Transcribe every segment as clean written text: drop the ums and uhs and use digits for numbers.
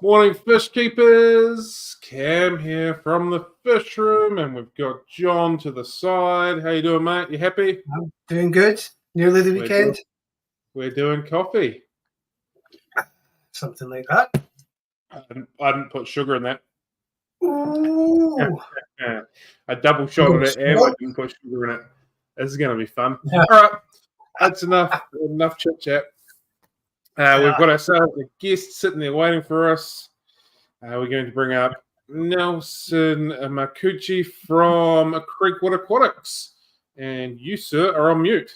Morning, fish keepers. Cam here from the fish room, and we've got John to the side. How you doing, mate? You happy? I'm doing good. Nearly the weekend. We're doing coffee. Something like that. I didn't put sugar in that. Ooh. I double shotted it, and I didn't put sugar in it. This is going to be fun. Yeah. All right, that's enough chit chat. We've got ourselves a guest sitting there waiting for us. We're going to bring up Nelson Marcucci from Creekwood Aquatics. And you, sir, are on mute.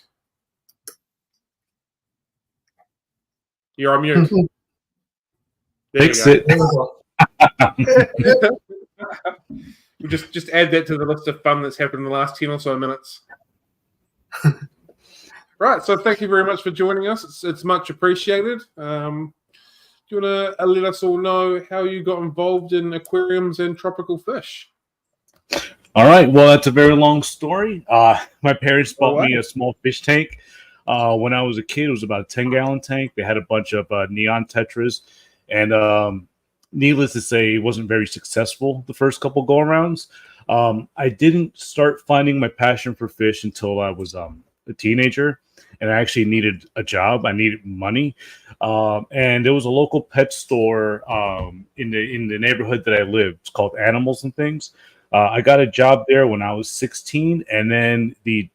You're on mute. Fix it. just add that to the list of fun that's happened in the last 10 or so minutes. Right, so thank you very much for joining us. It's much appreciated. Do you want to let us all know how you got involved in aquariums and tropical fish? All right. Well, that's a very long story. My parents bought me a small fish tank. When I was a kid, it was about a 10-gallon tank. They had a bunch of neon tetras. And needless to say, it wasn't very successful the first couple go-arounds. I didn't start finding my passion for fish until I was a teenager. And I actually needed a job. I needed money. And there was a local pet store in the neighborhood that I lived. It's called Animals and Things. I got a job there when I was 16, and then the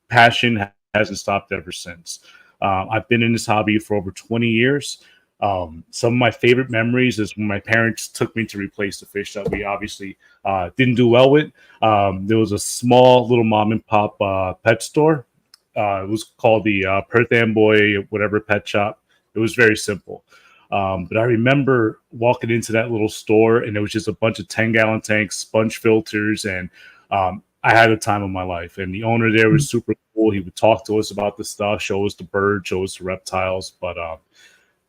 passion hasn't stopped ever since. I've been in this hobby for over 20 years. Some of my favorite memories is when my parents took me to replace the fish that we obviously didn't do well with. There was a small little mom and pop pet store. It was called the Perth Amboy, whatever pet shop. It was very simple. But I remember walking into that little store, and there was just a bunch of 10-gallon tanks, sponge filters, and I had the time of my life. And the owner there was super cool. He would talk to us about the stuff, show us the birds, show us the reptiles. But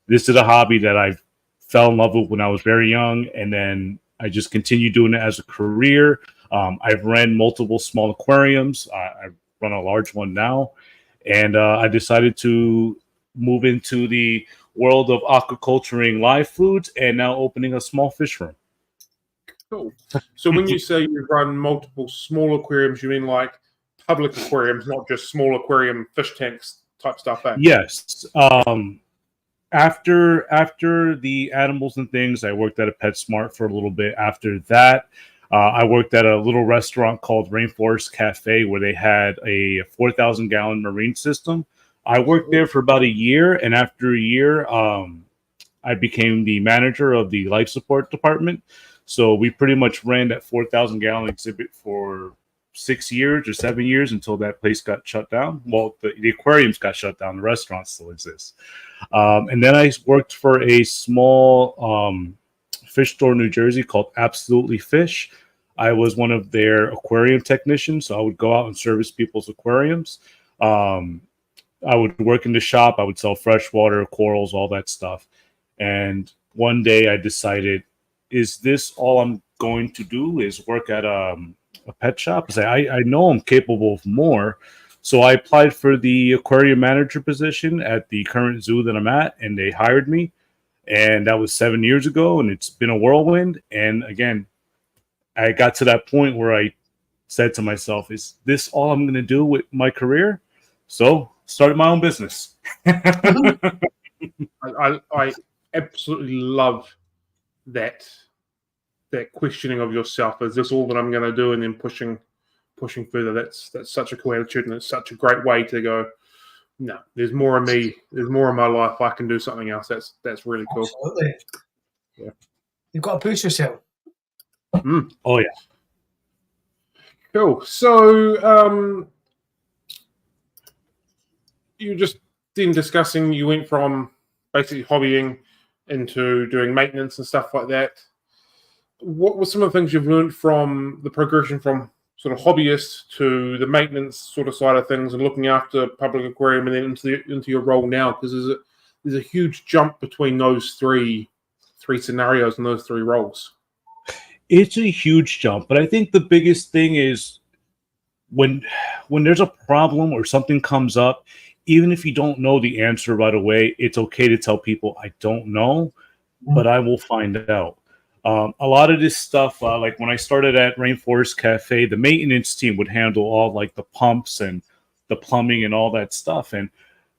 this is a hobby that I fell in love with when I was very young, and then I just continued doing it as a career. I've ran multiple small aquariums. I run a large one now, and I decided to move into the world of aquaculturing live foods and now opening a small fish room. Cool. So when you say you run multiple small aquariums, you mean like public aquariums, not just small aquarium fish tanks type stuff? Yes. After the Animals and Things, I worked at a PetSmart for a little bit. After that, I worked at a little restaurant called Rainforest Cafe where they had a 4,000-gallon marine system. I worked there for about a year, and after a year, I became the manager of the life support department. So we pretty much ran that 4,000-gallon exhibit for 6 years or 7 years until that place got shut down. Well, the aquariums got shut down. The restaurant still exists. And then I worked for a small fish store in New Jersey called Absolutely Fish. I was one of their aquarium technicians, so I would go out and service people's aquariums. I would work in the shop. I would sell freshwater, corals, all that stuff. And one day I decided, is this all I'm going to do is work at a pet shop? I know I'm capable of more. So I applied for the aquarium manager position at the current zoo that I'm at, and they hired me. And that was 7 years ago, and it's been a whirlwind. And again, I got to that point where I said to myself, is this all I'm going to do with my career? So started my own business. I absolutely love that questioning of yourself. Is this all that I'm going to do? And then pushing further. That's such a cool attitude, and it's such a great way to go. No, there's more of me. There's more of my life. I can do something else. That's really cool. Absolutely. Yeah. You've got to push yourself. Oh yeah. Cool. So you just then discussing, you went from basically hobbying into doing maintenance and stuff like that. What were some of the things you've learned from the progression from sort of hobbyist to the maintenance sort of side of things and looking after public aquarium, and then into your role now? Because there's a huge jump between those three scenarios and those three roles. It's a huge jump, but I think the biggest thing is when there's a problem or something comes up, even if you don't know the answer right away, it's okay to tell people, I don't know. but I will find out. A lot of this stuff, like when I started at Rainforest Cafe, the maintenance team would handle all like the pumps and the plumbing and all that stuff. And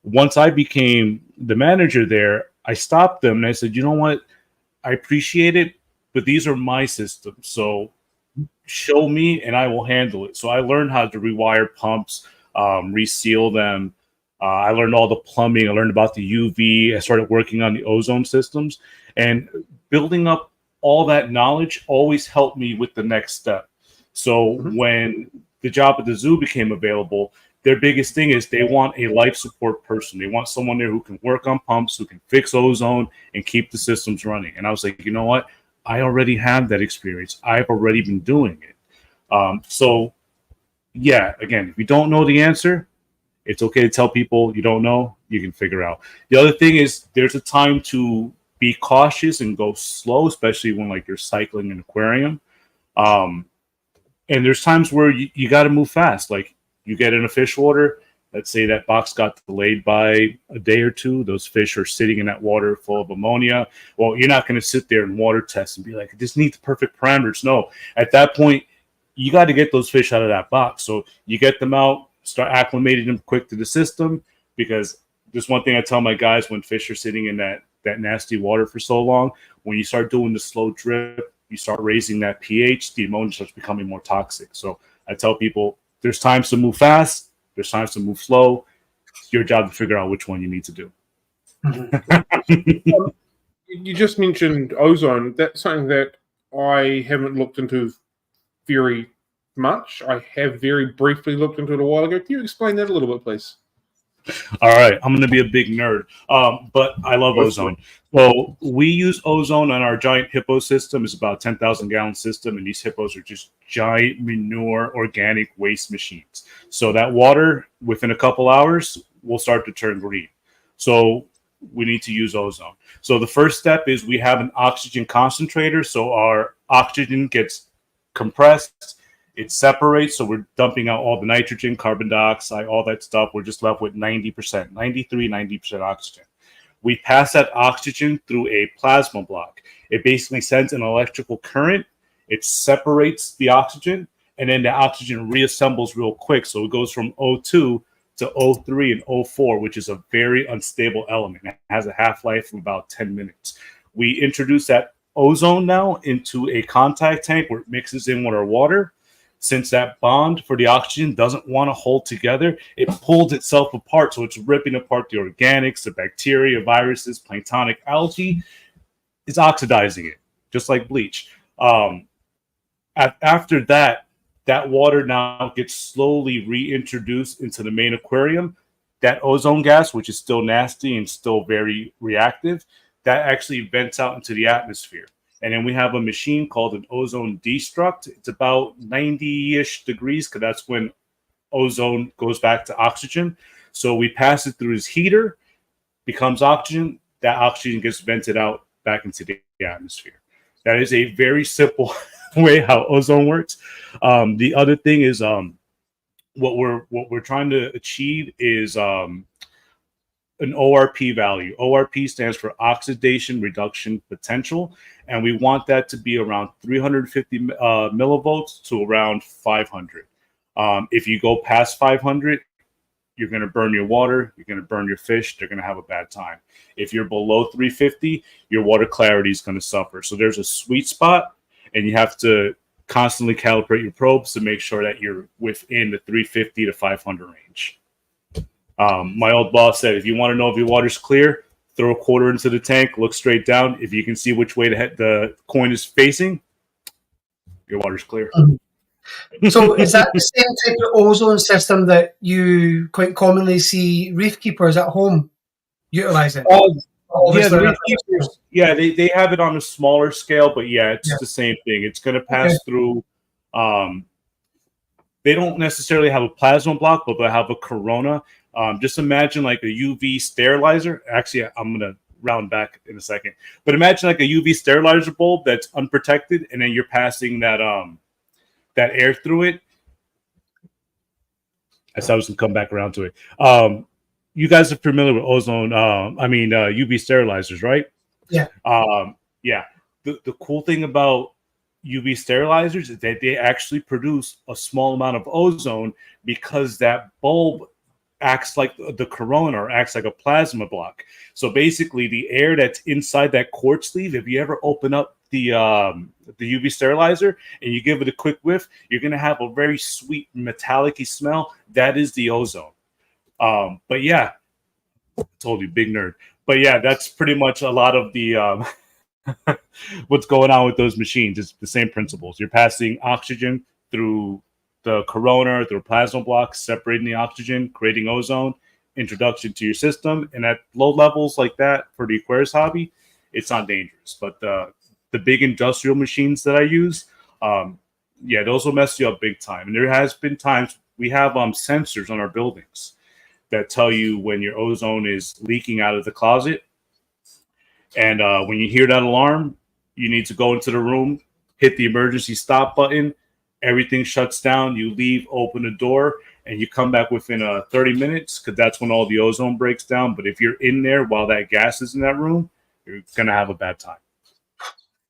once I became the manager there, I stopped them and I said, you know what? I appreciate it, but these are my systems. So show me and I will handle it. So I learned how to rewire pumps, reseal them. I learned all the plumbing. I learned about the UV. I started working on the ozone systems, and building up all that knowledge always helped me with the next step. So when the job at the zoo became available, their biggest thing is they want a life support person. They want someone there who can work on pumps, who can fix ozone and keep the systems running. And I was like, you know what? I already have that experience. I've already been doing it. So yeah, again, if you don't know the answer, it's okay to tell people you don't know. You can figure out. The other thing is there's a time to be cautious and go slow, especially when like you're cycling an aquarium. And there's times where you got to move fast. Like you get in a fish order. Let's say that box got delayed by a day or two. Those fish are sitting in that water full of ammonia. Well, you're not going to sit there and water test and be like, this needs perfect parameters. No, at that point, you got to get those fish out of that box. So you get them out, start acclimating them quick to the system, because there's one thing I tell my guys when fish are sitting in that nasty water for so long. When you start doing the slow drip, you start raising that pH, the ammonia starts becoming more toxic. So I tell people there's times to move fast, there's times to move slow. It's your job to figure out which one you need to do. You just mentioned ozone. That's something that I haven't looked into very much. I have very briefly looked into it a while ago. Can you explain that a little bit, please? All right, I'm going to be a big nerd, but I love ozone. So we use ozone on our giant hippo system. It's about a 10,000 gallon system, and these hippos are just giant manure organic waste machines. So that water, within a couple hours, will start to turn green. So we need to use ozone. So the first step is we have an oxygen concentrator. So our oxygen gets compressed. It separates, so we're dumping out all the nitrogen, carbon dioxide, all that stuff. We're just left with 90%, 90% oxygen. We pass that oxygen through a plasma block. It basically sends an electrical current. It separates the oxygen, and then the oxygen reassembles real quick. So it goes from O2 to O3 and O4, which is a very unstable element. It has a half-life of about 10 minutes. We introduce that ozone now into a contact tank where it mixes in with our water. Since that bond for the oxygen doesn't want to hold together, it pulls itself apart. So it's ripping apart the organics, the bacteria, viruses, planktonic algae. It's oxidizing it, just like bleach. After that, that water now gets slowly reintroduced into the main aquarium. That ozone gas, which is still nasty and still very reactive, that actually vents out into the atmosphere. And then we have a machine called an ozone destruct. It's about 90-ish degrees, because that's when ozone goes back to oxygen. So we pass it through this heater, becomes oxygen. That oxygen gets vented out back into the atmosphere. That is a very simple way how ozone works. The other thing is what we're trying to achieve is an ORP value. ORP stands for oxidation reduction potential, and we want that to be around 350 millivolts to around 500. If you go past 500, you're going to burn your water, you're going to burn your fish, they're going to have a bad time. If you're below 350, your water clarity is going to suffer. So there's a sweet spot, and you have to constantly calibrate your probes to make sure that you're within the 350 to 500 range. My old boss said, if you want to know if your water's clear, throw a quarter into the tank, look straight down. If you can see which way the coin is facing, your water's clear. So is that the same type of ozone system that you quite commonly see reef keepers at home utilising? Yeah, the reef keepers, yeah, they have it on a smaller scale, but yeah, it's the same thing. It's going to pass through. They don't necessarily have a plasma block, but they have a corona. Just imagine like a UV sterilizer. Actually, I'm going to round back in a second. But imagine like a UV sterilizer bulb that's unprotected, and then you're passing that air through it. I said I was going to come back around to it. You guys are familiar with ozone, UV sterilizers, right? Yeah. Yeah. The cool thing about UV sterilizers is that they actually produce a small amount of ozone because that bulb acts like the corona, or acts like a plasma block. So basically, the air that's inside that quartz sleeve, if you ever open up the UV sterilizer and you give it a quick whiff, you're gonna have a very sweet metallic-y smell. That is the ozone. But yeah, I told you, big nerd. But yeah, that's pretty much a lot of the what's going on with those machines. It's the same principles. You're passing oxygen through the corona, through plasma blocks, separating the oxygen, creating ozone, introduction to your system. And at low levels like that for the aquarist hobby, it's not dangerous. But the big industrial machines that I use, yeah, those will mess you up big time. And there has been times we have sensors on our buildings that tell you when your ozone is leaking out of the closet. And when you hear that alarm, you need to go into the room, hit the emergency stop button. Everything shuts down. You leave, open the door, and you come back within 30 minutes, because that's when all the ozone breaks down. But if you're in there while that gas is in that room, you're going to have a bad time.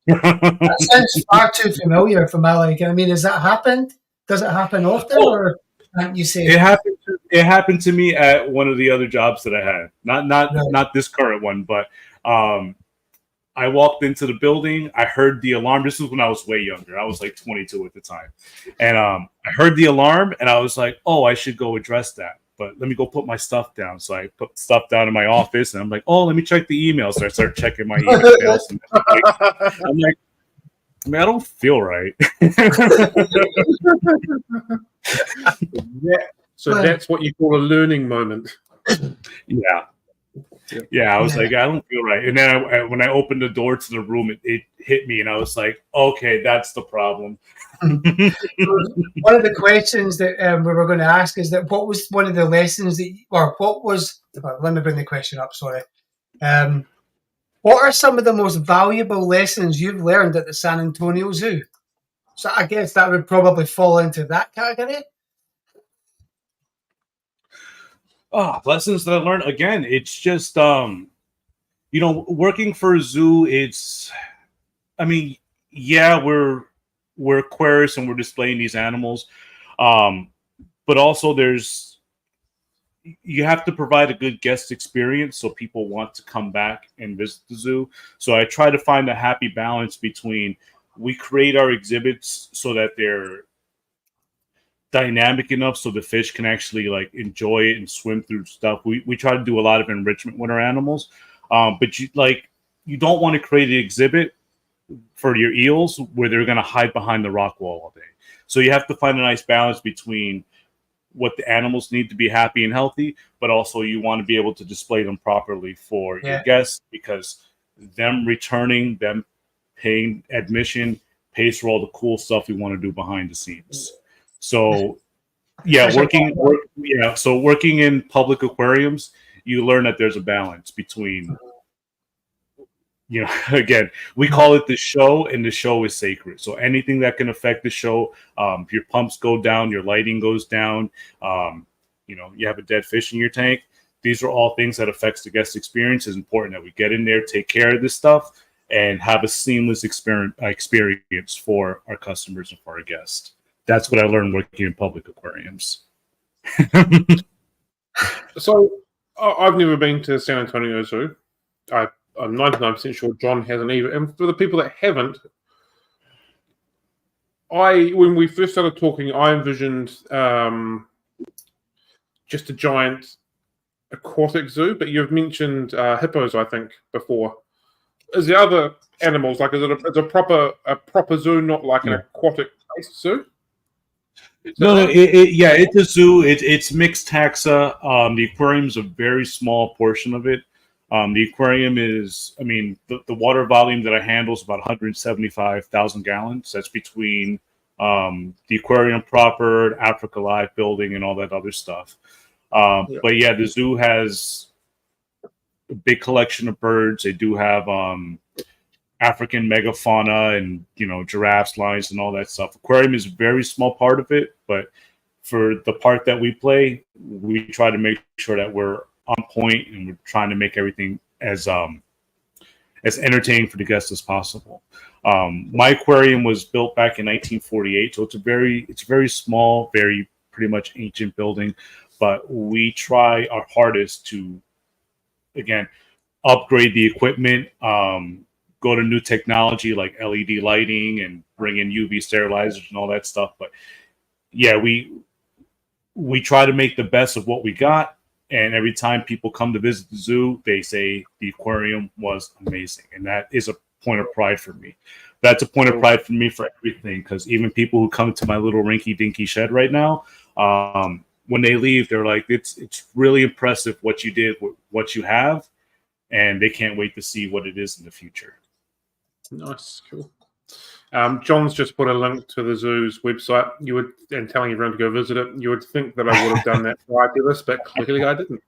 That sounds far too familiar for my liking. I mean, has that happened? Does it happen often, or can't you say? It happened to me at one of the other jobs that I had. Not this current one, but I walked into the building. I heard the alarm. This was when I was way younger. I was like 22 at the time. And I heard the alarm, and I was like, oh, I should go address that. But let me go put my stuff down. So I put stuff down in my office, and I'm like, oh, let me check the emails. So I start checking my emails. And I'm like, man, I don't feel right. So that's what you call a learning moment. Yeah, I was like, I don't feel right. And then when I opened the door to the room, it hit me, and I was like, okay, that's the problem. One of the questions that we were going to ask is that what was one of the lessons that, let me bring the question up, sorry. What are some of the most valuable lessons you've learned at the San Antonio Zoo? So I guess that would probably fall into that category. Oh, lessons that I learned. Again, it's just, working for a zoo, we're aquarists and we're displaying these animals. But also you have to provide a good guest experience so people want to come back and visit the zoo. So I try to find a happy balance between, we create our exhibits so that they're dynamic enough so the fish can actually enjoy it and swim through stuff. We try to do a lot of enrichment with our animals, but you don't want to create an exhibit for your eels where they're going to hide behind the rock wall all day. So you have to find a nice balance between what the animals need to be happy and healthy, but also you want to be able to display them properly for your guests, because them returning, them paying admission, pays for all the cool stuff we want to do behind the scenes. So working in public aquariums, you learn that there's a balance between, again, we call it the show, and the show is sacred. So anything that can affect the show, if your pumps go down, your lighting goes down, you have a dead fish in your tank, these are all things that affects the guest experience. It's important that we get in there, take care of this stuff, and have a seamless experience for our customers and for our guests. That's what I learned working in public aquariums. So I've never been to San Antonio Zoo. I'm 99% sure John hasn't either. And for the people that haven't, when we first started talking, I envisioned just a giant aquatic zoo, but you've mentioned hippos, I think, before. Is there other animals? Is it a proper zoo, not like an aquatic-based zoo? No, it's a zoo. It's mixed taxa. The aquarium is a very small portion of it. The aquarium is, the water volume that I handle is about 175,000 gallons. That's between the aquarium proper, Africa Live building, and all that other stuff. But yeah, the zoo has a big collection of birds. They do have African megafauna and giraffes, lions, and all that stuff. Aquarium is a very small part of it, but for the part that we play, we try to make sure that we're on point, and we're trying to make everything as as entertaining for the guests as possible. My aquarium was built back in 1948, so it's a very small, very pretty much ancient building, but we try our hardest to, again, upgrade the equipment, go to new technology like LED lighting and bring in UV sterilizers and all that stuff. But yeah, we try to make the best of what we got. And every time people come to visit the zoo, they say the aquarium was amazing. And that is a point of pride for me. That's a point of pride for me for everything, because even people who come to my little rinky-dinky shed right now, when they leave, they're like, it's really impressive what you did, what you have, and they can't wait to see what it is in the future. Nice, cool. John's just put a link to the zoo's website. And telling everyone to go visit it. You would think that I would have done that prior to this, but clearly I didn't.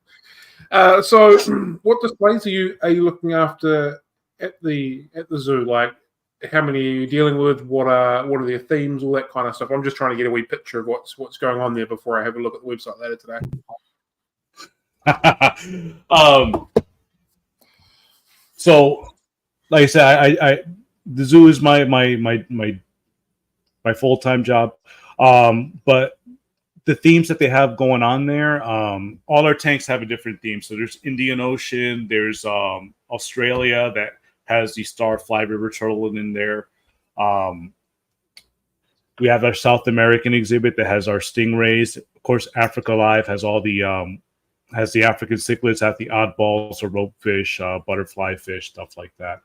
So, what displays are you looking after at the zoo? Like, how many are you dealing with? What are their themes? All that kind of stuff. I'm just trying to get a wee picture of what's going on there before I have a look at the website later today. So, like I said, the zoo is my full-time job. But the themes that they have going on there, all our tanks have a different theme. So there's Indian Ocean, there's Australia that has the Starfly River turtle in there. We have our South American exhibit that has our stingrays. Of course, Africa Live has all the has the African cichlids, have the oddballs, or ropefish, butterfly fish, stuff like that.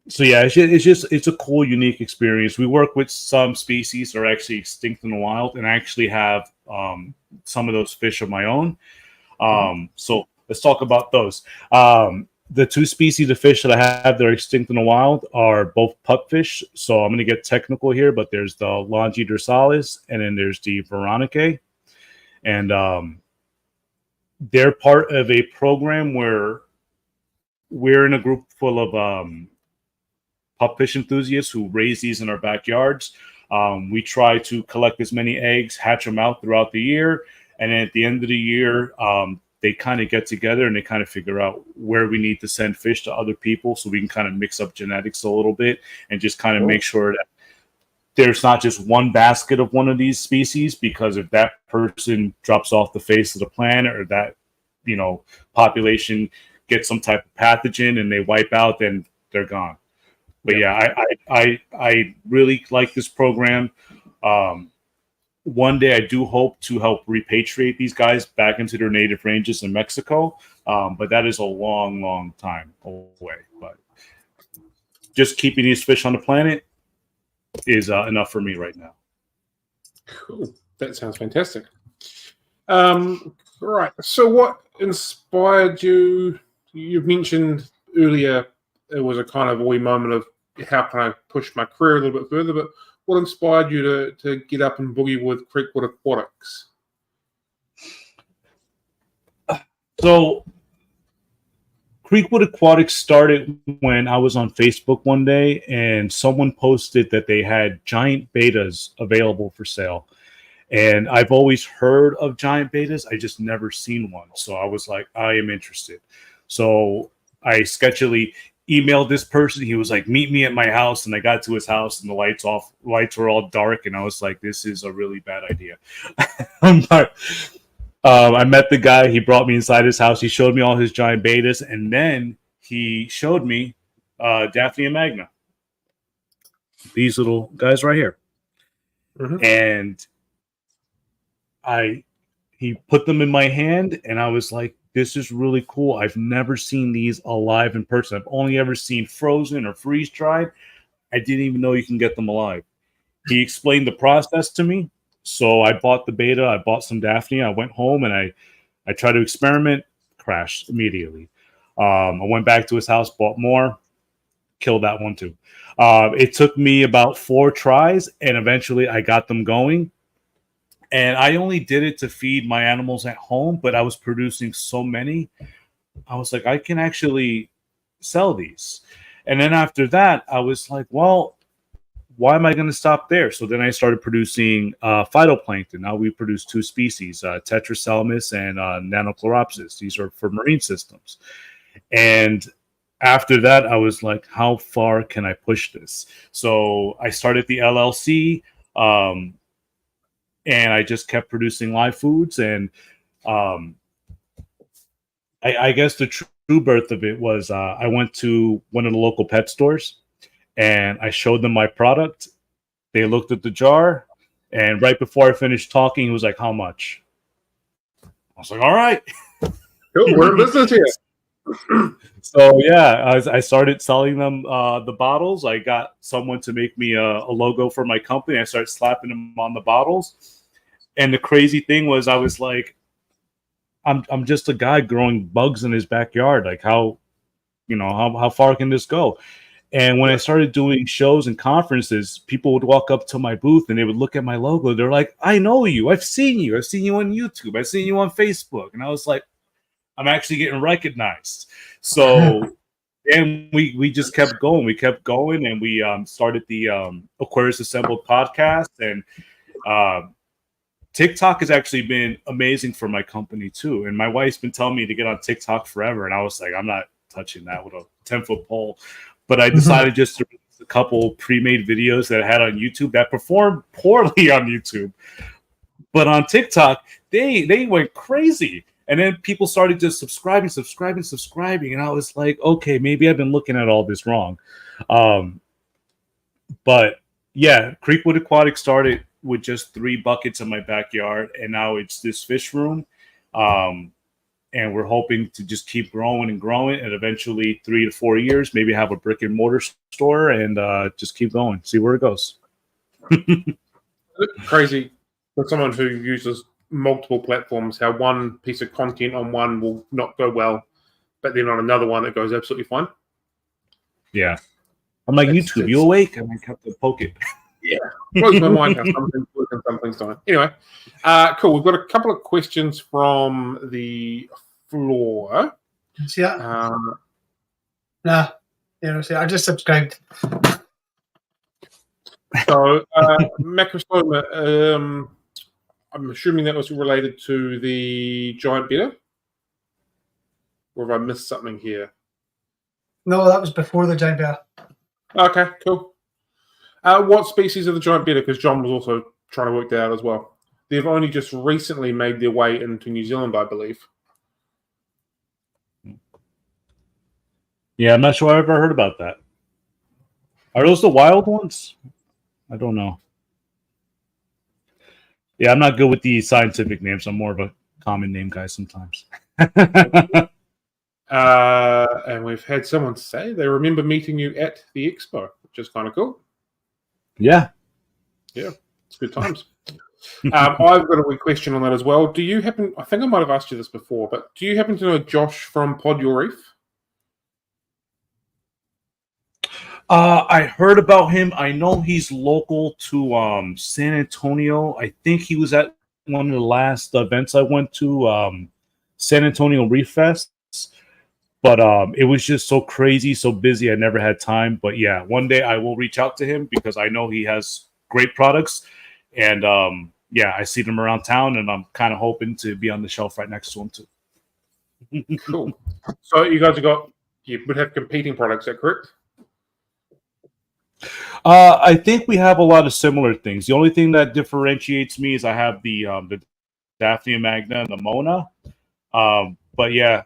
So yeah, it's a cool, unique experience. We work with some species that are actually extinct in the wild, and I actually have some of those fish of my own. So let's talk about those. The two species of fish that I have that are extinct in the wild are both pupfish. So I'm going to get technical here, but there's the Longi dorsalis, and then there's the Veronicae. And they're part of a program where we're in a group full of pupfish enthusiasts who raise these in our backyards. We try to collect as many eggs, hatch them out throughout the year, and then at the end of the year, they kind of get together and they kind of figure out where we need to send fish to other people, so we can kind of mix up genetics a little bit and just kind of make sure that there's not just one basket of one of these species, because if that person drops off the face of the planet, or that, population gets some type of pathogen and they wipe out, then they're gone. But yeah, I really like this program. One day I do hope to help repatriate these guys back into their native ranges in Mexico. But that is a long, long time away. But just keeping these fish on the planet is enough for me right now. Cool. That sounds fantastic. Right. So what inspired you? You've mentioned earlier it was a kind of a wee moment of how can I push my career a little bit further, but what inspired you to get up and boogie with Creekwood Aquatics? So Creekwood Aquatics started when I was on Facebook one day, and someone posted that they had giant betas available for sale. And I've always heard of giant betas. I just never seen one. So I was like, I am interested. So I sketchily emailed this person. He was like, meet me at my house. And I got to his house and the lights were all dark. And I was like, this is a really bad idea. I met the guy. He brought me inside his house. He showed me all his giant betas. And then he showed me Daphne and Magna. These little guys right here. Mm-hmm. And he put them in my hand, and I was like, this is really cool. I've never seen these alive in person. I've only ever seen frozen or freeze-dried. I didn't even know you can get them alive. He explained the process to me. So I bought the beta. I bought some Daphne. I went home, and I tried to experiment, crashed immediately. I went back to his house, bought more, killed that one too. It took me about 4 tries, and eventually I got them going. And I only did it to feed my animals at home, but I was producing so many. I was like, I can actually sell these. And then after that, I was like, well, why am I going to stop there? So then I started producing phytoplankton. Now we produce 2 species, Tetraselmis and Nanochloropsis. These are for marine systems. And after that, I was like, how far can I push this? So I started the LLC, and I just kept producing live foods. And I guess the true birth of it was I went to one of the local pet stores and I showed them my product. They looked at the jar, and right before I finished talking, he was like, how much? I was like, all right. Cool, we're in business here. So yeah, I started selling them the bottles. I got someone to make me a logo for my company. I started slapping them on the bottles. And the crazy thing was, I was like, I'm just a guy growing bugs in his backyard. Like how far can this go? And when I started doing shows and conferences, people would walk up to my booth and they would look at my logo. They're like, I know you. I've seen you. I've seen you on YouTube. I've seen you on Facebook. And I was like, I'm actually getting recognized. So and we just kept going. We kept going, and we started the Aquarius Assembled podcast. And TikTok has actually been amazing for my company too. And my wife's been telling me to get on TikTok forever. And I was like, I'm not touching that with a 10-foot pole. But I decided just to release a couple pre-made videos that I had on YouTube that performed poorly on YouTube. But on TikTok, they went crazy. And then people started just subscribing. And I was like, okay, maybe I've been looking at all this wrong. But yeah, Creekwood Aquatics started with just 3 buckets in my backyard. And now it's this fish room. And we're hoping to just keep growing and growing. And eventually 3 to 4 years, maybe have a brick and mortar store and just keep going, see where it goes. Crazy for someone who uses multiple platforms, how one piece of content on one will not go well, but then on another one it goes absolutely fine. Yeah. I'm like, YouTube, you awake? And I kept to poke it. Yeah. Blows my mind how some things work and some things don't. Anyway, cool. We've got a couple of questions from the floor. See that? Nah. Yeah, see, I just subscribed. So, Macrosoma, I'm assuming that was related to the giant betta? Or have I missed something here? No, that was before the giant betta. Okay, cool. What species of the giant betta? Because John was also trying to work that out as well. They've only just recently made their way into New Zealand, I believe. Yeah, I'm not sure I ever heard about that. Are those the wild ones? I don't know. Yeah, I'm not good with the scientific names. I'm more of a common name guy sometimes. And we've had someone say they remember meeting you at the expo, which is kind of cool. Yeah. Yeah, it's good times. I've got a wee question on that as well. Do you happen, I think I might have asked you this before, but do you happen to know Josh from Pod Your Reef? I heard about him. I know he's local to San Antonio. I think he was at one of the last events I went to, San Antonio Reef Fest. But it was just so crazy, so busy. I never had time. But yeah, one day I will reach out to him because I know he has great products. And yeah, I see them around town, and I'm kind of hoping to be on the shelf right next to him too. Cool. So you guys would have competing products, is that correct? I think we have a lot of similar things. The only thing that differentiates me is I have the Daphne Magna and the Mona. But yeah,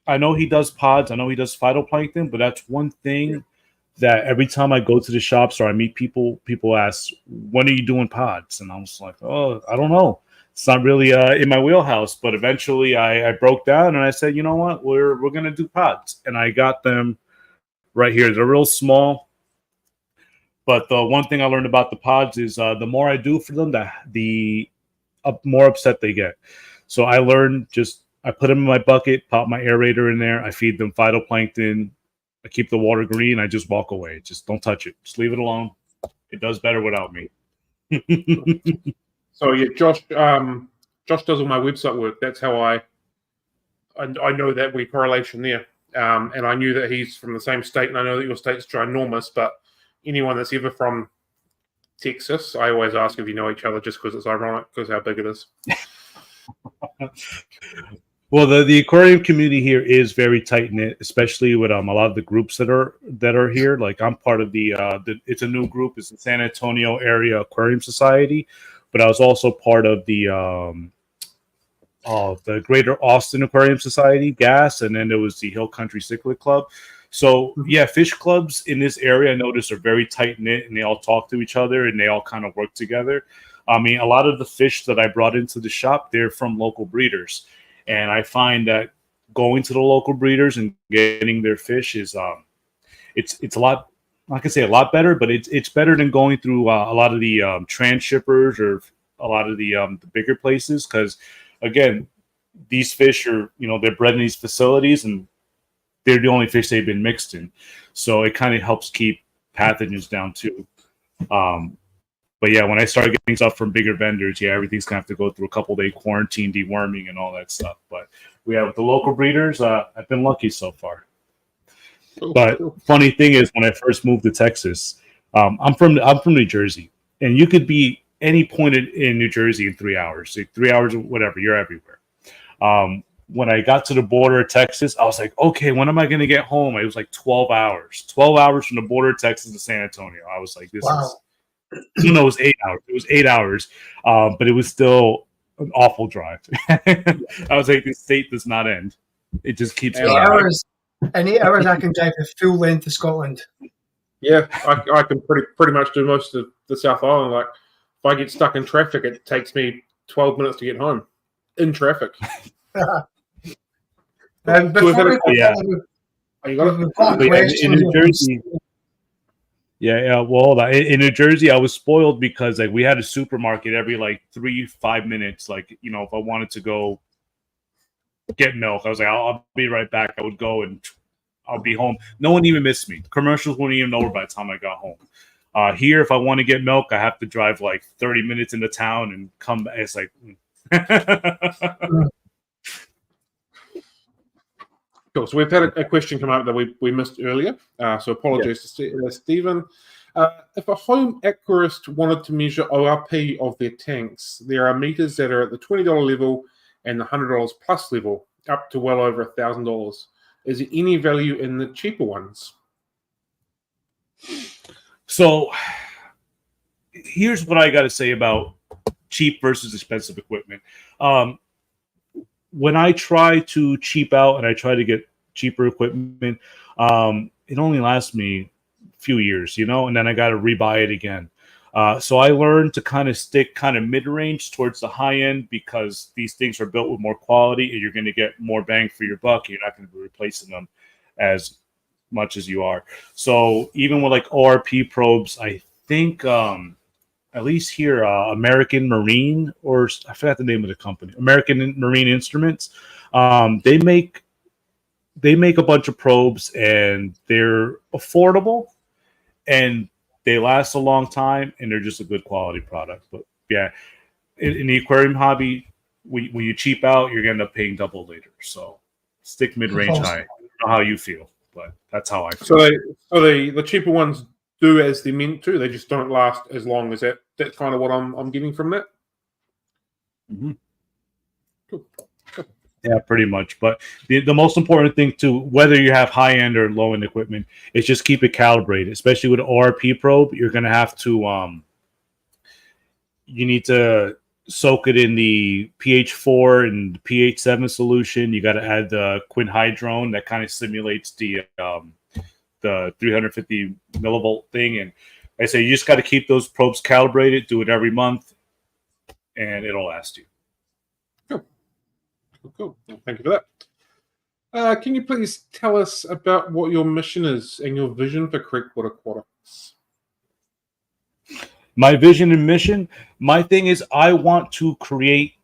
I know he does pods. I know he does phytoplankton, but that's one thing that every time I go to the shops or I meet people, people ask, when are you doing pods? And I was like, oh, I don't know. It's not really in my wheelhouse. But eventually I broke down and I said, you know what? We're going to do pods. And I got them right here. They're real small. But the one thing I learned about the pods is the more I do for them, the more upset they get. So I learned I put them in my bucket, pop my aerator in there. I feed them phytoplankton. I keep the water green. I just walk away. Just don't touch it. Just leave it alone. It does better without me. So yeah, Josh does all my website work. That's how I know that we correlation there. And I knew that he's from the same state, and I know that your state's ginormous, but anyone that's ever from Texas, I always ask if you know each other just because it's ironic because how big it is. Well, the aquarium community here is very tight knit, especially with a lot of the groups that are here. Like I'm part of the it's a new group. It's the San Antonio Area Aquarium Society, but I was also part of the Greater Austin Aquarium Society, GAS, and then there was the Hill Country Cichlid Club. So yeah, fish clubs in this area I noticed are very tight knit, and they all talk to each other and they all kind of work together. I mean, a lot of the fish that I brought into the shop, they're from local breeders. And I find that going to the local breeders and getting their fish is it's a lot. I can say a lot better, but it's better than going through a lot of the transshippers or a lot of the bigger places. Because again, these fish are they're bred in these facilities and they're the only fish they've been mixed in, so it kind of helps keep pathogens down too. But yeah, when I started getting stuff from bigger vendors, yeah, everything's gonna have to go through a couple-day quarantine, deworming, and all that stuff. But with the local breeders, I've been lucky so far. But funny thing is, when I first moved to Texas, I'm from New Jersey, and you could be any point in New Jersey in 3 hours, 3 hours, whatever. You're everywhere. When I got to the border of Texas, I was like, okay, when am I going to get home? It was like 12 hours. 12 hours from the border of Texas to San Antonio. I was like, this is. No, it was 8 hours. It was 8 hours, but it was still an awful drive. I was like, this state does not end. It just keeps going. 8 hours. In 8 hours, I can drive the full length of Scotland. Yeah, I can pretty much do most of the South Island. Like, if I get stuck in traffic, it takes me 12 minutes to get home in traffic. Before we've got a question in New Jersey. Yeah. Well, in New Jersey, I was spoiled because like we had a supermarket every like 3-5 minutes. Like if I wanted to go get milk, I was like, I'll be right back. I would go and I'll be home. No one even missed me. The commercials weren't even over by the time I got home. Here, if I want to get milk, I have to drive like 30 minutes into town and come back. It's like. Cool. So we've had a question come up that we missed earlier. So apologies to Stephen. If a home aquarist wanted to measure ORP of their tanks, there are meters that are at the $20 level and the $100 plus level, up to well over $1,000. Is there any value in the cheaper ones? So here's what I got to say about cheap versus expensive equipment. When I try to cheap out and I try to get cheaper equipment, it only lasts me a few years, and then I got to rebuy it again. So I learned to kind of stick kind of mid-range towards the high end because these things are built with more quality and you're going to get more bang for your buck. You're not going to be replacing them as much as you are. So even with like ORP probes, I think at least here, American Marine, or I forgot the name of the company, American Marine Instruments. They make a bunch of probes, and they're affordable, and they last a long time, and they're just a good quality product. But yeah, in the aquarium hobby, when you cheap out, you're gonna end up paying double later. So stick mid-range high. I don't know how you feel, but that's how I feel. So the cheaper ones do as they're meant to. They just don't last as long as that. That's kind of what I'm getting from that. Mm-hmm. Cool. Yeah, pretty much. But the most important thing too, whether you have high end or low end equipment, is just keep it calibrated. Especially with an ORP probe, you're gonna have to you need to soak it in the pH 4 and pH 7 solution. You got to add the quinhydrone that kind of simulates the 350 millivolt thing. And I say you just got to keep those probes calibrated, do it every month, and it'll last you. Cool. Thank you for that. Can you please tell us about what your mission is and your vision for Creekwood Aquatics? My vision and mission, my thing is I want to create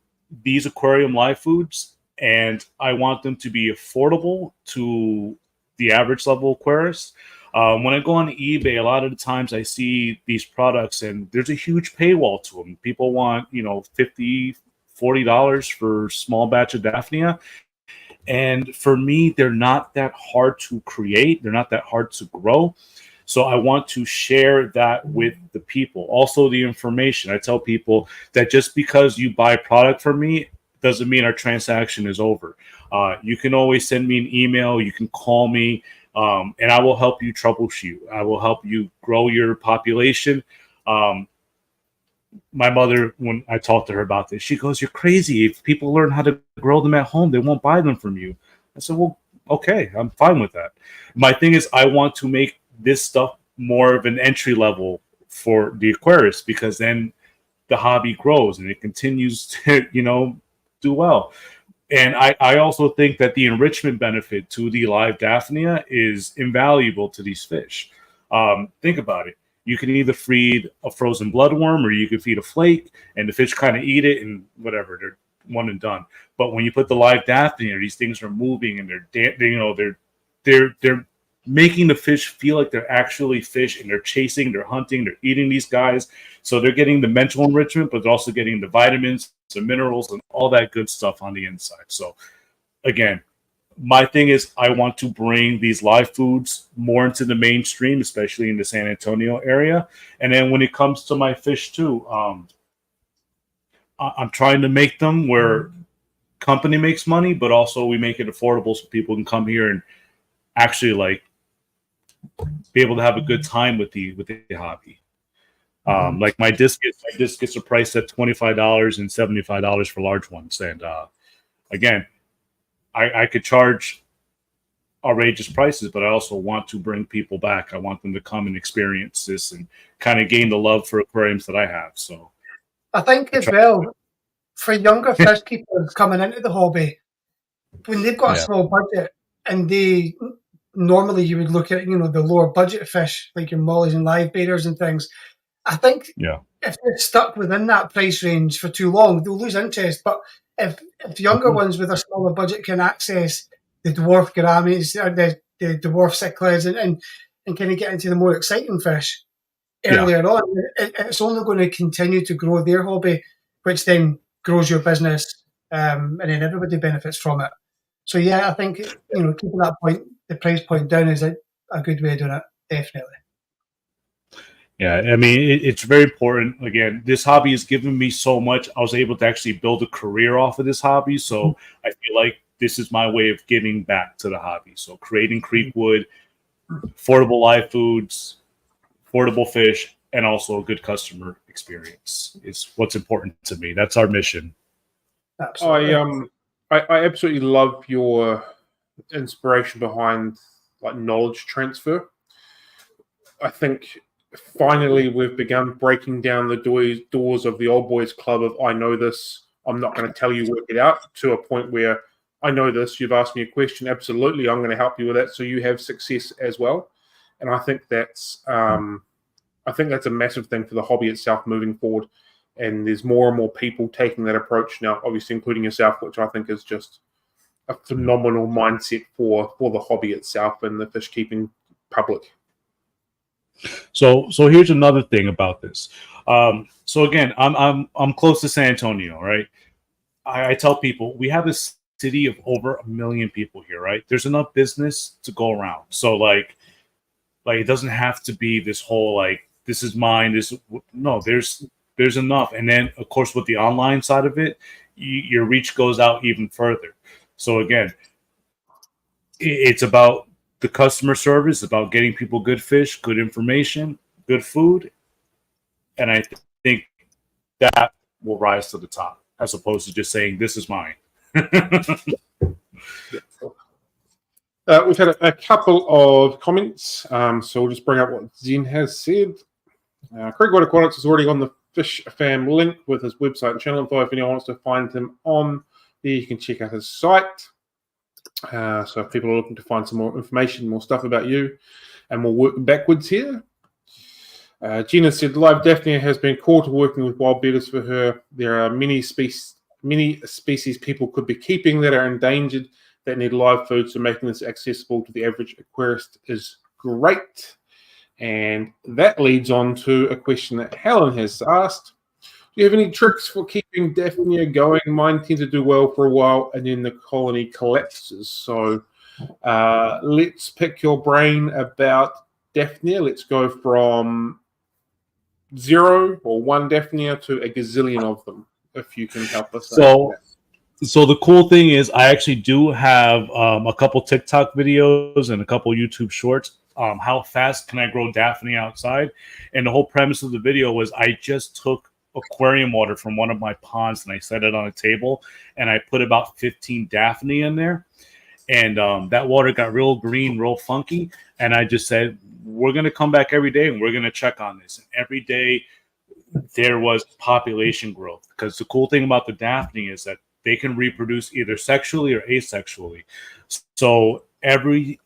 these aquarium live foods, and I want them to be affordable to the average level aquarist. When I go on eBay, a lot of the times I see these products and there's a huge paywall to them. People want, $50, $40 for a small batch of Daphnia. And for me, they're not that hard to create. They're not that hard to grow. So I want to share that with the people. Also, the information. I tell people that just because you buy product from me, doesn't mean our transaction is over. You can always send me an email. You can call me, and I will help you troubleshoot. I will help you grow your population. My mother, when I talked to her about this, she goes, "You're crazy. If people learn how to grow them at home, they won't buy them from you." I said, "Well, okay, I'm fine with that." My thing is, I want to make this stuff more of an entry level for the aquarist, because then the hobby grows and it continues to, do well. And I also think that the enrichment benefit to the live Daphnia is invaluable to these fish. Think about it. You can either feed a frozen bloodworm or you can feed a flake, and the fish kind of eat it and whatever, they're one and done. But when you put the live Daphnia, these things are moving and they're making the fish feel like they're actually fish, and they're chasing, they're hunting, they're eating these guys. So they're getting the mental enrichment, but they're also getting the vitamins, the minerals, and all that good stuff on the inside. So again, my thing is, I want to bring these live foods more into the mainstream, especially in the San Antonio area. And then when it comes to my fish too, I'm trying to make them where company makes money, but also we make it affordable so people can come here and actually be able to have a good time with the hobby. Like my discus are priced at $25 and $75 for large ones. And again, I could charge outrageous prices, but I also want to bring people back. I want them to come and experience this and kind of gain the love for aquariums that I have. So I think as well, for younger fish keepers coming into the hobby, when they've got a small budget, and normally you would look at, the lower budget fish, like your mollies and live baiters and things. I think if they're stuck within that price range for too long, they'll lose interest. But if younger ones with a smaller budget can access the dwarf gouramis, the dwarf cichlids, and kind of get into the more exciting fish earlier on, it's only going to continue to grow their hobby, which then grows your business, and then everybody benefits from it. So I think keeping that point, the price point down, is a good way of doing it, definitely. Yeah, I mean, it's very important. Again, this hobby has given me so much. I was able to actually build a career off of this hobby. So I feel like this is my way of giving back to the hobby. So creating Creekwood, affordable live foods, affordable fish, and also a good customer experience is what's important to me. That's our mission. Absolutely. I absolutely love your inspiration behind knowledge transfer. I think finally we've begun breaking down the doors of the old boys club of I know this, I'm not going to tell you, work it out, to a point where I know this, you've asked me a question, absolutely, I'm going to help you with that so you have success as well. And I think that's a massive thing for the hobby itself moving forward. And there's more and more people taking that approach now, obviously including yourself, which I think is just a phenomenal mindset for the hobby itself and the fish keeping public. So here's another thing about this. So again, I'm close to San Antonio, right? I tell people we have a city of over 1 million people here, right? There's enough business to go around. So like it doesn't have to be this whole this is mine. No, there's enough. And then of course with the online side of it, your reach goes out even further. So again, it's about the customer service, about getting people good fish, good information, good food. And I think that will rise to the top, as opposed to just saying, this is mine. We've had a couple of comments, so we'll just bring up what Zen has said. Creekwood Aquatics is already on the Fish Fam link with his website and channel info. If anyone wants to find him on there, you can check out his site. So if people are looking to find some more information, more stuff about you, and we'll work backwards here. Gina said, Live Daphnia has been core to working with wild beetles for her. There are many species people could be keeping that are endangered that need live food, so making this accessible to the average aquarist is great. And that leads on to a question that Helen has asked. Do you have any tricks for keeping Daphnia going? Mine tend to do well for a while and then the colony collapses. So let's pick your brain about Daphnia. Let's go from 0 or 1 Daphnia to a gazillion of them, if you can help us. So So the cool thing is I actually do have a couple TikTok videos and a couple YouTube shorts. How fast can I grow Daphne outside? And the whole premise of the video was I just took aquarium water from one of my ponds and I set it on a table and I put about 15 Daphne in there. And that water got real green, real funky. And I just said, we're going to come back every day and we're going to check on this. And every day there was population growth, because the cool thing about the Daphne is that they can reproduce either sexually or asexually. So every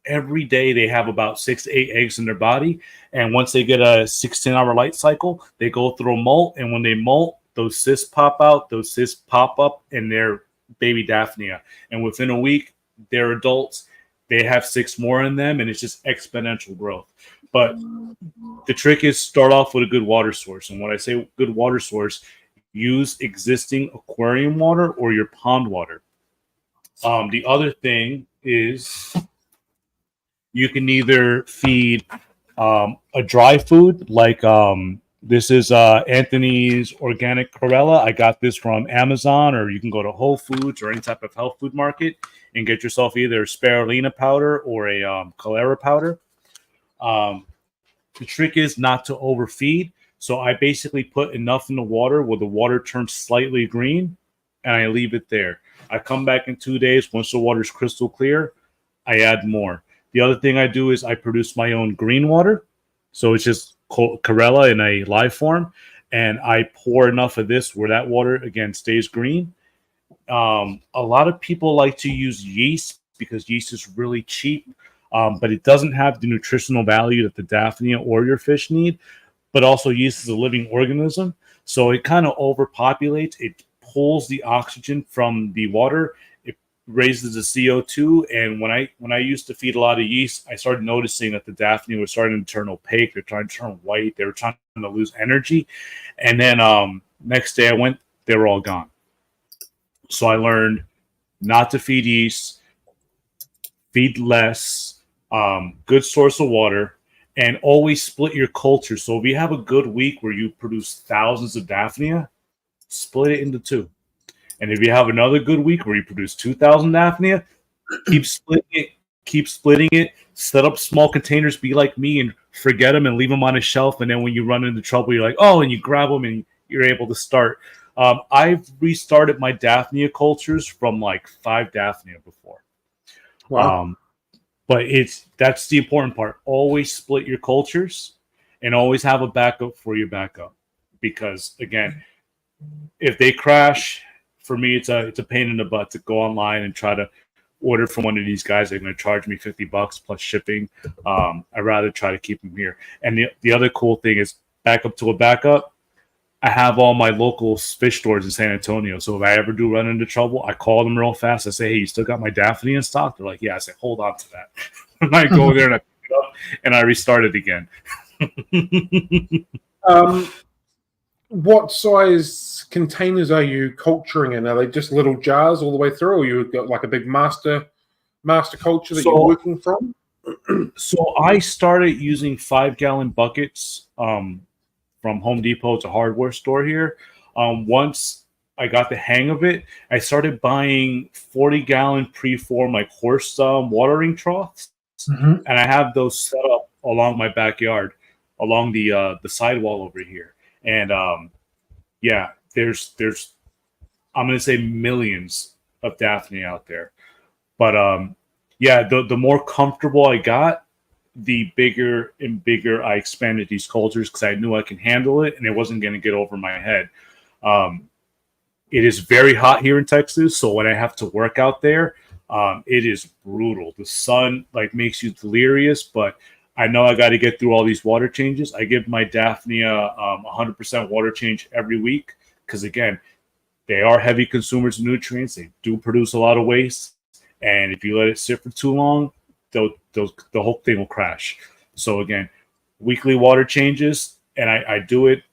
day they have about 6 to 8 eggs in their body. And once they get a 16-hour light cycle, they go through a molt. And when they molt, those cysts pop out, those cysts pop up, and they're baby Daphnia. And within a week, they're adults. They have 6 more in them, and it's just exponential growth. But the trick is start off with a good water source. And when I say good water source, use existing aquarium water or your pond water. The other thing is you can either feed a dry food, like this is Anthony's Organic Chlorella. I got this from Amazon, or you can go to Whole Foods or any type of health food market and get yourself either a spirulina powder or a cholera powder. The trick is not to overfeed. So I basically put enough in the water where the water turns slightly green, and I leave it there. I come back in 2 days. Once the water's crystal clear, I add more. The other thing I do is I produce my own green water. So it's just chlorella in a live form, and I pour enough of this where that water, again, stays green. A lot of people like to use yeast because yeast is really cheap, but it doesn't have the nutritional value that the Daphnia or your fish need. But also yeast is a living organism, so it kind of overpopulates. It pulls the oxygen from the water. It raises the CO2. And when I used to feed a lot of yeast, I started noticing that the Daphne was starting to turn opaque. They're trying to turn white. They were trying to lose energy. And then next day I went, they were all gone. So I learned not to feed yeast, feed less, good source of water, and always split your culture. So if you have a good week where you produce thousands of Daphnia, split it into 2. And if you have another good week where you produce 2,000 Daphnia, keep splitting it, set up small containers, be like me, and forget them and leave them on a shelf. And then when you run into trouble, you're like, oh, and you grab them and you're able to start. I've restarted my Daphnia cultures from like 5 Daphnia before. Wow. But that's the important part. Always split your cultures and always have a backup for your backup. Because again, if they crash, for me, it's a pain in the butt to go online and try to order from one of these guys. They're going to charge me $50 plus shipping. I'd rather try to keep them here. And the other cool thing is backup to a backup. I have all my local fish stores in San Antonio. So if I ever do run into trouble, I call them real fast. I say, hey, you still got my Daphne in stock? They're like, yeah. I say, hold on to that. And I go there and I pick it up and I restart it again. What size containers are you culturing in? Are they just little jars all the way through, or you've got like a big master culture that you're working from? So I started using 5-gallon buckets from Home Depot. It's a hardware store here. Once I got the hang of it, I started buying 40-gallon preform like horse watering troughs, and I have those set up along my backyard, along the sidewall over here. And yeah, there's I'm gonna say millions of Daphne out there, but yeah, the more comfortable I got, the bigger and bigger I expanded these cultures because I knew I can handle it and it wasn't going to get over my head. It is very hot here in Texas, so when I have to work out there, it is brutal. The sun like makes you delirious, but I know I got to get through all these water changes. I give my Daphnia 100% water change every week because, again, they are heavy consumers of nutrients. They do produce a lot of waste, and if you let it sit for too long, the whole thing will crash. So again, weekly water changes, and I do it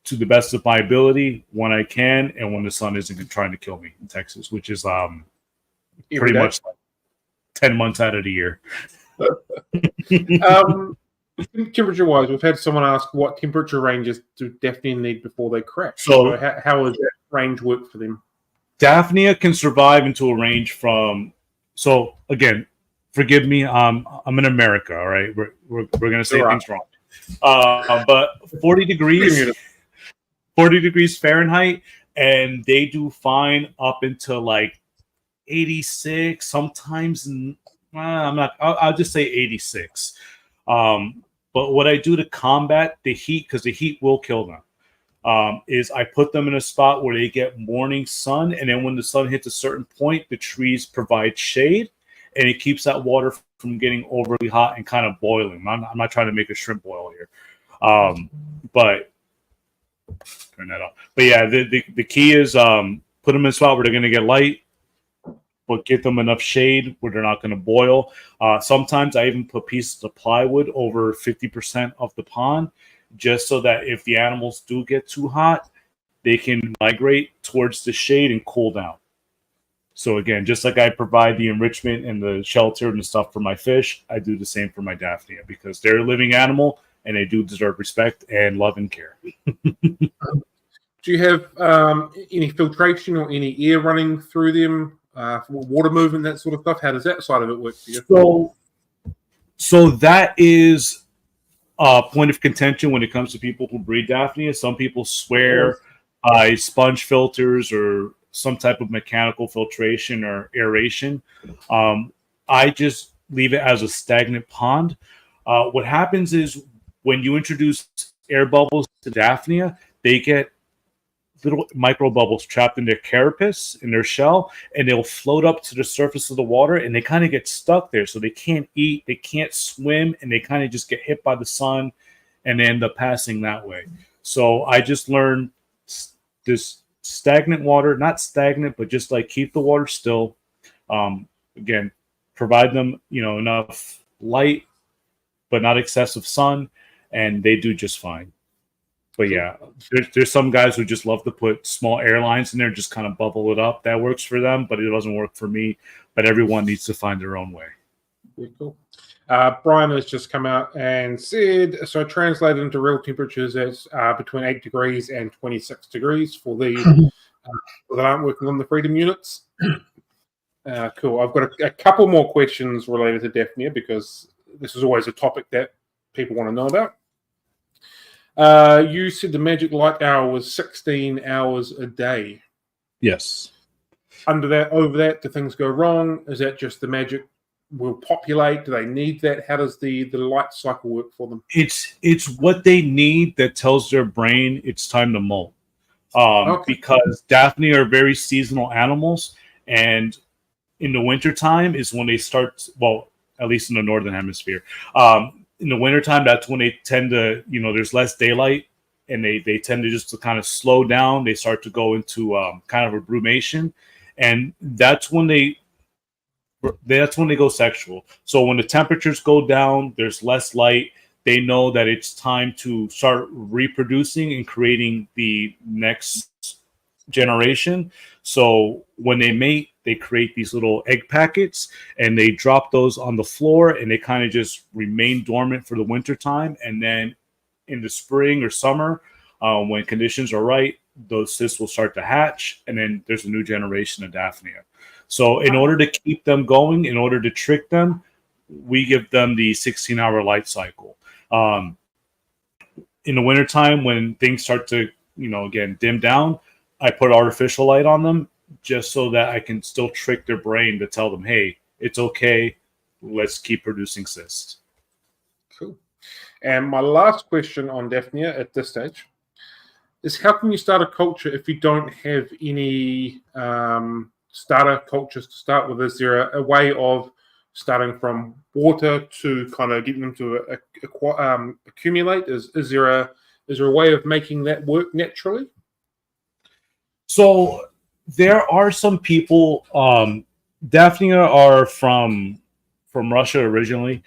to the best of my ability when I can, and when the sun isn't trying to kill me in Texas, which is pretty much like 10 months out of the year. Temperature-wise, we've had someone ask what temperature ranges do Daphne need before they crash. So how does that range work for them? Daphnia can survive into a range from. So again, forgive me. I'm in America. All right, we're gonna say things wrong. But 40 degrees Fahrenheit, and they do fine up into like 86. Sometimes I'll just say 86. But what I do to combat the heat, because the heat will kill them, is I put them in a spot where they get morning sun, and then when the sun hits a certain point, the trees provide shade, and it keeps that water from getting overly hot and kind of boiling. I'm not trying to make a shrimp boil here, but turn that off. But yeah, the key is put them in a spot where they're going to get light, but get them enough shade where they're not going to boil. Sometimes I even put pieces of plywood over 50% of the pond, just so that if the animals do get too hot, they can migrate towards the shade and cool down. So again, just like I provide the enrichment and the shelter and the stuff for my fish, I do the same for my Daphnia, because they're a living animal and they do deserve respect and love and care. Do you have any filtration or any air running through them? Water movement, that sort of stuff. How does that side of it work for you? So that is a point of contention when it comes to people who breed Daphnia. Some people swear by sponge filters or some type of mechanical filtration or aeration. I just leave it as a stagnant pond. What happens is when you introduce air bubbles to Daphnia, they get little micro bubbles trapped in their carapace, in their shell, and they'll float up to the surface of the water, and they kind of get stuck there. So they can't eat, they can't swim, and they kind of just get hit by the sun and they end up passing that way. So I just learned this stagnant water, not stagnant, but just like keep the water still. Again, provide them, enough light, but not excessive sun, and they do just fine. But yeah, there's some guys who just love to put small airlines in there, just kind of bubble it up. That works for them, but it doesn't work for me. But everyone needs to find their own way. Very cool. Brian has just come out and said, so translated into real temperatures as between 8 degrees and 26 degrees for the that aren't working on the Freedom units. Cool. I've got a couple more questions related to Daphnia, because this is always a topic that people want to know about. You said the magic light hour was 16 hours a day. Yes. Over that, do things go wrong? Is that just the magic will populate? Do they need that? How does the light cycle work for them? It's what they need that tells their brain it's time to molt. Because Daphne are very seasonal animals, and in the wintertime is when they start, well, at least in the northern hemisphere. In the wintertime, that's when they tend to, there's less daylight, and they tend to just to kind of slow down. They start to go into kind of a brumation, and that's when they go sexual. So when the temperatures go down, there's less light. They know that it's time to start reproducing and creating the next generation. So when they mate, they create these little egg packets, and they drop those on the floor, and they kind of just remain dormant for the winter time. And then in the spring or summer, when conditions are right, those cysts will start to hatch, and then there's a new generation of Daphnia. So in order to keep them going, in order to trick them, we give them the 16-hour light cycle. In the wintertime, when things start to, again, dim down, I put artificial light on them, just so that I can still trick their brain to tell them, hey, it's okay, let's keep producing cysts. Cool. And my last question on Daphnia at this stage is, how can you start a culture if you don't have any starter cultures to start with? Is there a way of starting from water to kind of getting them to accumulate? Is there a way of making that work naturally? So there are some people. Daphnia are from Russia originally,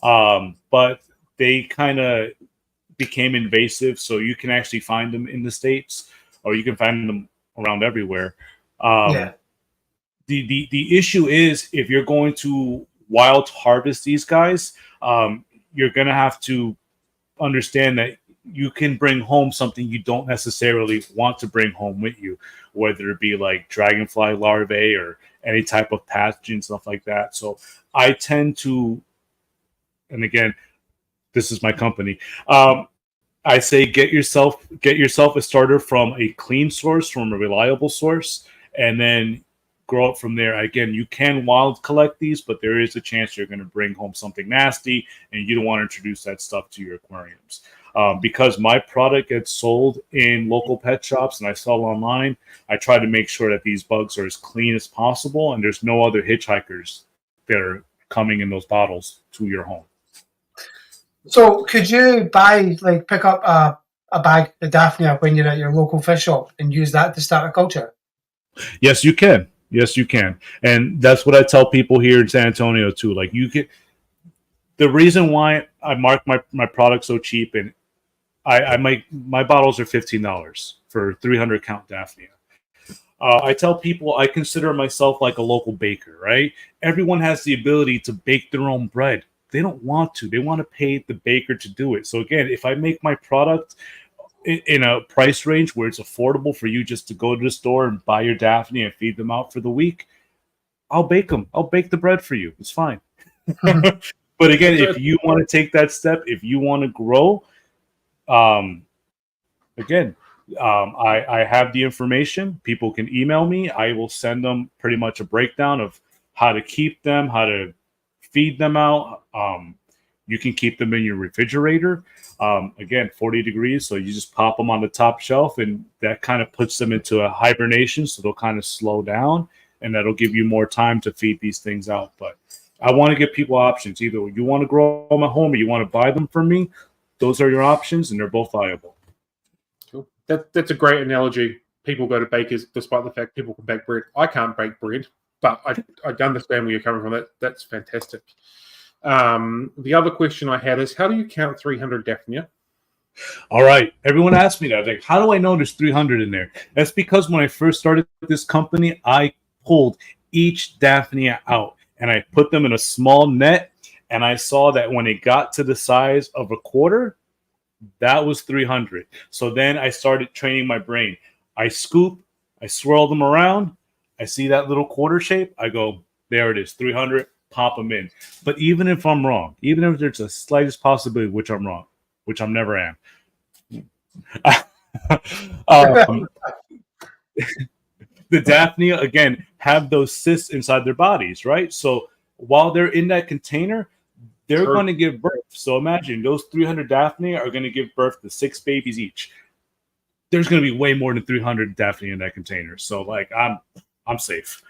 but they kind of became invasive. So you can actually find them in the States, or you can find them around everywhere. The issue is, if you're going to wild harvest these guys, you're going to have to understand that you can bring home something you don't necessarily want to bring home with you, whether it be like dragonfly larvae or any type of pathogen, stuff like that. So I tend to, and again, this is my company. I say get yourself a starter from a clean source, from a reliable source, and then grow up from there. Again, you can wild collect these, but there is a chance you're going to bring home something nasty, and you don't want to introduce that stuff to your aquariums. Because my product gets sold in local pet shops and I sell online, I try to make sure that these bugs are as clean as possible, and there's no other hitchhikers that are coming in those bottles to your home. So could you pick up a bag of Daphnia when you're at your local fish shop and use that to start a culture? Yes, you can. Yes, you can. And that's what I tell people here in San Antonio too. Like, you can, the reason why I mark my product so cheap, and my bottles are $15 for 300 count Daphnia. I tell people I consider myself like a local baker, right? Everyone has the ability to bake their own bread. They don't want to. They want to pay the baker to do it. So again, if I make my product in a price range where it's affordable for you just to go to the store and buy your Daphne and feed them out for the week, I'll bake them. I'll bake the bread for you. It's fine. But again, if you want to take that step, if you want to grow, I have the information. People can email me. I will send them pretty much a breakdown of how to keep them, how to feed them out. You can keep them in your refrigerator. Again, 40 degrees. So you just pop them on the top shelf, and that kind of puts them into a hibernation. So they'll kind of slow down, and that'll give you more time to feed these things out. But I want to give people options. Either you want to grow them at home or you want to buy them from me. Those are your options, and they're both viable. Cool. That's a great analogy. People go to bakers despite the fact people can bake bread. I can't bake bread, but I understand where you're coming from. That's fantastic. The other question I had is, how do you count 300 Daphnia? All right. Everyone asked me that. Like, how do I know there's 300 in there? That's because when I first started this company, I pulled each Daphnia out and I put them in a small net. And I saw that when it got to the size of a quarter, that was 300. So then I started training my brain. I scoop, I swirl them around. I see that little quarter shape. I go, there it is, 300. Pop them in. But even if I'm wrong, even if there's a slightest possibility, which I'm wrong, which I'm never am, the Daphnia, again, have those cysts inside their bodies, right? So while they're in that container, they're going to give birth. So imagine those 300 Daphnia are going to give birth to 6 babies each. There's going to be way more than 300 Daphnia in that container. So, like, I'm safe.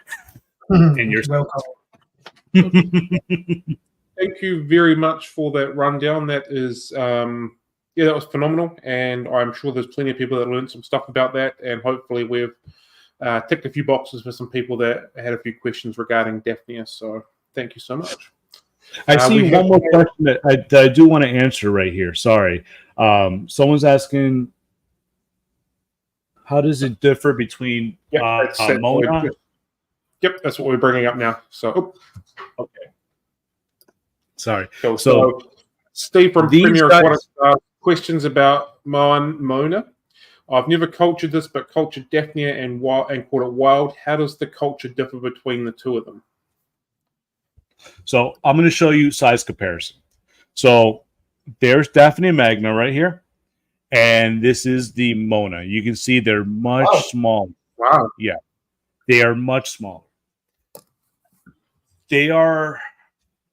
And you're welcome. Thank you very much for that rundown. That is, that was phenomenal, and I'm sure there's plenty of people that learned some stuff about that, and hopefully we've ticked a few boxes for some people that had a few questions regarding Daphnia. So thank you so much. I see one more question that I do want to answer right here. Sorry. Someone's asking, how does it differ between Mona? Yep, that's what we're bringing up now. So, okay. Sorry. So Steve from Premier Aquatics questions about Mona. I've never cultured this, but cultured Daphnia and caught it wild. How does the culture differ between the two of them? So I'm going to show you size comparison. So there's Daphnia magna right here, and this is the Mona. You can see they're much smaller. Wow. Yeah, they are much smaller. They are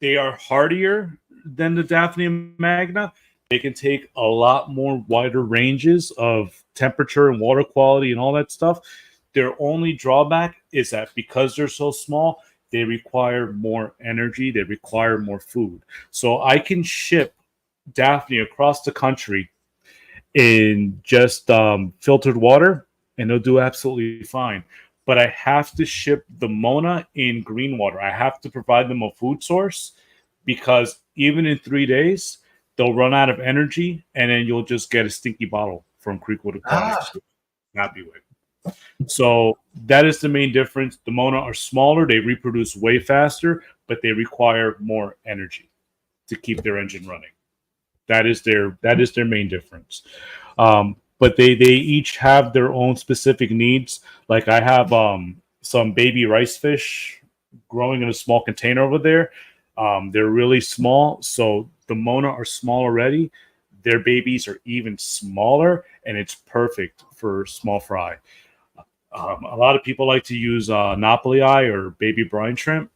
hardier than the Daphnia magna. They can take a lot more wider ranges of temperature and water quality and all that stuff. Their only drawback is that because they're so small, they require more energy. They require more food. So I can ship Daphnia across the country in just filtered water, and they'll do absolutely fine. But I have to ship the Mona in green water. I have to provide them a food source, because even in 3 days, they'll run out of energy, and then you'll just get a stinky bottle from Creekwood Aquatics. Happy with. So that is the main difference. The Mona are smaller. They reproduce way faster, but they require more energy to keep their engine running. That is their main difference. But they each have their own specific needs. Like I have some baby rice fish growing in a small container over there. They're really small, so the Mona are small already. Their babies are even smaller, and it's perfect for small fry. A lot of people like to use Napoli or baby brine shrimp,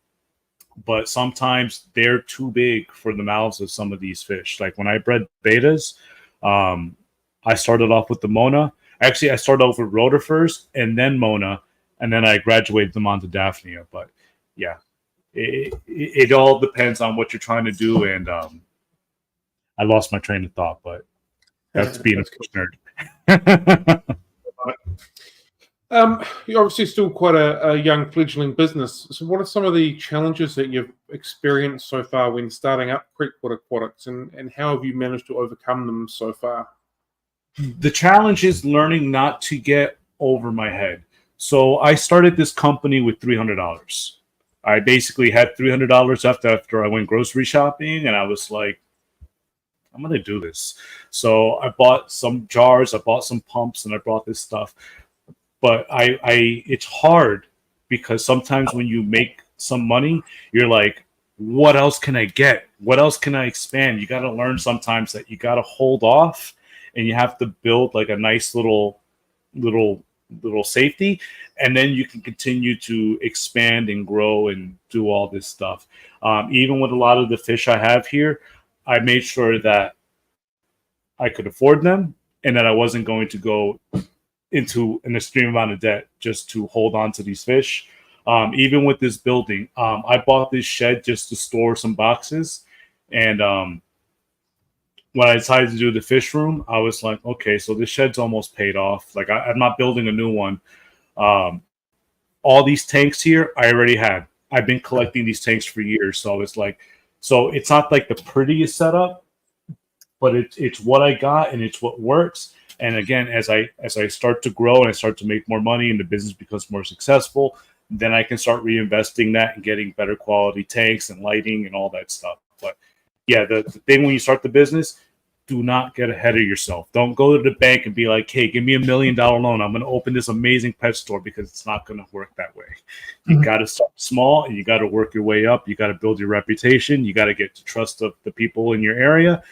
but sometimes they're too big for the mouths of some of these fish. Like when I bred betas, I started off with the Mona. Actually, I started off with rotifers and then Mona, and then I graduated them onto Daphnia. But yeah, it all depends on what you're trying to do. And I lost my train of thought, but that's being a fish nerd. You're obviously still quite a young fledgling business. So what are some of the challenges that you've experienced so far when starting up Creekwood Aquatics, and how have you managed to overcome them so far? The challenge is learning not to get over my head. So I started this company with $300. I basically had $300 left after I went grocery shopping, and I was like, I'm going to do this. So I bought some jars, I bought some pumps, and I brought this stuff. But it's hard because sometimes when you make some money, you're like, what else can I get? What else can I expand? You got to learn sometimes that you got to hold off, and you have to build like a nice little safety, and then you can continue to expand and grow and do all this stuff. Even with a lot of the fish I have here, I made sure that I could afford them and that I wasn't going to go into an extreme amount of debt just to hold on to these fish. Even with this building, I bought this shed just to store some boxes, and when I decided to do the fish room, I was like, okay, so this shed's almost paid off. Like I'm not building a new one. All these tanks here, I already had. I've been collecting these tanks for years. So it's like, so it's not like the prettiest setup, but it's what I got and it's what works. And again, as I start to grow and I start to make more money and the business becomes more successful, then I can start reinvesting that and getting better quality tanks and lighting and all that stuff. But yeah, the thing when you start the business, do not get ahead of yourself. Don't go to the bank and be like, hey, give me $1 million loan. I'm going to open this amazing pet store, because it's not going to work that way. You got to start small and you got to work your way up. You got to build your reputation. You got to get the trust of the people in your area,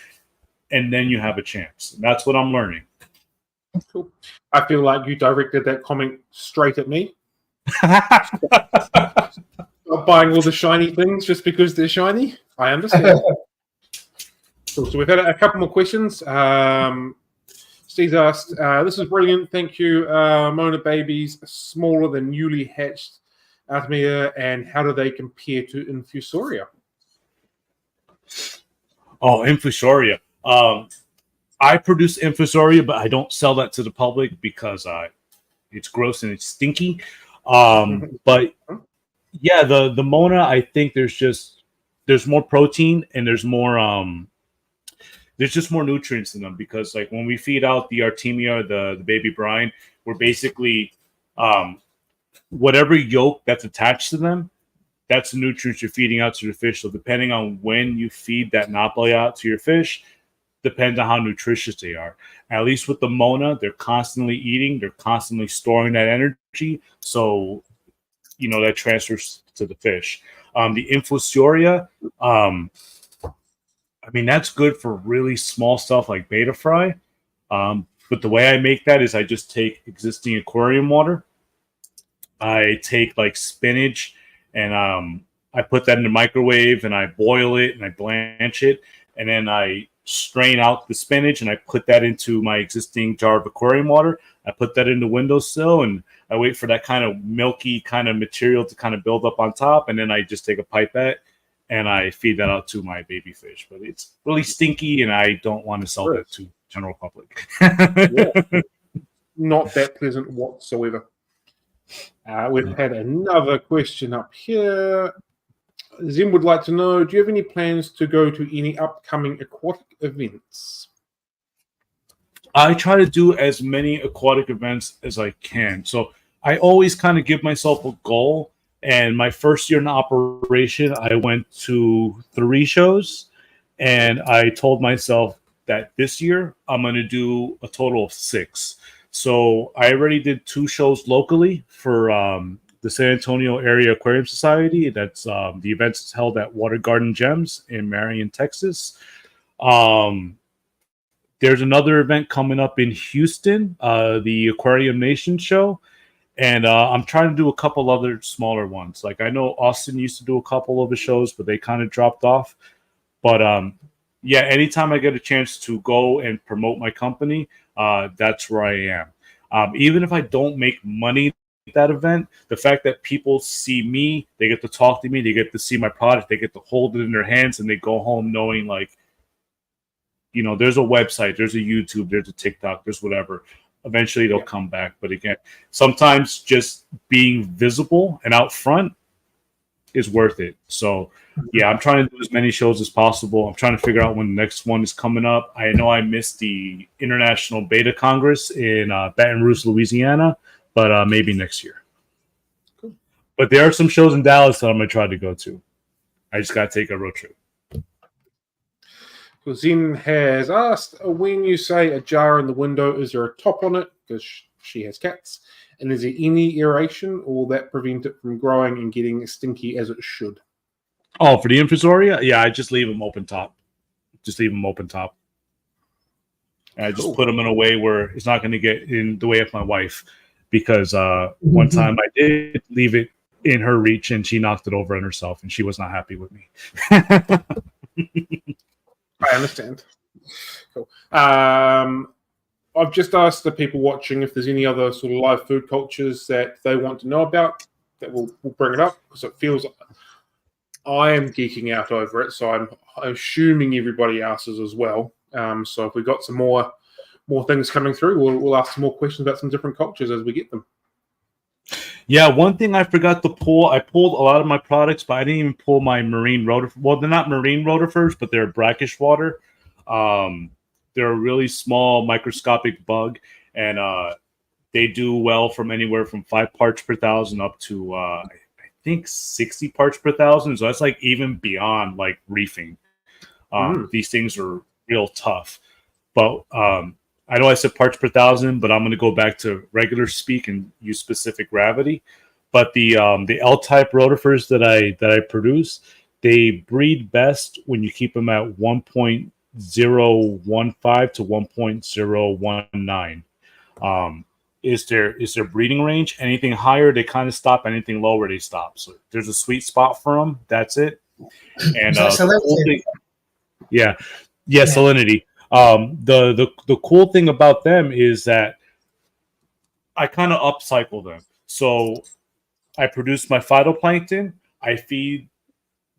and then you have a chance. And that's what I'm learning. Cool. I feel like you directed that comment straight at me. Stop buying all the shiny things just because they're shiny. I understand. Cool. So we've had a couple more questions. Steve's asked, this is brilliant. Thank you. Mona babies smaller than newly hatched Artemia, and how do they compare to Infusoria? Oh, Infusoria. I produce Infusoria, but I don't sell that to the public because it's gross and it's stinky. But yeah, the Mona, I think there's more protein and there's just more nutrients in them, because like when we feed out the Artemia, the baby brine, we're basically whatever yolk that's attached to them, that's the nutrients you're feeding out to the fish. So depending on when you feed that napoli out to your fish, depends on how nutritious they are. At least with the Mona, they're constantly eating, they're constantly storing that energy. So, that transfers to the fish. The Infusoria, that's good for really small stuff like beta fry. But the way I make that is I just take existing aquarium water. I take like spinach and I put that in the microwave and I boil it and I blanch it. And then I strain out the spinach and I put that into my existing jar of aquarium water. I put that in the windowsill and I wait for that kind of milky kind of material to kind of build up on top. And then I just take a pipette and I feed that out to my baby fish. But it's really stinky and I don't want to sell that to general public. Yeah. Not that pleasant whatsoever. We've had another question up here. Zim would like to know, do you have any plans to go to any upcoming aquatic events? I try to do as many aquatic events as I can. So I always kind of give myself a goal. And my first year in operation, I went to 3 shows. And I told myself, that this year I'm going to do a total of 6. So I already did 2 shows locally for the San Antonio Area Aquarium Society. That's the event is held at Water Garden Gems in Marion, Texas. There's another event coming up in Houston, the Aquarium Nation show. And I'm trying to do a couple other smaller ones. Like I know Austin used to do a couple of the shows, but they kind of dropped off. But yeah, anytime I get a chance to go and promote my company, that's where I am. Even if I don't make money at that event, the fact that people see me, they get to talk to me, they get to see my product, they get to hold it in their hands, and they go home knowing like, you know, there's a website, there's a YouTube, there's a TikTok, there's whatever. Eventually they'll come back. But again, sometimes just being visible and out front is worth it. So yeah, I'm trying to do as many shows as possible. I'm trying to figure out when the next one is coming up. I know I missed the International Beta Congress in Baton Rouge, Louisiana, but maybe next year. Cool. But there are some shows in Dallas that I'm going to try to go to. I just got to take a road trip. Zen has asked, when you say a jar in the window, is there a top on it? Because she has cats. And is there any aeration, or will that prevent it from growing and getting stinky as it should? Oh, for the Infusoria? Yeah, I just leave them open top. And I just put them in a way where it's not going to get in the way of my wife. Because one time I did leave it in her reach, and she knocked it over on herself, and she was not happy with me. I understand. Cool. I've just asked the people watching if there's any other sort of live food cultures that they want to know about. That we'll bring it up because it feels I am geeking out over it. So I'm assuming everybody else is as well. So if we've got some more things coming through, we'll ask some more questions about some different cultures as we get them. Yeah, one thing I forgot to pull, I pulled a lot of my products, but I didn't even pull my marine rotifer. Well, they're not marine rotifers, but they're brackish water. They're a really small microscopic bug, and they do well from anywhere from 5 parts per thousand up to, I think, 60 parts per thousand. So that's like even beyond like reefing. These things are real tough. But I know I said parts per thousand, but I'm going to go back to regular speak and use specific gravity. But the L-type rotifers that I produce, they breed best when you keep them at 1.015 to 1.019. Is their breeding range. Anything higher, they kind of stop. Anything lower, they stop. So there's a sweet spot for them. That's it. And salinity. Salinity. The cool thing about them is that I kind of upcycle them. So I produce my phytoplankton. I feed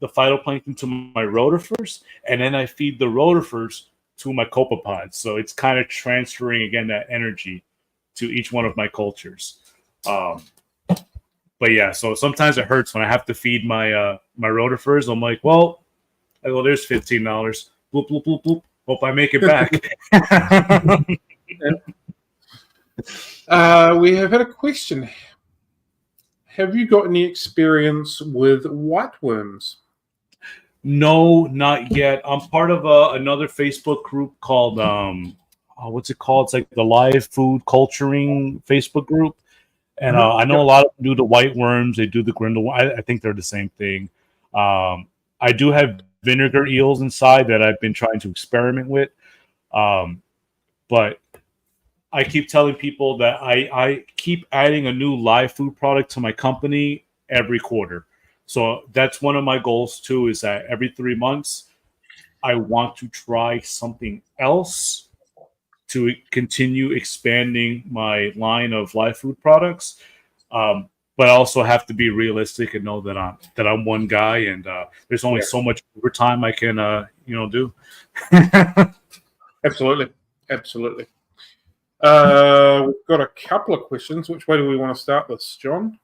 the phytoplankton to my rotifers, and then I feed the rotifers to my copepods. So it's kind of transferring again that energy to each one of my cultures. But yeah, so sometimes it hurts when I have to feed my my rotifers. I'm like, well, there's $15. Bloop bloop bloop bloop. Hope I make it back. We have had a question. Have you got any experience with whiteworms? No, not yet. I'm part of another Facebook group called what's it called? It's like the Live Food Culturing Facebook group. And I know a lot of them do the white worms. They do the grindle. I think they're the same thing. I do have vinegar eels inside that I've been trying to experiment with. But I keep telling people that I keep adding a new live food product to my company every quarter. So that's one of my goals too, is that every 3 months, I want to try something else to continue expanding my line of live food products. But I also have to be realistic and know that I'm one guy, and there's only so much overtime I can do. Absolutely. We've got a couple of questions. Which way do we want to start this, John?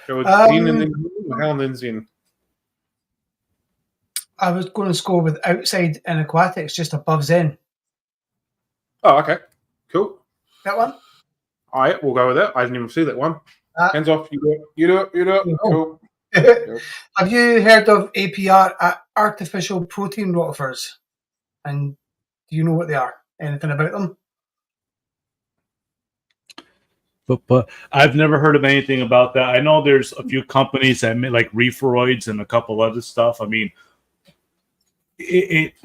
Go with Zen and then Hal and then Zen. I was going to go with outside in aquatics, just above Zen. Oh, okay. Cool. That one? All right, we'll go with that. I didn't even see that one. Hands off. You do it. Cool. Have you heard of APR, artificial protein rotifers? And Do you know what they are? Anything about them? But I've never heard of anything about that. I know there's a few companies that make like referoids and a couple other stuff. I mean,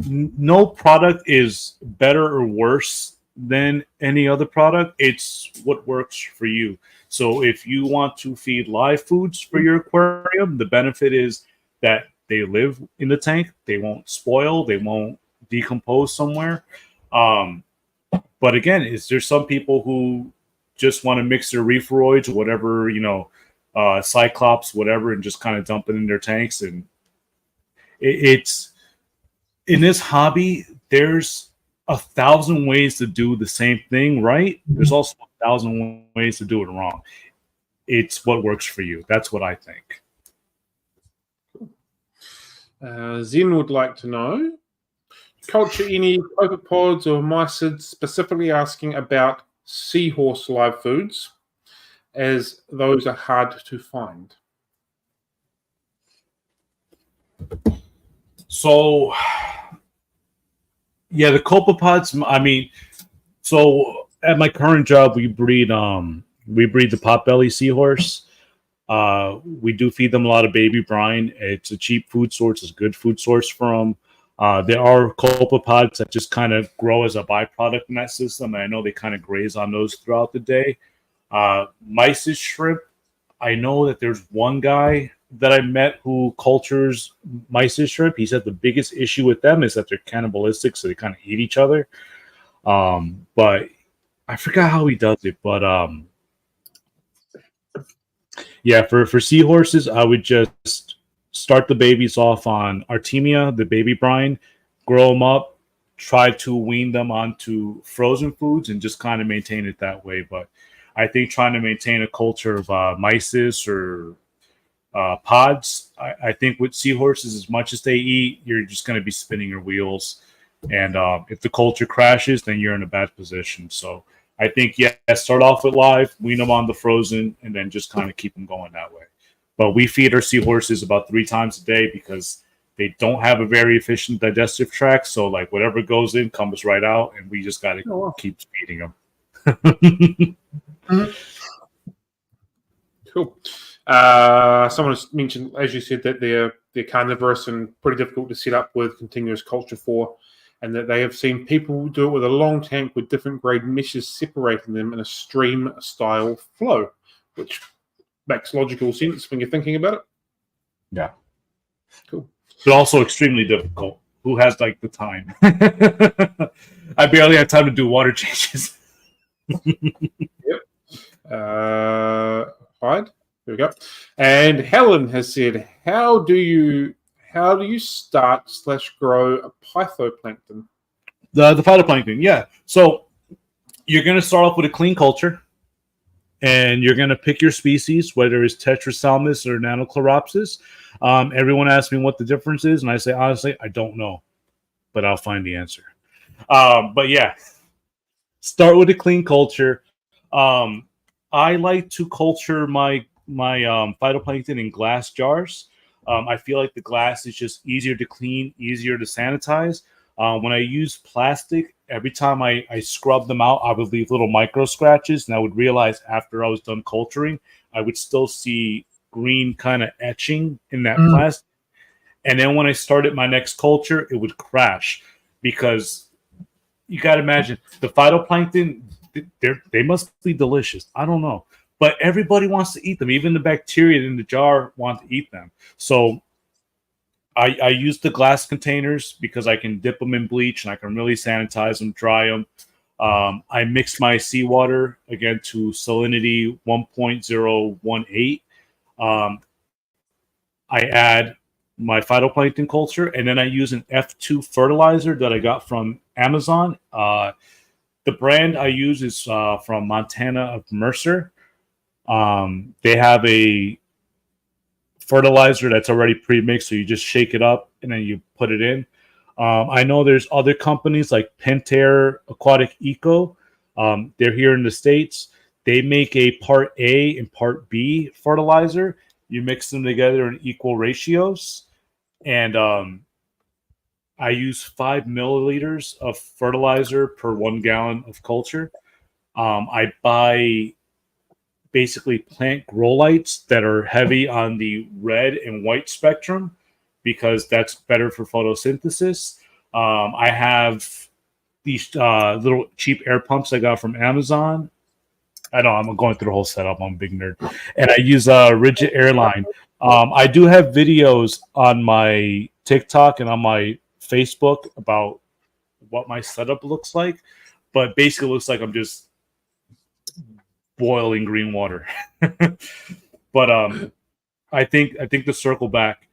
no product is better or worse than any other product. It's what works for you. So if you want to feed live foods for your aquarium, the benefit is that they live in the tank. They won't spoil. They won't decompose somewhere. But again, there's some people who just want to mix their referoids or whatever, Cyclops, whatever, and just kind of dump it in their tanks. And it's in this hobby, there's 1,000 ways to do the same thing right. There's also 1,000 ways to do it wrong. It's what works for you. That's what I think. Zen would like to know, culture any copepods or mycids, specifically asking about seahorse live foods, as those are hard to find. So, yeah, the copepods. I mean, so at my current job, we breed the potbelly seahorse. We do feed them a lot of baby brine. It's a cheap food source. It's a good food source for them. There are copepods that just kind of grow as a byproduct in that system, and I know they kind of graze on those throughout the day. Mysis shrimp, I know that there's one guy that I met who cultures mysis shrimp. He said the biggest issue with them is that they're cannibalistic, so they kind of eat each other. But I forgot how he does it. But yeah, for seahorses, I would just start the babies off on Artemia, the baby brine, grow them up, try to wean them onto frozen foods, and just kind of maintain it that way. But I think trying to maintain a culture of mysis or pods, I think with seahorses, as much as they eat, you're just going to be spinning your wheels. And if the culture crashes, then you're in a bad position. So I think, yeah, start off with live, wean them on the frozen, and then just kind of keep them going that way. But we feed our seahorses about 3 times a day because they don't have a very efficient digestive tract. So, like, whatever goes in comes right out, and we just got to keep feeding them. Cool. Someone has mentioned, as you said, that they're carnivorous and pretty difficult to set up with continuous culture for, and that they have seen people do it with a long tank with different grade meshes separating them in a stream-style flow, which makes logical sense when you're thinking about it. Yeah. Cool. But also extremely difficult. Who has, like, the time? I barely have time to do water changes. Yep. Hide. There we go. And Helen has said, how do you start/grow a phytoplankton? The phytoplankton, yeah. So you're going to start off with a clean culture, and you're going to pick your species, whether it's Tetrasalmus or Nanochloropsis. Everyone asks me what the difference is, and I say, honestly, I don't know, but I'll find the answer. But yeah, start with a clean culture. I like to culture my phytoplankton in glass jars. I feel like the glass is just easier to clean, easier to sanitize. When I use plastic, every time I scrub them out, I would leave little micro scratches, and I would realize after I was done culturing, I would still see green kind of etching in that plastic. And then when I started my next culture, it would crash because you got to imagine the phytoplankton, they must be delicious. I don't know. But everybody wants to eat them. Even the bacteria in the jar want to eat them. So I use the glass containers because I can dip them in bleach and I can really sanitize them, dry them. I mix my seawater, again, to salinity 1.018. I add my phytoplankton culture, and then I use an F2 fertilizer that I got from Amazon. The brand I use is from Montana of Mercer. They have a fertilizer that's already pre-mixed, so you just shake it up and then you put it in. I know there's other companies like Pentair Aquatic Eco. They're here in the States. They make a part A and part B fertilizer. You mix them together in equal ratios, and I use 5 milliliters of fertilizer per 1 gallon of culture. I buy basically plant grow lights that are heavy on the red and white spectrum because that's better for photosynthesis. I have these little cheap air pumps I got from Amazon. I know I'm going through the whole setup. I'm a big nerd. And I use a rigid airline. I do have videos on my TikTok and on my Facebook about what my setup looks like, but basically it looks like I'm just boiling green water. But I think to circle back,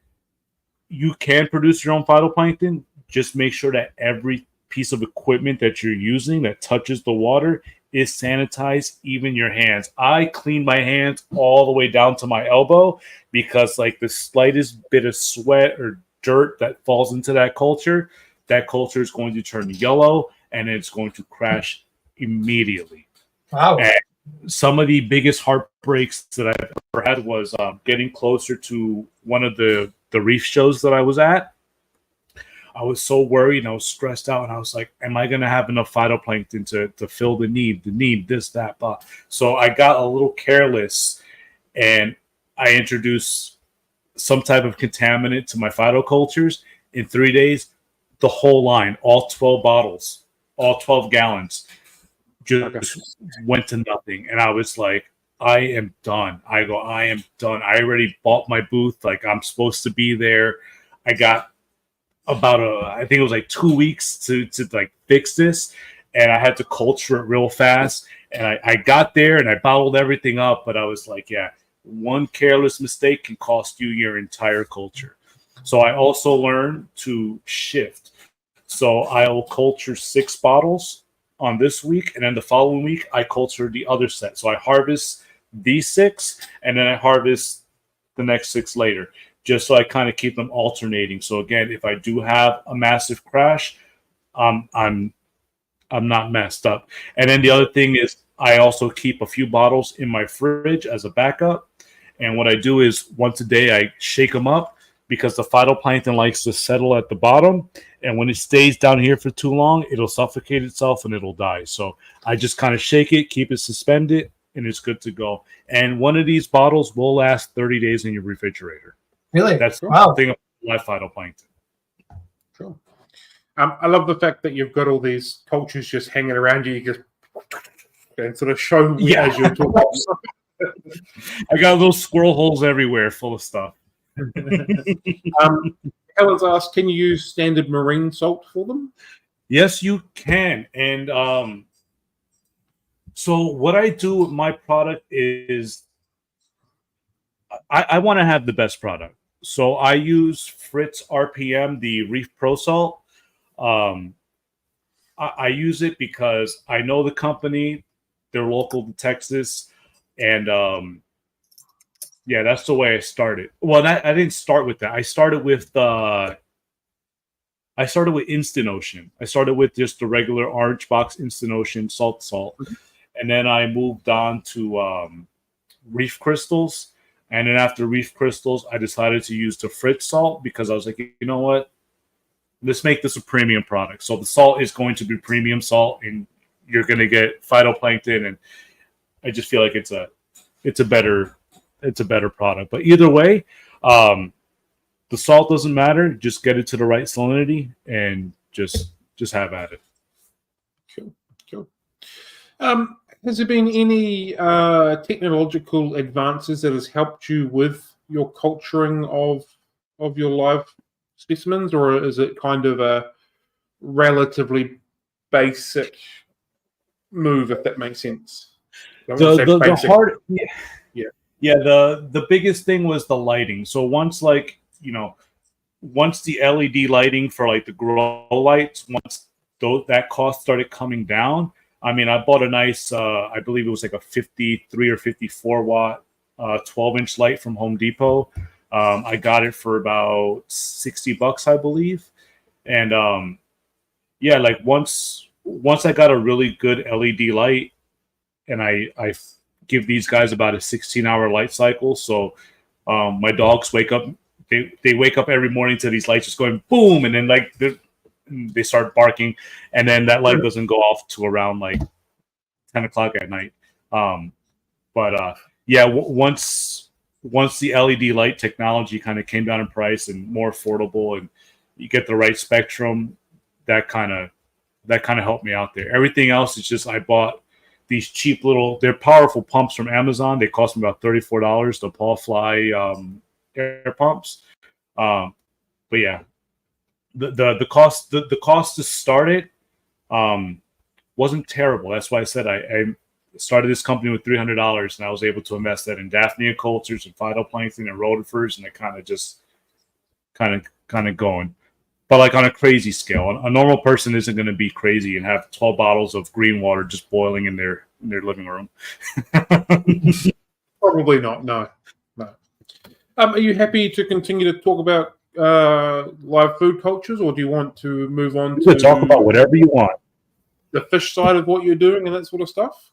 you can produce your own phytoplankton. Just make sure that every piece of equipment that you're using that touches the water is sanitized, even your hands. I clean my hands all the way down to my elbow because like the slightest bit of sweat or dirt that falls into that culture is going to turn yellow and it's going to crash immediately. Wow. And some of the biggest heartbreaks that I've ever had was getting closer to one of the reef shows that I was at. I was so worried and I was stressed out, and I was like, am I going to have enough phytoplankton to fill the need, this, that, blah. So I got a little careless and I introduced some type of contaminant to my phytocultures. In 3 days, the whole line, all 12 bottles, all 12 gallons, just went to nothing. And I was like, I am done. I am done. I already bought my booth. Like, I'm supposed to be there. I got about I think it was like 2 weeks to like fix this, and I had to culture it real fast. And I got there and I bottled everything up, but I was like, yeah, one careless mistake can cost you your entire culture. So I also learned to shift. So I'll culture 6 bottles on this week, and then the following week I culture the other set. So I harvest these 6, and then I harvest the next 6 later, just so I kind of keep them alternating. So again, if I do have a massive crash, I'm not messed up. And then the other thing is I also keep a few bottles in my fridge as a backup. And what I do is once a day I shake them up because the phytoplankton likes to settle at the bottom. And when it stays down here for too long, it'll suffocate itself and it'll die. So I just kind of shake it, keep it suspended, and it's good to go. And one of these bottles will last 30 days in your refrigerator. Really? That's wow. the thing about live phytoplankton. Sure. I love the fact that you've got all these cultures just hanging around you. You just and sort of show me as you're talking. I got little squirrel holes everywhere full of stuff. Helen's asked, can you use standard marine salt for them? Yes, you can. And so what I do with my product is I want to have the best product. So I use Fritz RPM, the Reef Pro Salt. I use it because I know the company. They're local to Texas. And yeah, that's the way I started. Well, I didn't start with that. I started with Instant Ocean. I started with just the regular orange box Instant Ocean salt. And then I moved on to Reef Crystals. And then after Reef Crystals, I decided to use the Fritz salt because I was like, you know what? Let's make this a premium product. So the salt is going to be premium salt, and you're going to get phytoplankton. And I just feel like it's a better product. But either way, the salt doesn't matter. Just get it to the right salinity and just have at it. Cool. Has there been any technological advances that has helped you with your culturing of your live specimens, or is it kind of a relatively basic move, if that makes sense? The biggest thing was the lighting. So once the LED lighting for like the grow lights, once that cost started coming down, I mean, I bought a nice, I believe it was like a 53 or 54 watt 12-inch light from Home Depot. I got it for about $60, I believe. And yeah, like once I got a really good LED light, and I give these guys about a 16-hour light cycle. So my dogs wake up, they wake up every morning to these lights just going boom, and then like they start barking, and then that light doesn't go off to around like 10 o'clock at night. Once the LED light technology kind of came down in price and more affordable, and you get the right spectrum, that kind of helped me out there. Everything else is just I bought these cheap they're powerful pumps from Amazon. They cost me about $34. The Paul Fly air pumps. But yeah, the cost to start it wasn't terrible. That's why I said I started this company with $300, and I was able to invest that in Daphne cultures and phytoplankton and rotifers, and it kind of going. But like on a crazy scale, a normal person isn't going to be crazy and have 12 bottles of green water just boiling in their living room. Probably not. No. Are you happy to continue to talk about live food cultures, or do you want to move on to talk about whatever you want? The fish side of what you're doing and that sort of stuff?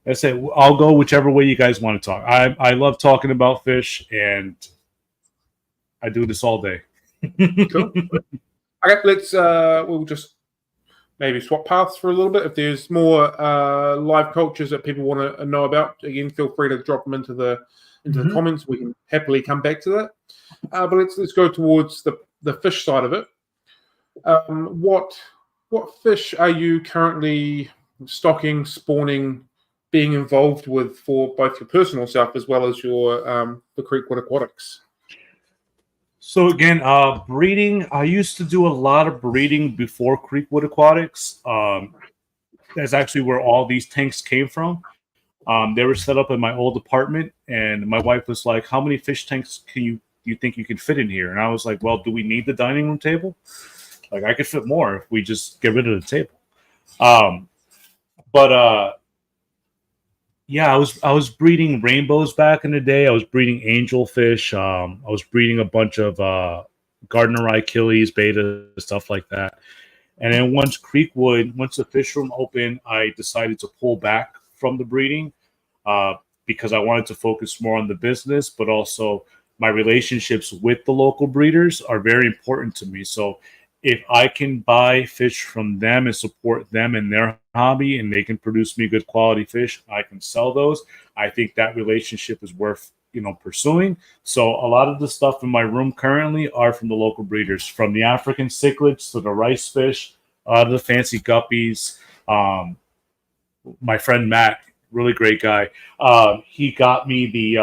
I say I'll go whichever way you guys want to talk. I love talking about fish, and I do this all day. Cool. Okay, let's we'll just maybe swap paths for a little bit. If there's more live cultures that people want to know about, again, feel free to drop them into the comments. We can happily come back to that. But let's go towards the fish side of it. What fish are you currently stocking, spawning, being involved with for both your personal self as well as your the Creekwood Aquatics? So again, breeding. I used to do a lot of breeding before Creekwood Aquatics. That's actually where all these tanks came from. They were set up in my old apartment, and my wife was like, "How many fish tanks you think you can fit in here?" And I was like, "Well, do we need the dining room table? Like, I could fit more if we just get rid of the table." Yeah, I was breeding rainbows back in the day. I was breeding angelfish. I was breeding a bunch of Gardnerite, Achilles, beta, stuff like that. And then once the fish room opened, I decided to pull back from the breeding because I wanted to focus more on the business, but also my relationships with the local breeders are very important to me. So if I can buy fish from them and support them in their hobby, and they can produce me good quality fish, I can sell those. I think that relationship is worth pursuing. So a lot of the stuff in my room currently are from the local breeders, from the African cichlids to the rice fish, the fancy guppies. My friend Matt, really great guy, he got me the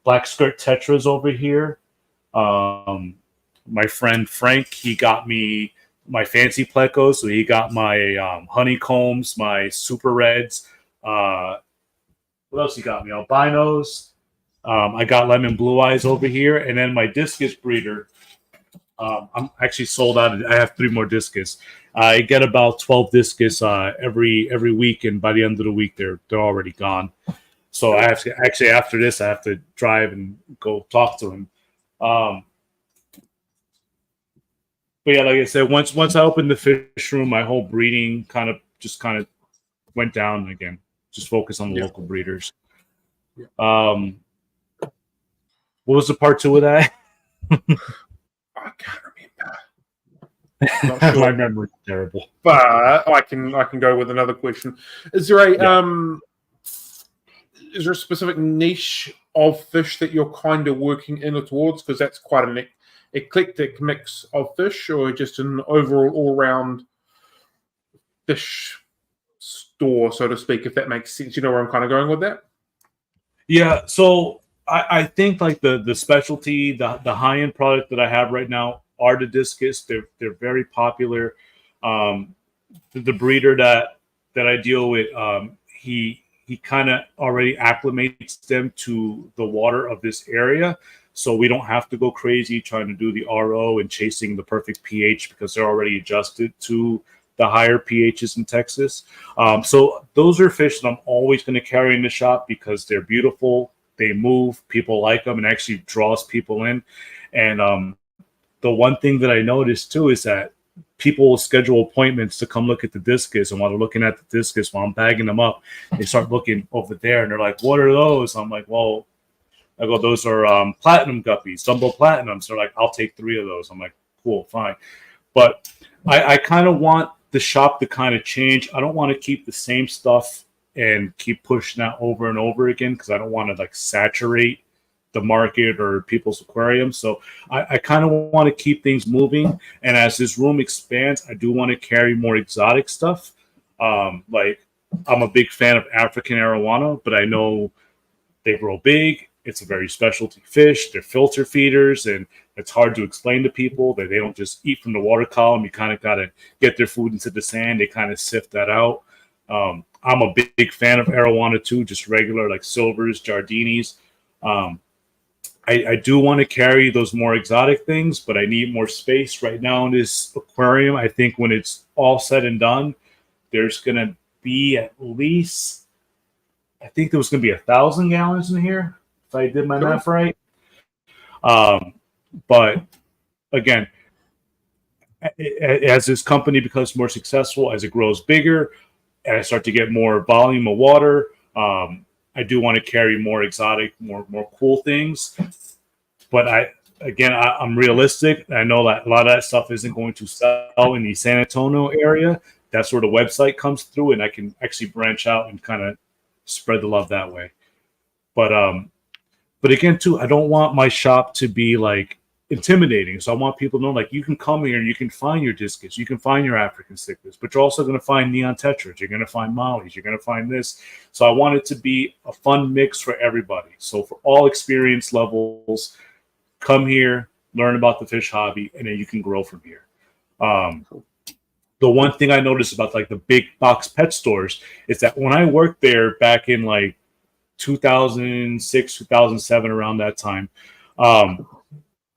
black skirt tetras over here. My friend Frank, he got me my fancy plecos, so he got my honeycombs, my super reds. What else he got me? Albinos. I got lemon blue eyes over here, and then my discus breeder. I'm actually sold out. I have 3 more discus. I get about 12 discus every week, and by the end of the week, they're already gone. So I have to actually, after this, I have to drive and go talk to him. But yeah, like I said, once I opened the fish room, my whole breeding kind of went down again. Just focus on the local breeders. Yeah. What was the part 2 of that? I can't remember. Not sure. My memory's terrible. But I can go with another question. Is there a specific niche of fish that you're kind of working in or towards? Because that's quite an eclectic mix of fish, or just an overall all-round fish store, so to speak, if that makes sense. You know where I'm kind of going with that? Yeah, so I think like the specialty, the high-end product that I have right now are the discus. They're very popular. The breeder that I deal with, he kind of already acclimates them to the water of this area. So we don't have to go crazy trying to do the RO and chasing the perfect pH, because they're already adjusted to the higher pHs in Texas. So those are fish that I'm always going to carry in the shop because they're beautiful. They move. People like them, and actually draws people in. And the one thing that I noticed too is that people will schedule appointments to come look at the discus, and while they're looking at the discus, while I'm bagging them up, they start looking over there, and they're like, "What are those?" I'm like, "Well," I go, "Those are platinum guppies, Dumbo platinums." They're like, "I'll take 3 of those." I'm like, "Cool, fine." But I kind of want the shop to kind of change. I don't want to keep the same stuff and keep pushing that over and over again because I don't want to like saturate the market or people's aquariums. So I kind of want to keep things moving. And as this room expands, I do want to carry more exotic stuff. Like I'm a big fan of African arowana, but I know they grow big. It's a very specialty fish. They're filter feeders, and it's hard to explain to people that they don't just eat from the water column. You kind of got to get their food into the sand. They kind of sift that out. I'm a big fan of arowana too, just regular like silvers, jardinis. I do want to carry those more exotic things, but I need more space right now in this aquarium. I think when it's all said and done, there's going to be at least, I think there was going to be 1,000 gallons in here, if I did my math right. But again, as this company becomes more successful, as it grows bigger, and I start to get more volume of water, I do want to carry more exotic, more cool things. But I'm realistic. I know that a lot of that stuff isn't going to sell in the San Antonio area. That's where the website comes through, and I can actually branch out and kind of spread the love that way. But again, too, I don't want my shop to be like intimidating. So I want people to know, like, you can come here and you can find your discus, you can find your African cichlids, but you're also going to find neon tetras, you're going to find mollies, you're going to find this. So I want it to be a fun mix for everybody. So for all experience levels, come here, learn about the fish hobby, and then you can grow from here. The one thing I noticed about like the big box pet stores is that when I worked there back in like 2006, 2007, around that time,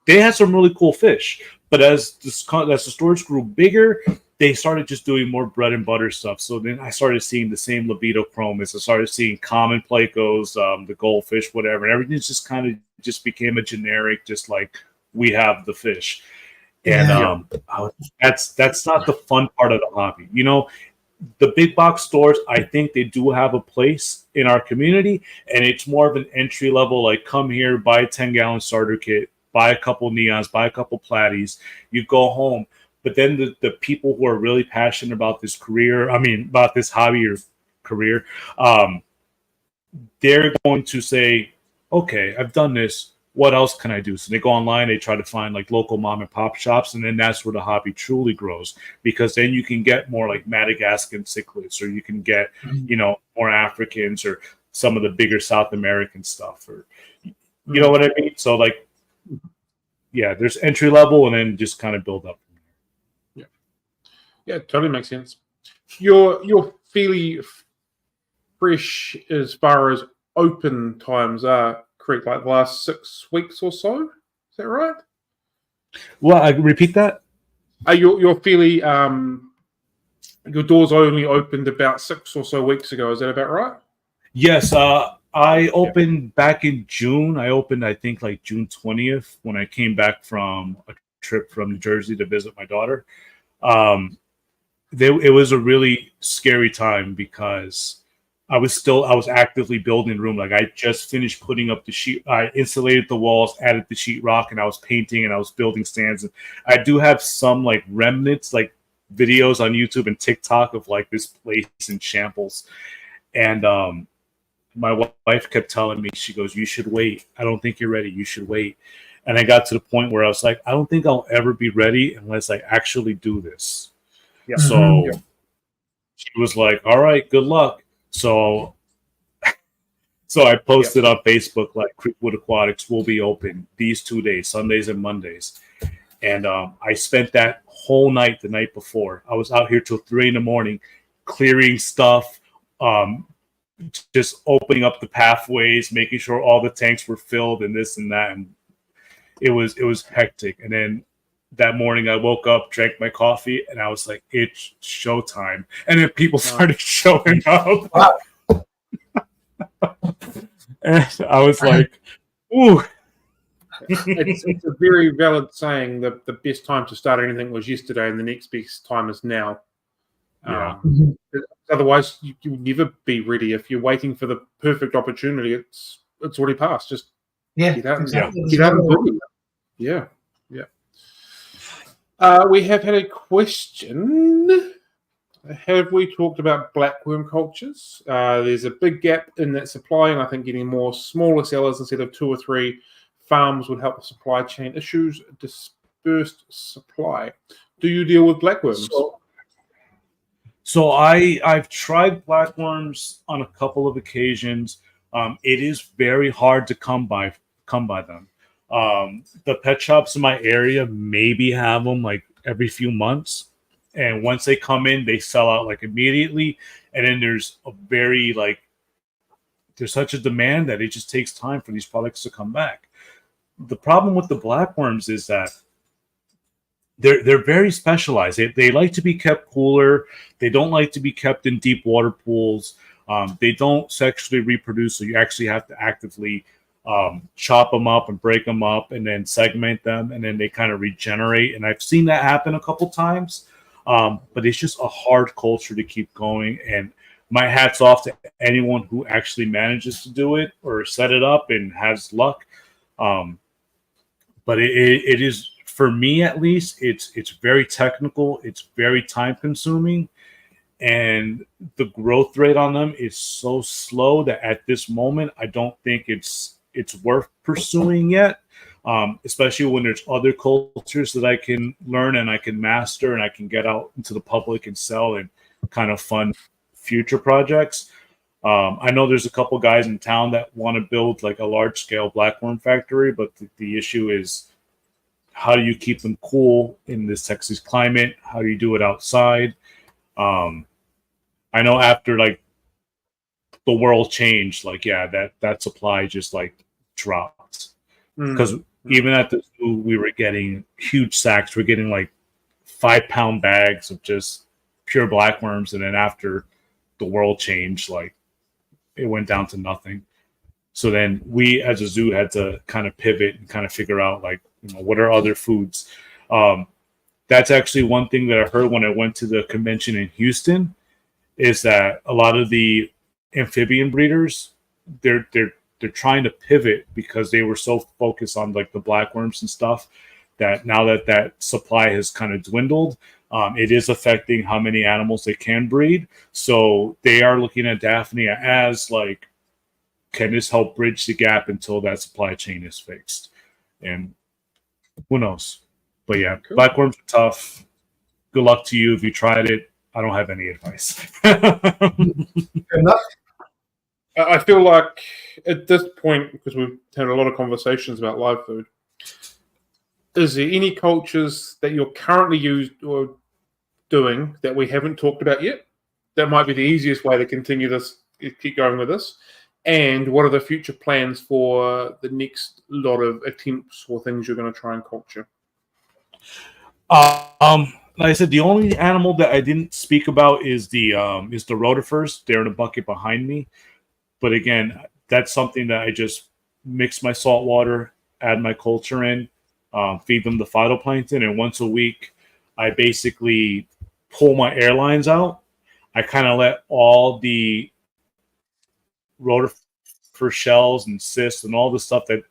they had some really cool fish. But as the stores grew bigger, they started just doing more bread and butter stuff. So then I started seeing the same libido chromis. I started seeing common plecos, the goldfish, whatever. And everything just kind of just became a generic, just like we have the fish. And that's not the fun part of the hobby. You know, the big box stores, I think they do have a place in our community, and it's more of an entry level, like come here, buy a 10-gallon starter kit, buy a couple neons, buy a couple platies, you go home. But then the people who are really passionate about this about this hobby or career, they're going to say, okay, I've done this. What else can I do? So they go online, they try to find like local mom and pop shops, and then that's where the hobby truly grows, because then you can get more like Madagascan cichlids, or you can get, you know, more Africans or some of the bigger South American stuff, or you know what I mean? So like, yeah, there's entry level and then just kind of build up. Yeah, totally makes sense. You're fairly fresh as far as open times are, correct? Like the last 6 weeks or so, is that right? Well, I repeat that. You're fairly your doors only opened about 6 or so weeks ago. Is that about right? Yes. I opened back in June. I opened, I think, like June 20th when I came back from a trip from New Jersey to visit my daughter. It was a really scary time because I was actively building the room. Like I just finished putting up the sheet. I insulated the walls, added the sheetrock, and I was painting and I was building stands. And I do have some like remnants, like videos on YouTube and TikTok of like this place in shambles. And my wife kept telling me, she goes, "You should wait. I don't think you're ready. You should wait." And I got to the point where I was like, I don't think I'll ever be ready unless I actually do this. Yeah. So she was like, "All right, good luck." So I posted on Facebook, like, Creekwood Aquatics will be open these 2 days, Sundays and Mondays. And I spent that whole night the night before. I was out here till 3 a.m, clearing stuff, just opening up the pathways, making sure all the tanks were filled and this and that. And it was hectic. And then that morning I woke up, drank my coffee, and I was like, it's showtime. And then people started showing up. Wow. And I was like, ooh. It's a very valid saying that the best time to start anything was yesterday and the next best time is now. Yeah. Otherwise, you'll never be ready. If you're waiting for the perfect opportunity, it's already passed. Just get out and do it. Yeah. We have had a question. Have we talked about blackworm cultures? There's a big gap in that supply, and I think getting more smaller sellers instead of 2 or 3 farms would help the supply chain issues. Dispersed supply. Do you deal with blackworms? So I've tried blackworms on a couple of occasions. It is very hard to come by them. The pet shops in my area maybe have them like every few months, and once they come in, they sell out like immediately. And then there's such a demand that it just takes time for these products to come back. The problem with the blackworms is that they're very specialized. They like to be kept cooler. They don't like to be kept in deep water pools. They don't sexually reproduce, so you actually have to actively chop them up and break them up and then segment them, and then they kind of regenerate. And I've seen that happen a couple times, but it's just a hard culture to keep going. And my hat's off to anyone who actually manages to do it or set it up and has luck. But it is, for me at least, it's very technical. It's very time consuming. And the growth rate on them is so slow that at this moment, I don't think it's worth pursuing yet, especially when there's other cultures that I can learn and I can master and I can get out into the public and sell and kind of fund future projects. I know there's a couple guys in town that want to build like a large-scale blackworm factory, but the issue is, how do you keep them cool in this Texas climate? How do you do it outside? I know after like the world changed, like, yeah, that supply just like dropped. Because even at the zoo, we were getting huge sacks. We're getting like 5-pound bags of just pure blackworms. And then after the world changed, like it went down to nothing. So then we as a zoo had to kind of pivot and kind of figure out like, what are other foods? That's actually one thing that I heard when I went to the convention in Houston, is that a lot of the amphibian breeders, they're trying to pivot because they were so focused on like the blackworms and stuff, that now that supply has kind of dwindled, it is affecting how many animals they can breed. So they are looking at Daphne as like, can this help bridge the gap until that supply chain is fixed? And who knows? But yeah, cool. Blackworms are tough. Good luck to you if you tried it. I don't have any advice. Enough. I feel like at this point, because we've had a lot of conversations about live food, is there any cultures that you're currently used or doing that we haven't talked about yet? That might be the easiest way to continue this, keep going with this. And what are the future plans for the next lot of attempts or things you're going to try and culture? Like I said, the only animal that I didn't speak about is the rotifers. They're in a bucket behind me. But again, that's something that I just mix my salt water, add my culture in, feed them the phytoplankton, and once a week, I basically pull my airlines out. I kind of let all the rotifer shells and cysts and all the stuff that,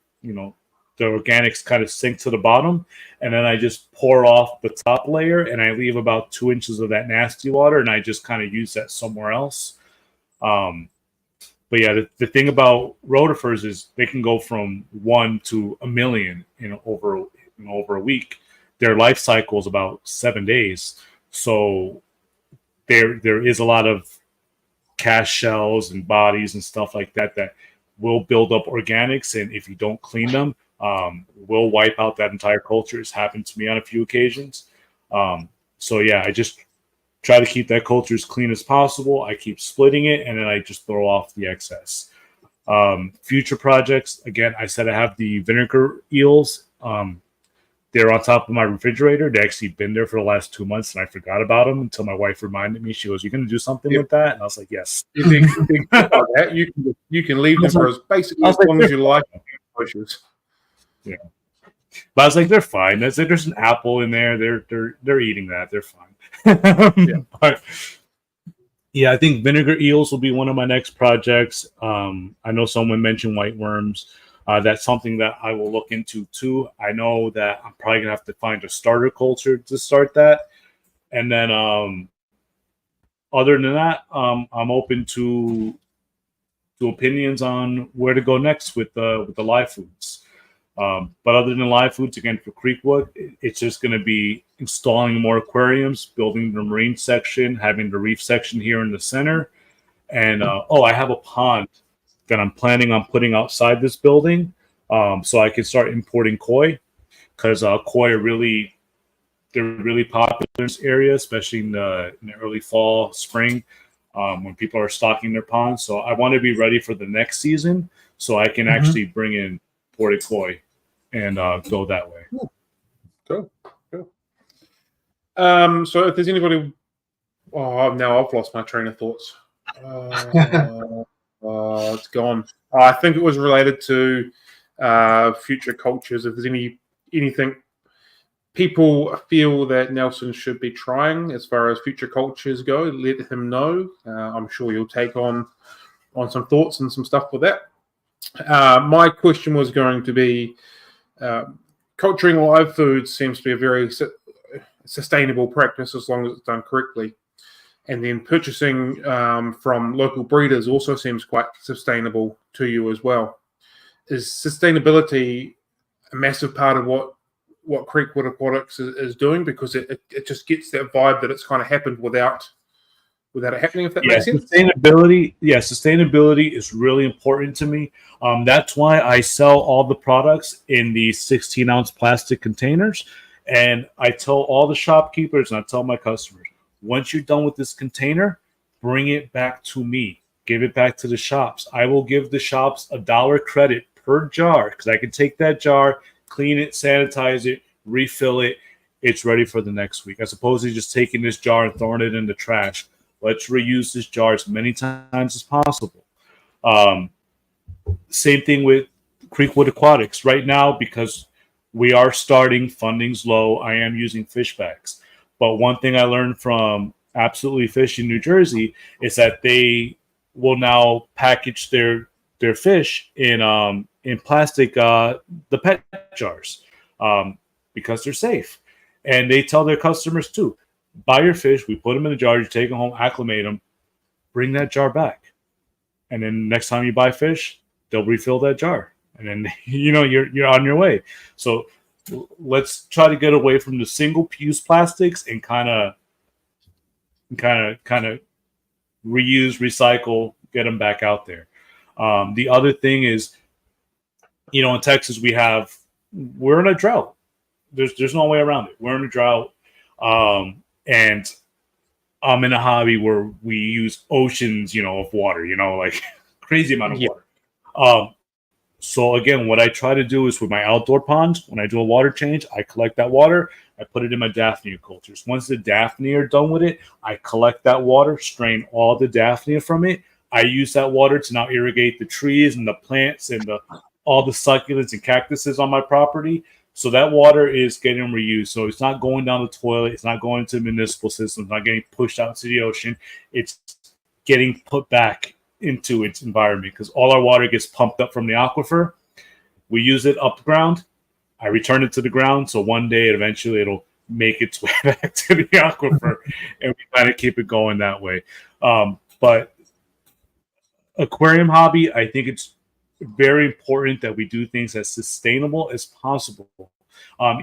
the organics kind of sink to the bottom, and then I just pour off the top layer, and I leave about 2 inches of that nasty water, and I just kind of use that somewhere else. But yeah, the thing about rotifers is they can go from 1 to 1 million over a week. Their life cycle is about 7 days, so there is a lot of cast shells and bodies and stuff like that will build up organics, and if you don't clean them, will wipe out that entire culture. It's happened to me on a few occasions. So yeah, I just try to keep that culture as clean as possible. I keep splitting it, and then I just throw off the excess. Future projects, again, I said I have the vinegar eels. They're on top of my refrigerator. They actually been there for the last 2 months, and I forgot about them until my wife reminded me. She goes, "You going to do something with that?" And I was like, "Yes." You think about that? You can leave them for as basically as long as you like. Yeah, but I was like, they're fine. There's an apple in there. They're eating that. They're fine. Yeah, but yeah, I think vinegar eels will be one of my next projects. I know someone mentioned white worms. That's something that I will look into too. I know that I'm probably gonna have to find a starter culture to start that, and then other than that, I'm open to opinions on where to go next with the live foods. But other than live foods, again for Creekwood, it's just going to be installing more aquariums, building the marine section, having the reef section here in the center, and I have a pond that I'm planning on putting outside this building, so I can start importing koi, because koi are really popular in this area, especially in the early fall, spring, when people are stocking their ponds. So I want to be ready for the next season, so I can actually bring in imported koi and go that way. Cool. So if there's anybody, now I've lost my train of thoughts. It's gone. I think it was related to future cultures. If there's anything people feel that Nelson should be trying as far as future cultures go, let him know. I'm sure you'll take on some thoughts and some stuff with that. My question was going to be, culturing live foods seems to be a very sustainable practice as long as it's done correctly. And then purchasing from local breeders also seems quite sustainable to you as well. Is sustainability a massive part of what Creekwood Aquatics is doing? Because it just gets that vibe that it's kind of happened without it happening, if that makes sense? Sustainability is really important to me. That's why I sell all the products in these 16-ounce plastic containers. And I tell all the shopkeepers and I tell my customers, once you're done with this container, bring it back to me. Give it back to the shops. I will give the shops $1 credit per jar, because I can take that jar, clean it, sanitize it, refill it. It's ready for the next week. As opposed to just taking this jar and throwing it in the trash. Let's reuse this jar as many times as possible. Same thing with Creekwood Aquatics. Right now, because we are starting, funding's low, I am using fish bags. But one thing I learned from Absolutely Fish in New Jersey is that they will now package their fish in plastic, the pet jars, because they're safe. And they tell their customers too, buy your fish, we put them in a jar, you take them home, acclimate them, bring that jar back. And then next time you buy fish, they'll refill that jar. And then, you're on your way. So let's try to get away from the single-use plastics and kind of reuse, recycle, get them back out there. The other thing is, in Texas, we're in a drought. There's no way around it. We're in a drought. And I'm in a hobby where we use oceans, of water, like crazy amount of water. So again, what I try to do is with my outdoor ponds, when I do a water change, I collect that water, I put it in my Daphne cultures. Once the Daphne are done with it, I collect that water, strain all the Daphne from it. I use that water to now irrigate the trees and the plants and all the succulents and cactuses on my property. So that water is getting reused. So it's not going down the toilet. It's not going to the municipal system. It's not getting pushed out to the ocean. It's getting put back into its environment, because all our water gets pumped up from the aquifer. We use it up the ground. I return it to the ground. So one day, eventually, it'll make its way back to the aquifer, and we kind of keep it going that way. But aquarium hobby, I think it's very important that we do things as sustainable as possible.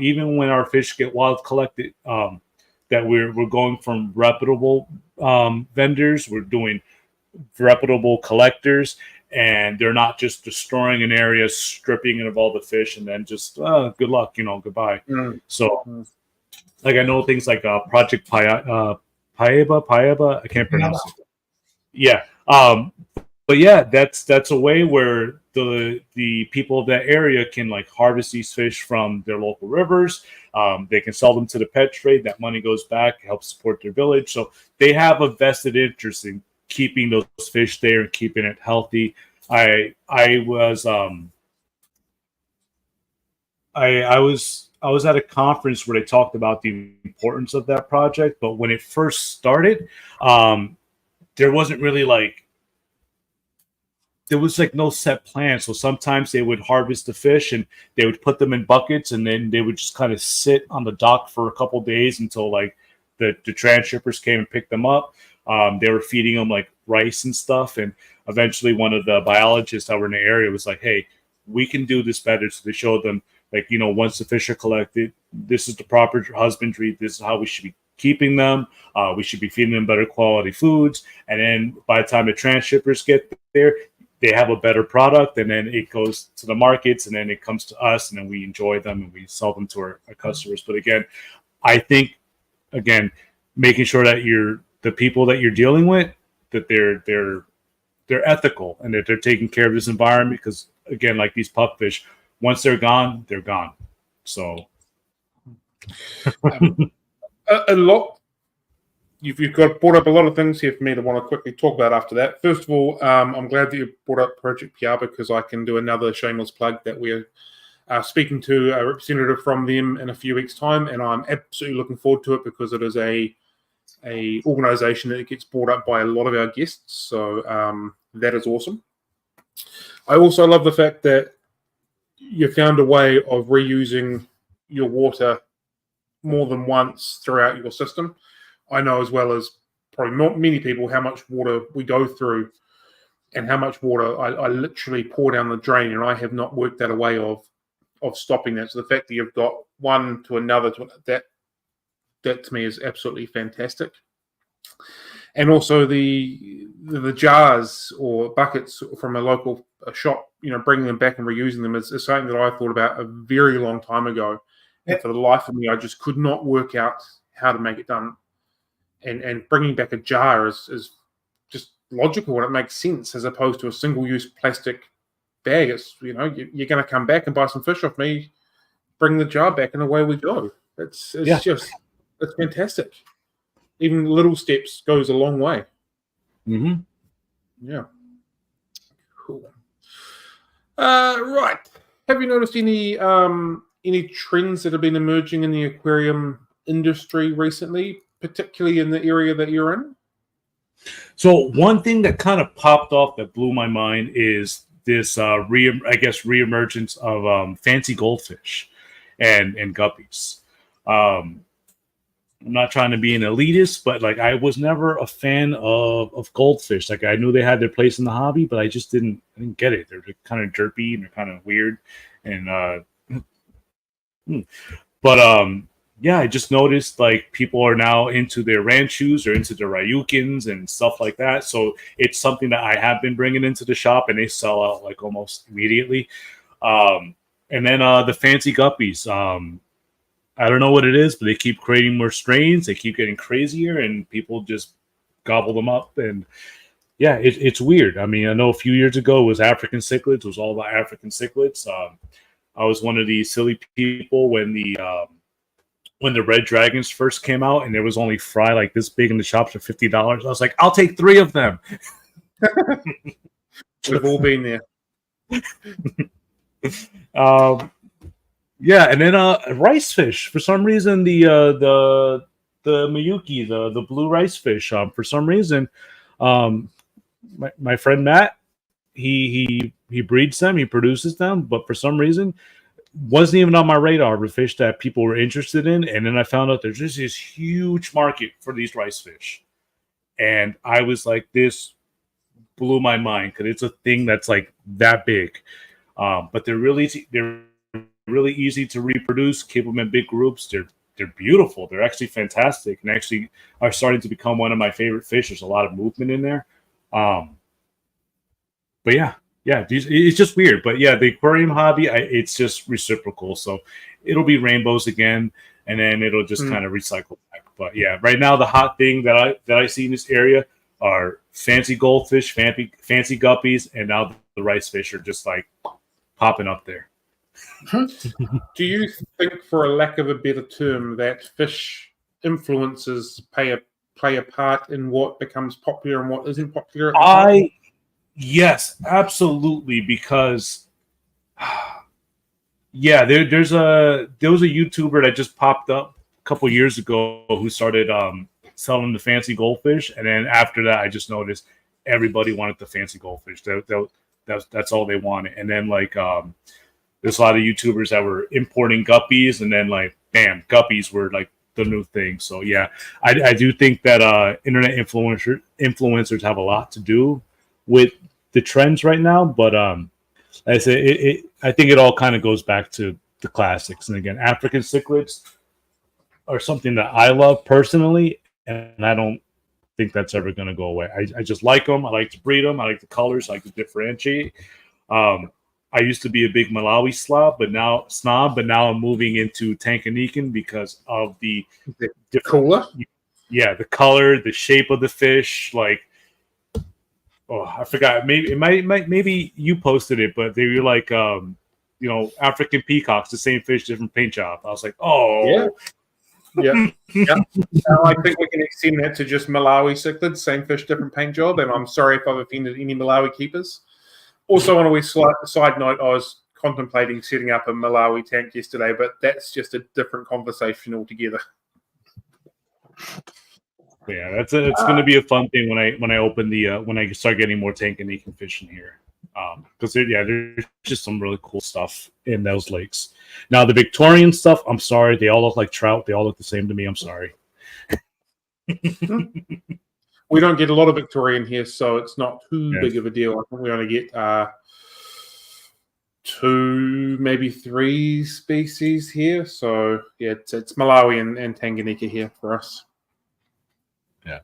Even when our fish get wild collected, that we're going from reputable vendors. We're doing reputable collectors, and they're not just destroying an area, stripping it of all the fish, and then just good luck, goodbye. So like I know things like Project Paiba, I can't pronounce it. Yeah. But yeah, that's a way where the people of that area can like harvest these fish from their local rivers. They can sell them to the pet trade. That money goes back, helps support their village. So they have a vested interest in keeping those fish there and keeping it healthy. I was at a conference where they talked about the importance of that project, but when it first started, there wasn't really like there was like no set plan. So sometimes they would harvest the fish and they would put them in buckets, and then they would just kind of sit on the dock for a couple days until like the transshippers came and picked them up. They were feeding them like rice and stuff. And eventually one of the biologists that were in the area was like, hey, we can do this better. So they showed them, like, you know, once the fish are collected, this is the proper husbandry. This is how we should be keeping them. We should be feeding them better quality foods. And then by the time the transshippers get there, they have a better product, and then it goes to the markets, and then it comes to us, and then we enjoy them and we sell them to our customers. But again, I think, again, making sure that the people that you're dealing with, that they're ethical and that they're taking care of this environment. Because again, like these pupfish, once they're gone, they're gone. So a lot. You've got brought up a lot of things here for me to want to quickly talk about after that. First of all, I'm glad that you brought up Project PR, because I can do another shameless plug that we're speaking to a representative from them in a few weeks' time, and I'm absolutely looking forward to it, because it is a organization that gets brought up by a lot of our guests. So that is awesome. I also love the fact that you found a way of reusing your water more than once throughout your system. I know, as well as probably many people, how much water we go through and how much water I literally pour down the drain, and I have not worked out a way of stopping that. So the fact that you've got one to another, that to me is absolutely fantastic. And also the jars or buckets from a local shop, you know, bringing them back and reusing them is something that I thought about a very long time ago. And for the life of me, I just could not work out how to make it done. And bringing back a jar is just logical, and it makes sense, as opposed to a single-use plastic bag. It's, you know, you're going to come back and buy some fish off me, bring the jar back, and away we go. It's fantastic. Even little steps goes a long way. Mm-hmm. Yeah. Cool. Right. Have you noticed any trends that have been emerging in the aquarium industry recently, particularly in the area that you're in? So one thing that kind of popped off that blew my mind is this reemergence of fancy goldfish and guppies. I'm not trying to be an elitist, but like I was never a fan of goldfish. Like I knew they had their place in the hobby, but I just didn't get it. They're kind of derpy and they're kind of weird. And yeah, I just noticed like people are now into their ranchus or into their Ryukins and stuff like that. So it's something that I have been bringing into the shop, and they sell out like almost immediately. And then the fancy guppies. I don't know what it is, but they keep creating more strains. They keep getting crazier, and people just gobble them up. And yeah, it's weird. I mean, I know a few years ago it was African cichlids. It was all about African cichlids. I was one of these silly people when the red dragons first came out, and there was only fry like this big in the shops for $50. I was like, I'll take 3 of them. We've all been there. Yeah, and then rice fish. For some reason, the Miyuki, the blue rice fish. For some reason, my friend Matt, he breeds them, he produces them, but for some reason, wasn't even on my radar of a fish that people were interested in. And then I found out there's just this huge market for these rice fish, and I was like, this blew my mind, because it's a thing that's like that big. But they're really easy to reproduce. Keep them in big groups. They're beautiful. They're actually fantastic, and actually are starting to become one of my favorite fish. There's a lot of movement in there. But yeah, it's just weird. But yeah, the aquarium hobby, it's just reciprocal. So it'll be rainbows again, and then it'll just kind of recycle back. But yeah, right now the hot thing that I see in this area are fancy goldfish, fancy guppies, and now the rice fish are just like popping up there. Do you think, for a lack of a better term, that fish influences play a part in what becomes popular and what isn't popular? Yes, absolutely. Because yeah, there was a YouTuber that just popped up a couple years ago who started selling the fancy goldfish, and then after that, I just noticed everybody wanted the fancy goldfish. The That's all they wanted. And then like there's a lot of YouTubers that were importing guppies, and then like bam, guppies were like the new thing. So yeah, I do think that internet influencers have a lot to do with the trends right now. But I say I think it all kind of goes back to the classics. And again, African cichlids are something that I love personally, and I don't think that's ever going to go away. I just like them. I like to breed them. I like the colors. I like to differentiate. I used to be a big Malawi snob, but now I'm moving into Tanganyikan because of the cooler. Yeah, the color, the shape of the fish. Like, oh, I forgot. Maybe you posted it, but they were like, African peacocks, the same fish, different paint job. I was like, oh, yeah. I think we can extend that to just Malawi cichlids, same fish, different paint job. And I'm sorry if I've offended any Malawi keepers. Also, on a wee side note, I was contemplating setting up a Malawi tank yesterday, but that's just a different conversation altogether. Yeah, it's going to be a fun thing when I open when I start getting more Tanganyikan fish in here, because there's just some really cool stuff in those lakes. Now the Victorian stuff, I'm sorry, they all look like trout. They all look the same to me. I'm sorry. We don't get a lot of Victorian here, so it's not too big of a deal. I think we only get 2, maybe 3 species here. So yeah, it's Malawi and Tanganyika here for us. Yeah.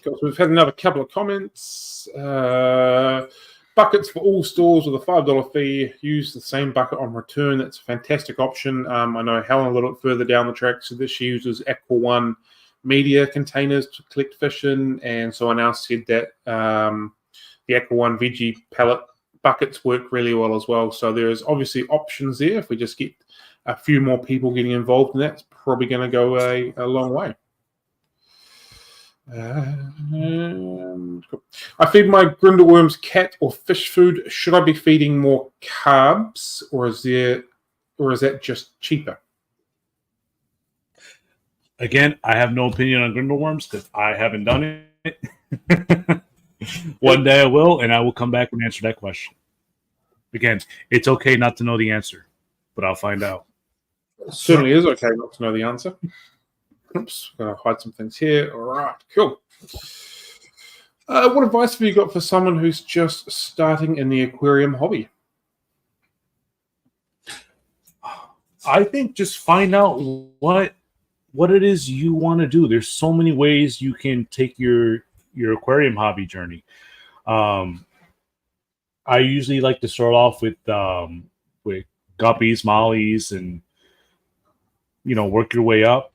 So we've had another couple of comments. Buckets for all stores with a $5 fee. Use the same bucket on return. That's a fantastic option. I know Helen a little bit further down the track, so this she uses Aqua One media containers to collect fish in, and someone else said that the Aqua One veggie pellet buckets work really well as well. So there's obviously options there. If we just get a few more people getting involved in that, it's probably going to go a long way. I feed my grindleworms cat or fish food. Should I be feeding more carbs, or is that just cheaper? Again, I have no opinion on grindleworms because I haven't done it. One day I will, and I will come back and answer that question. Again, it's okay not to know the answer, but I'll find out. It certainly is okay not to know the answer. Oops, going to hide some things here. All right, cool. What advice have you got for someone who's just starting in the aquarium hobby? I think just find out what it is you want to do. There's so many ways you can take your aquarium hobby journey. I usually like to start off with guppies, mollies, and work your way up.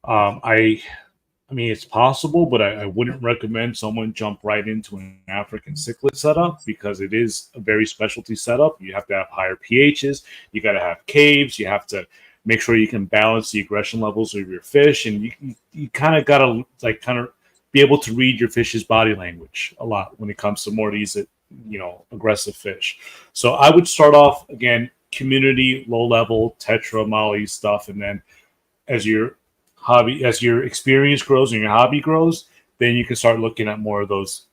I mean, it's possible, but I wouldn't recommend someone jump right into an African cichlid setup because it is a very specialty setup. You have to have higher pHs. You got to have caves. You have to make sure you can balance the aggression levels of your fish, and you kind of got to be able to read your fish's body language a lot when it comes to more of these aggressive fish. So I would start off again community, low level tetra molly stuff, and then as your experience grows and your hobby grows, then you can start looking at more of those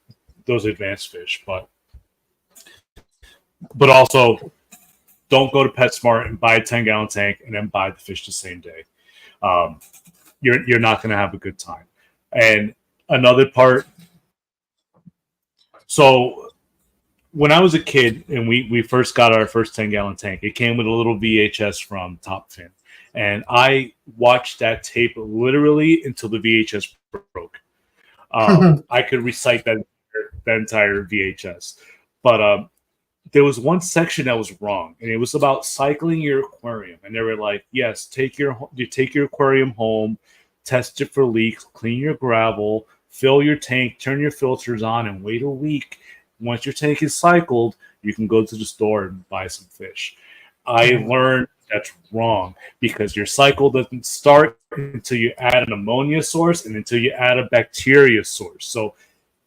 advanced fish. But also, don't go to PetSmart and buy a 10-gallon tank and then buy the fish the same day. You're not going to have a good time. And another part. So when I was a kid and we first got our first 10-gallon tank, it came with a little VHS from Top Fin. And I watched that tape literally until the VHS broke. I could recite that entire VHS. But there was one section that was wrong, and it was about cycling your aquarium. And they were like, yes, take your aquarium home, test it for leaks, clean your gravel, fill your tank, turn your filters on, and wait a week. Once your tank is cycled, you can go to the store and buy some fish. I learned that's wrong because your cycle doesn't start until you add an ammonia source and until you add a bacteria source. So,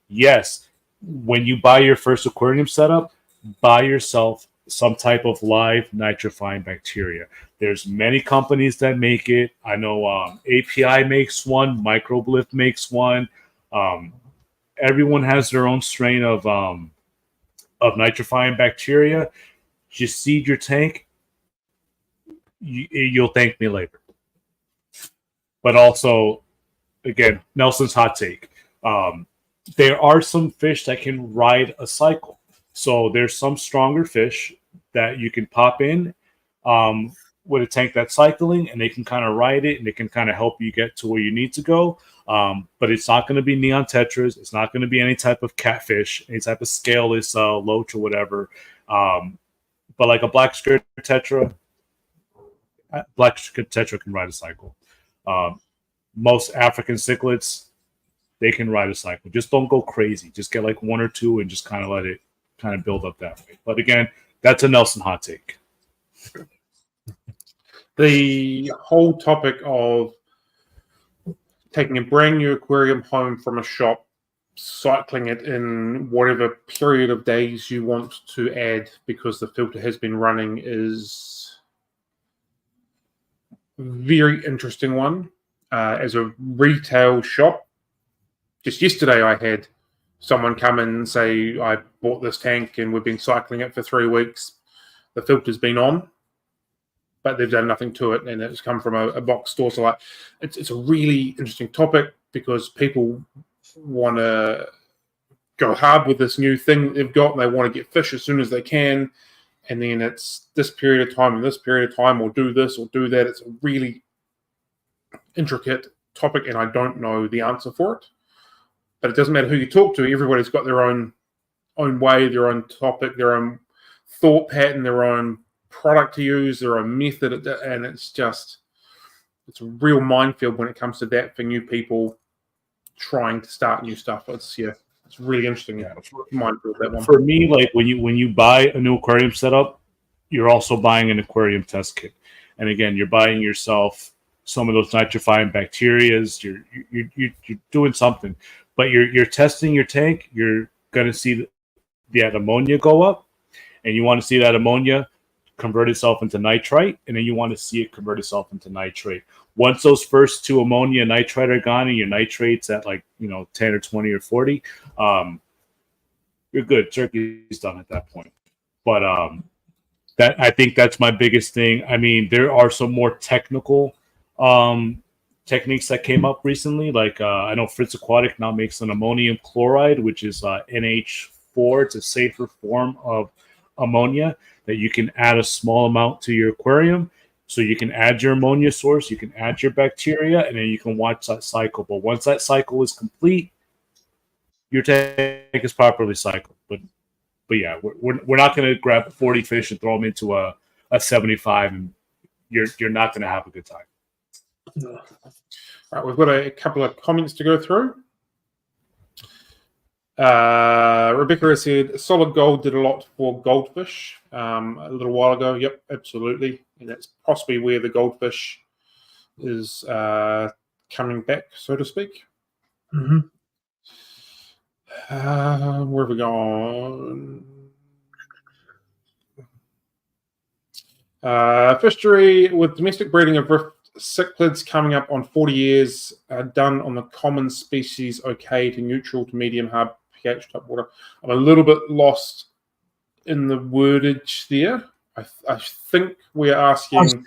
yes, when you buy your first aquarium setup, buy yourself some type of live nitrifying bacteria. There's many companies that make it. I know API makes one, Microblift makes one. Everyone has their own strain of of nitrifying bacteria, just seed your tank. You'll thank me later. But also, again, Nelson's hot take. There are some fish that can ride a cycle. So there's some stronger fish that you can pop in with a tank that's cycling, and they can kind of ride it, and it can kind of help you get to where you need to go. But it's not going to be neon tetras. It's not going to be any type of catfish, any type of scaleless loach or whatever. But like a black skirt tetra can ride a cycle. Most African cichlids, they can ride a cycle. Just don't go crazy. Just get like one or two and just kind of let it kind of build up that way. But again, that's a Nelson hot take. The whole topic of taking a brand new aquarium home from a shop, cycling it in whatever period of days you want to add because the filter has been running is a very interesting one. As a retail shop, just yesterday I had someone come in and say, I bought this tank and we've been cycling it for 3 weeks. The filter's been on, but they've done nothing to it, and it's come from a box store. So like, it's a really interesting topic because people want to go hard with this new thing that they've got, and they want to get fish as soon as they can. And then it's this period of time and this period of time, or do this or do that. It's a really intricate topic, and I don't know the answer for it. But it doesn't matter who you talk to. Everybody's got their own way, their own topic, their own thought pattern, their own product to use, their own method, and it's a real minefield when it comes to that for new people trying to start new stuff. It's really interesting. Yeah, minefield, that one. For me, like when you buy a new aquarium setup, you're also buying an aquarium test kit, and again, you're buying yourself some of those nitrifying bacterias. You're doing something, but you're testing your tank. You're going to see that ammonia go up, and you want to see that ammonia convert itself into nitrite, and then you want to see it convert itself into nitrate. Once those first two ammonia and nitrite are gone, and your nitrate's at 10 or 20 or 40, you're good. Turkey's done at that point. But that, I think that's my biggest thing. I mean, there are some more technical techniques that came up recently. Like I know Fritz Aquatic now makes an ammonium chloride, which is NH4. It's a safer form of ammonia that you can add a small amount to your aquarium. So you can add your ammonia source, you can add your bacteria, and then you can watch that cycle. But once that cycle is complete, your tank is properly cycled. But yeah, we're not going to grab 40 fish and throw them into a 75, and you're not going to have a good time. All right, we've got a couple of comments to go through. Rebecca has said solid gold did a lot for goldfish a little while ago. Yep, absolutely. And that's possibly where the goldfish is coming back, so to speak. Mm-hmm. Where have we gone? Fishery with domestic breeding of rift cichlids coming up on 40 years, done on the common species, okay to neutral to medium hard pH type water. I'm a little bit lost in the wordage there. I think we're asking.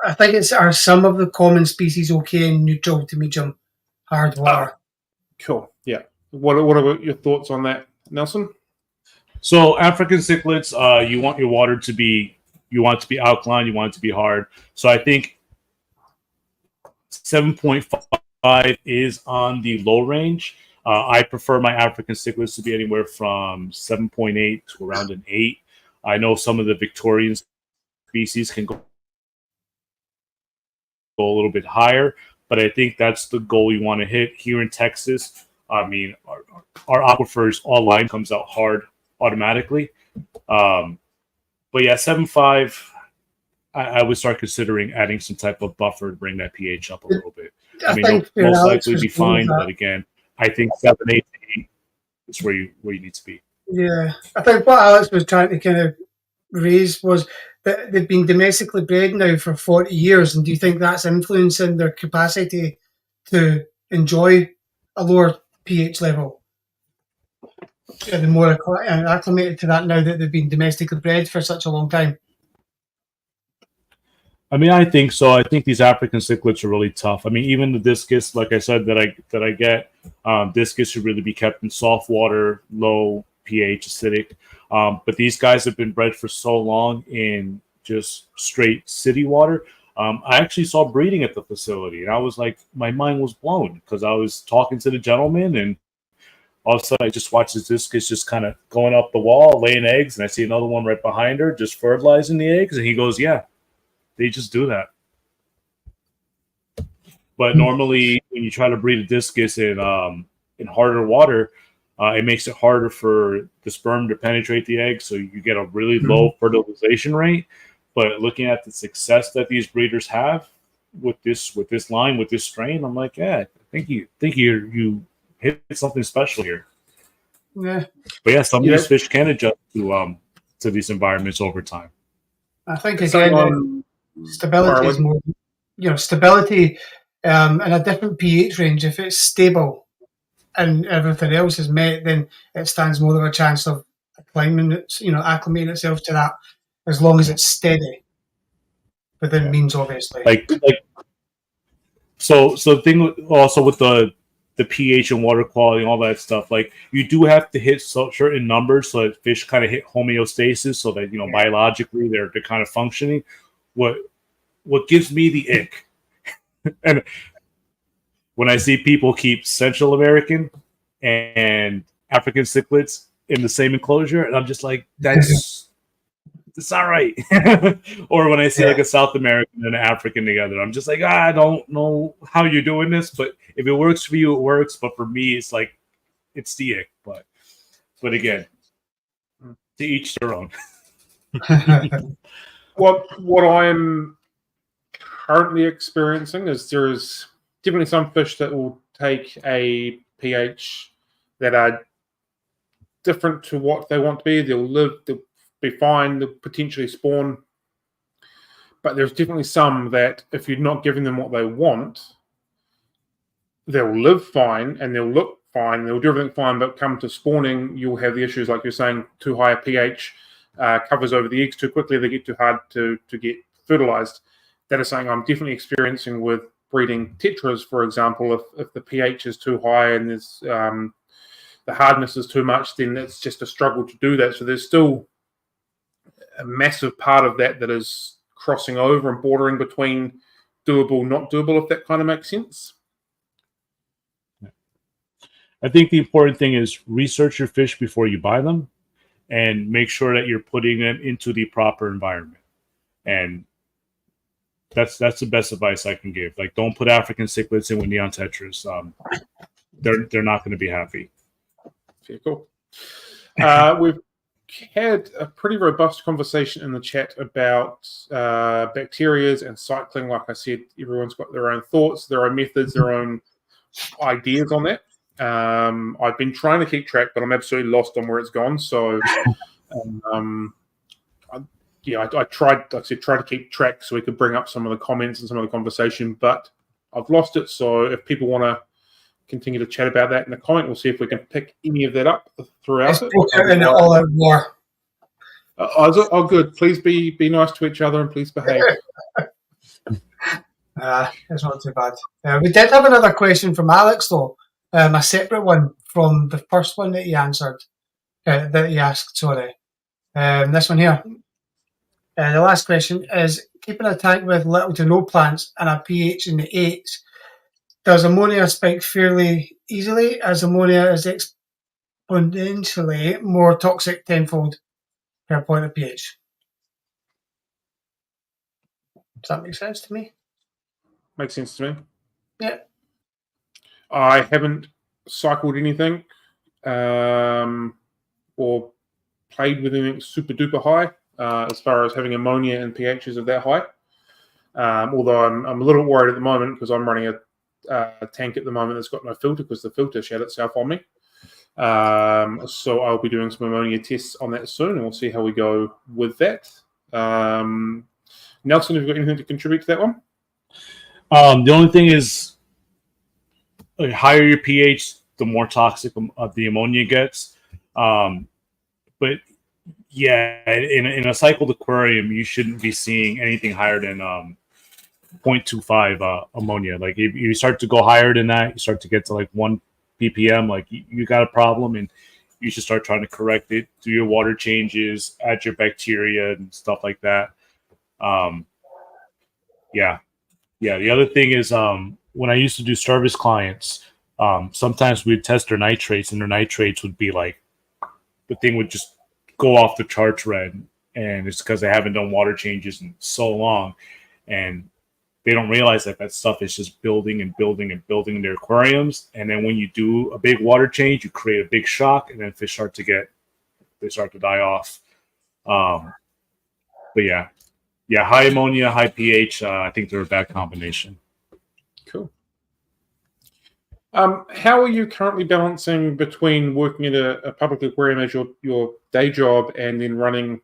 I think are some of the common species okay in neutral to medium hard water? Cool. Yeah. What are your thoughts on that, Nelson? So African cichlids, you want your water to be alkaline, you want it to be hard. So I think 7.5 is on the low range. I prefer my African cichlids to be anywhere from 7.8 to around an 8. I know some of the Victorian species can go a little bit higher, but I think that's the goal you want to hit here in Texas. I mean, our aquifers, all line comes out hard automatically. But yeah, 7.5, I would start considering adding some type of buffer to bring that pH up a little bit. I mean, it'll most likely be fine, but again, I think 7, 8, 8 is where you need to be. Yeah, I think what Alex was trying to kind of raise was that they've been domestically bred now for 40 years, and do you think that's influencing their capacity to enjoy a lower pH level? They're more acclimated to that now that they've been domestically bred for such a long time. I mean, I think so. I think these African cichlids are really tough. I mean, even the discus, like I said, that I get, discus should really be kept in soft water, low pH, acidic. But these guys have been bred for so long in just straight city water. I actually saw breeding at the facility, and I was like, my mind was blown because I was talking to the gentleman, and all of a sudden I just watched this discus just kind of going up the wall, laying eggs, and I see another one right behind her just fertilizing the eggs, and he goes, yeah, they just do that. But normally when you try to breed a discus in harder water, it makes it harder for the sperm to penetrate the egg, so you get a really low fertilization rate. But looking at the success that these breeders have with this line, with this strain, I'm like, yeah, I think you hit something special here. Yeah. But yeah, some of these fish can adjust to these environments over time. I think again, stability is more, stability in a different pH range. If it's stable and everything else is met, then it stands more of a chance of acclimating itself to that, as long as it's steady within means, obviously. So the thing also with the pH and water quality and all that stuff, like you do have to hit certain numbers so that fish kind of hit homeostasis, so that biologically they're kind of functioning. What gives me the ick, and when I see people keep Central American and African cichlids in the same enclosure, and I'm just like, it's all right. Or when I see like a South American and an African together, I'm just like, I don't know how you're doing this, but if it works for you, it works. But for me, it's like, it's the ick. But again, to each their own. What I'm currently experiencing is there's definitely some fish that will take a pH that are different to what they want to be. They'll be fine, they'll potentially spawn. But there's definitely some that if you're not giving them what they want, they'll live fine and they'll look fine, they'll do everything fine, but come to spawning, you'll have the issues like you're saying, too high a pH covers over the eggs too quickly, they get too hard to get fertilized. That is something I'm definitely experiencing with breeding tetras, for example. If the pH is too high and there's the hardness is too much, then it's just a struggle to do that. So there's still a massive part of that is crossing over and bordering between doable, not doable, if that kind of makes sense. I think the important thing is research your fish before you buy them and make sure that you're putting them into the proper environment. And that's the best advice I can give. Like, don't put African cichlids in with neon tetras. They're not going to be happy. Okay, cool. We've had a pretty robust conversation in the chat about bacterias and cycling. Like I said, everyone's got their own thoughts, their own methods, their own ideas on that. I've been trying to keep track, but I'm absolutely lost on where it's gone. So, I tried to keep track so we could bring up some of the comments and some of the conversation, but I've lost it. So if people want to continue to chat about that in the comment, we'll see if we can pick any of that up throughout it. All out war. Oh, good. Please be nice to each other and please behave. It's not too bad. We did have another question from Alex, though. A separate one from the first one that he answered, that he asked, sorry. This one here. The last question is, keeping a tank with little to no plants and a pH in the 8s, does ammonia spike fairly easily, as ammonia is exponentially more toxic tenfold per point of pH? Does that make sense to me? Makes sense to me. Yeah. I haven't cycled anything or played with anything super duper high as far as having ammonia and pHs of that high. Although I'm a little worried at the moment because I'm running a tank at the moment that's got no filter because the filter shat itself on me. So I'll be doing some ammonia tests on that soon, and we'll see how we go with that. Nelson, have you got anything to contribute to that one? The only thing is, the higher your pH, the more toxic the ammonia gets. But yeah, in a cycled aquarium, you shouldn't be seeing anything higher than 0.25 ammonia. Like if you start to go higher than that, you start to get to like 1 ppm, like you got a problem, and you should start trying to correct it, do your water changes, add your bacteria and stuff like that. Yeah. The other thing is when I used to do service clients, sometimes we'd test their nitrates, and their nitrates would be like, the thing would just go off the charts red, and it's because they haven't done water changes in so long, and they don't realize that that stuff is just building and building and building in their aquariums. And then when you do a big water change, you create a big shock, and then fish start to die off. But yeah, high ammonia, high pH. I think they're a bad combination. Cool. How are you currently balancing between working at a public aquarium as your day job and then running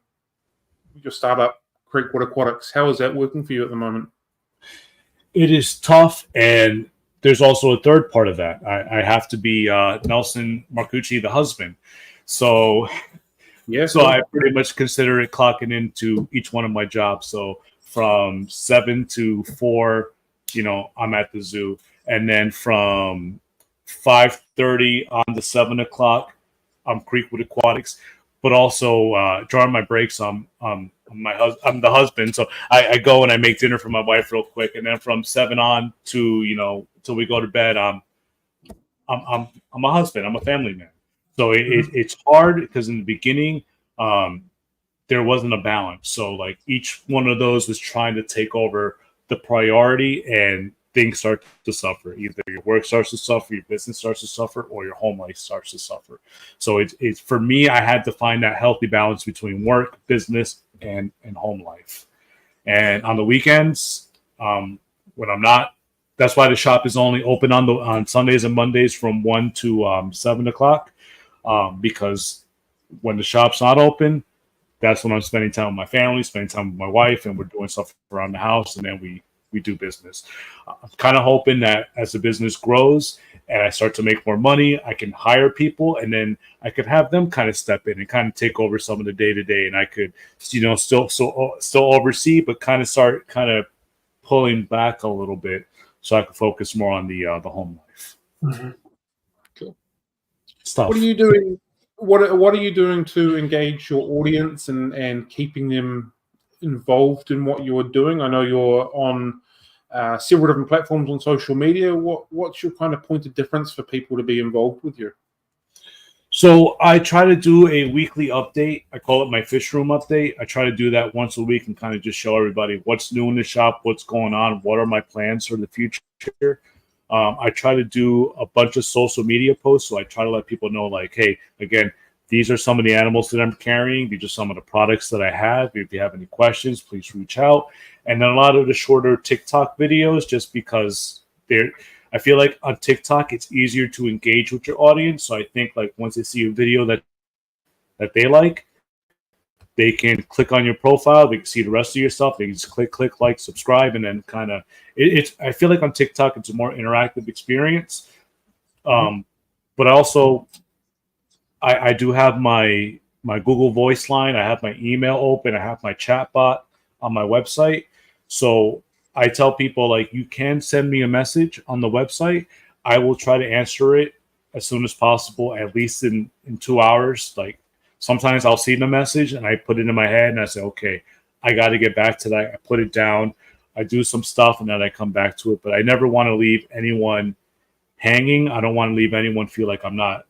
your startup, Creekwood Aquatics? How is that working for you at the moment? It is tough, and there's also a third part of that. I have to be Nelson Marcucci, the husband. So, yeah. So I pretty much consider it clocking into each one of my jobs. So from 7 to 4, I'm at the zoo, and then from 5:30 on to 7 o'clock, I'm Creekwood Aquatics. But also during my breaks, I'm the husband, so I go and I make dinner for my wife real quick, and then from 7 on to till we go to bed, I'm a husband. I'm a family man. So it's hard because in the beginning there wasn't a balance. So like each one of those was trying to take over the priority, and things start to suffer. Either your work starts to suffer, your business starts to suffer, or your home life starts to suffer. So it's for me, I had to find that healthy balance between work, business, and home life. And on the weekends, when I'm not, that's why the shop is only open on Sundays and Mondays from 1 to 7 o'clock. Because when the shop's not open, that's when I'm spending time with my family, spending time with my wife, and we're doing stuff around the house, and then we do business. I'm kind of hoping that as the business grows and I start to make more money, I can hire people, and then I could have them kind of step in and kind of take over some of the day-to-day, and I could, still oversee, but kind of start pulling back a little bit so I can focus more on the home life. Mm-hmm. Cool. Stuff. What are you doing? What are you doing to engage your audience and keeping them involved in what you're doing? I know you're on several different platforms on social media. What's your kind of point of difference for people to be involved with you? So I try to do a weekly update. I call it my fish room update. I try to do that once a week and kind of just show everybody what's new in the shop, what's going on, what are my plans for the future. I try to do a bunch of social media posts. So I try to let people know, like, hey, again, these are some of the animals that I'm carrying. These are some of the products that I have. If you have any questions, please reach out. And then a lot of the shorter TikTok videos, just because I feel like on TikTok, it's easier to engage with your audience. So I think like once they see a video that they like, they can click on your profile. They can see the rest of your stuff. They can just click, like, subscribe, and then kind of I feel like on TikTok, it's a more interactive experience. But also, I do have my Google Voice line. I have my email open. I have my chat bot on my website. So I tell people, like, you can send me a message on the website. I will try to answer it as soon as possible, at least in 2 hours. Like, sometimes I'll see the message and I put it in my head and I say, okay, I got to get back to that. I put it down. I do some stuff and then I come back to it. But I never want to leave anyone hanging. I don't want to leave anyone feel like I'm not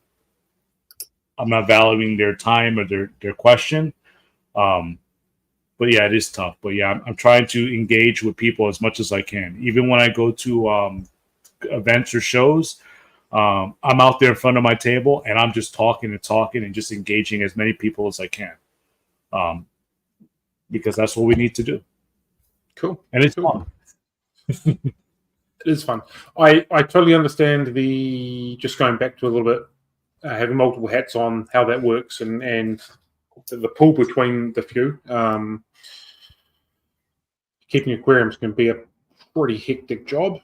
valuing their time or their question. But yeah, it is tough. But yeah, I'm trying to engage with people as much as I can. Even when I go to events or shows, I'm out there in front of my table and I'm just talking and just engaging as many people as I can. Because that's what we need to do. Cool. And it's fun. It is fun. I totally understand just going back to a little bit, having multiple hats on, how that works and the pull between the few. Keeping aquariums can be a pretty hectic job.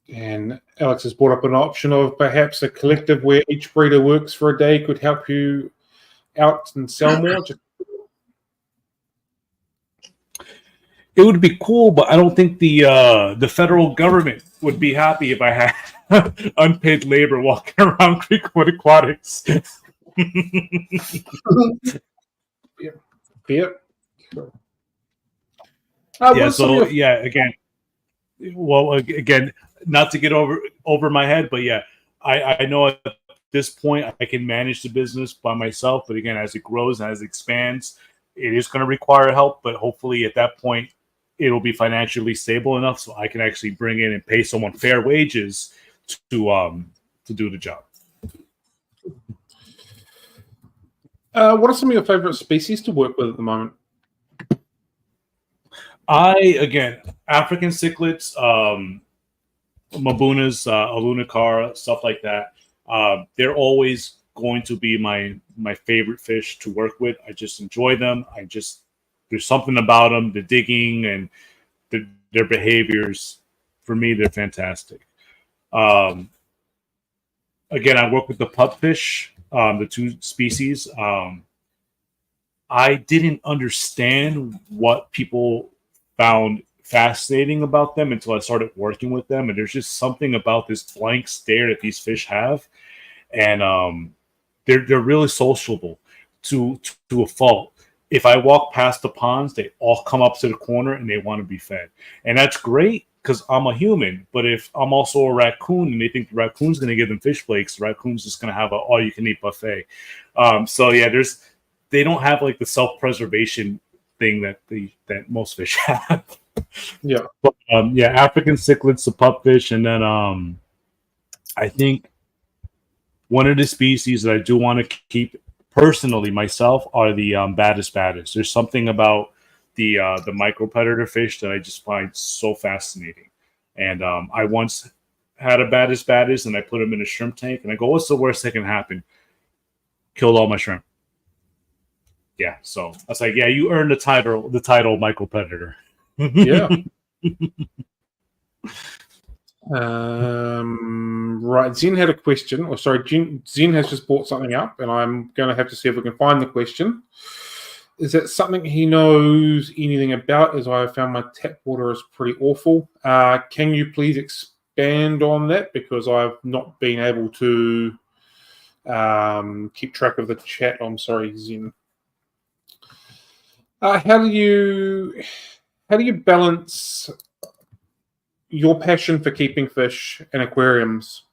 And Alex has brought up an option of perhaps a collective where each breeder works for a day could help you out and sell more. It would be cool, but I don't think the federal government would be happy if I had unpaid labor walking around Creekwood Aquatics. Yeah. Again, not to get over my head, but yeah, I know at this point I can manage the business by myself. But again, as it grows and as it expands, it is going to require help. But hopefully, at that point, it'll be financially stable enough so I can actually bring in and pay someone fair wages to do the job. What are some of your favorite species to work with at the moment? Again, African cichlids, Mabunas, Alunacara, stuff like that. They're always going to be my favorite fish to work with. I just enjoy them. There's something about them, the digging and their behaviors. For me, they're fantastic. Again, I work with the pupfish, the two species. I didn't understand what people found fascinating about them until I started working with them. And there's just something about this blank stare that these fish have. And they're really sociable to a fault. If I walk past the ponds, they all come up to the corner and they want to be fed. And that's great because I'm a human. But if I'm also a raccoon and they think the raccoon's going to give them fish flakes, the raccoon's just going to have an all-you-can-eat buffet. So yeah, they don't have like the self-preservation thing that most fish have. Yeah. But, African cichlids, the pupfish, and then I think one of the species that I do want to keep personally myself are the baddest. There's something about the micro predator fish that I just find so fascinating. And I once had a baddest and I put him in a shrimp tank and I go, what's the worst that can happen? Killed all my shrimp. Yeah, so I was like, yeah, you earned the title micro predator. Yeah. Right, Zen had a question. Zen has just brought something up, and I'm going to have to see if we can find the question. Is that something he knows anything about? As I have found my tap water is pretty awful. Can you please expand on that? Because I've not been able to keep track of the chat. I'm sorry, Zen. How do you balance your passion for keeping fish in aquariums,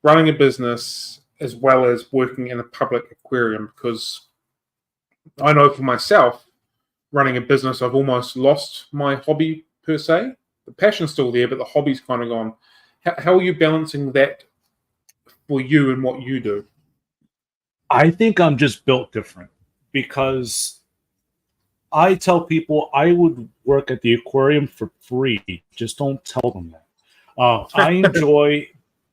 running a business, as well as working in a public aquarium? Because I know for myself, running a business, I've almost lost my hobby per se. The passion's still there, but the hobby's kind of gone. How are you balancing that for you and what you do? I think I'm just built different because I tell people I would work at the aquarium for free. Just don't tell them that. I enjoy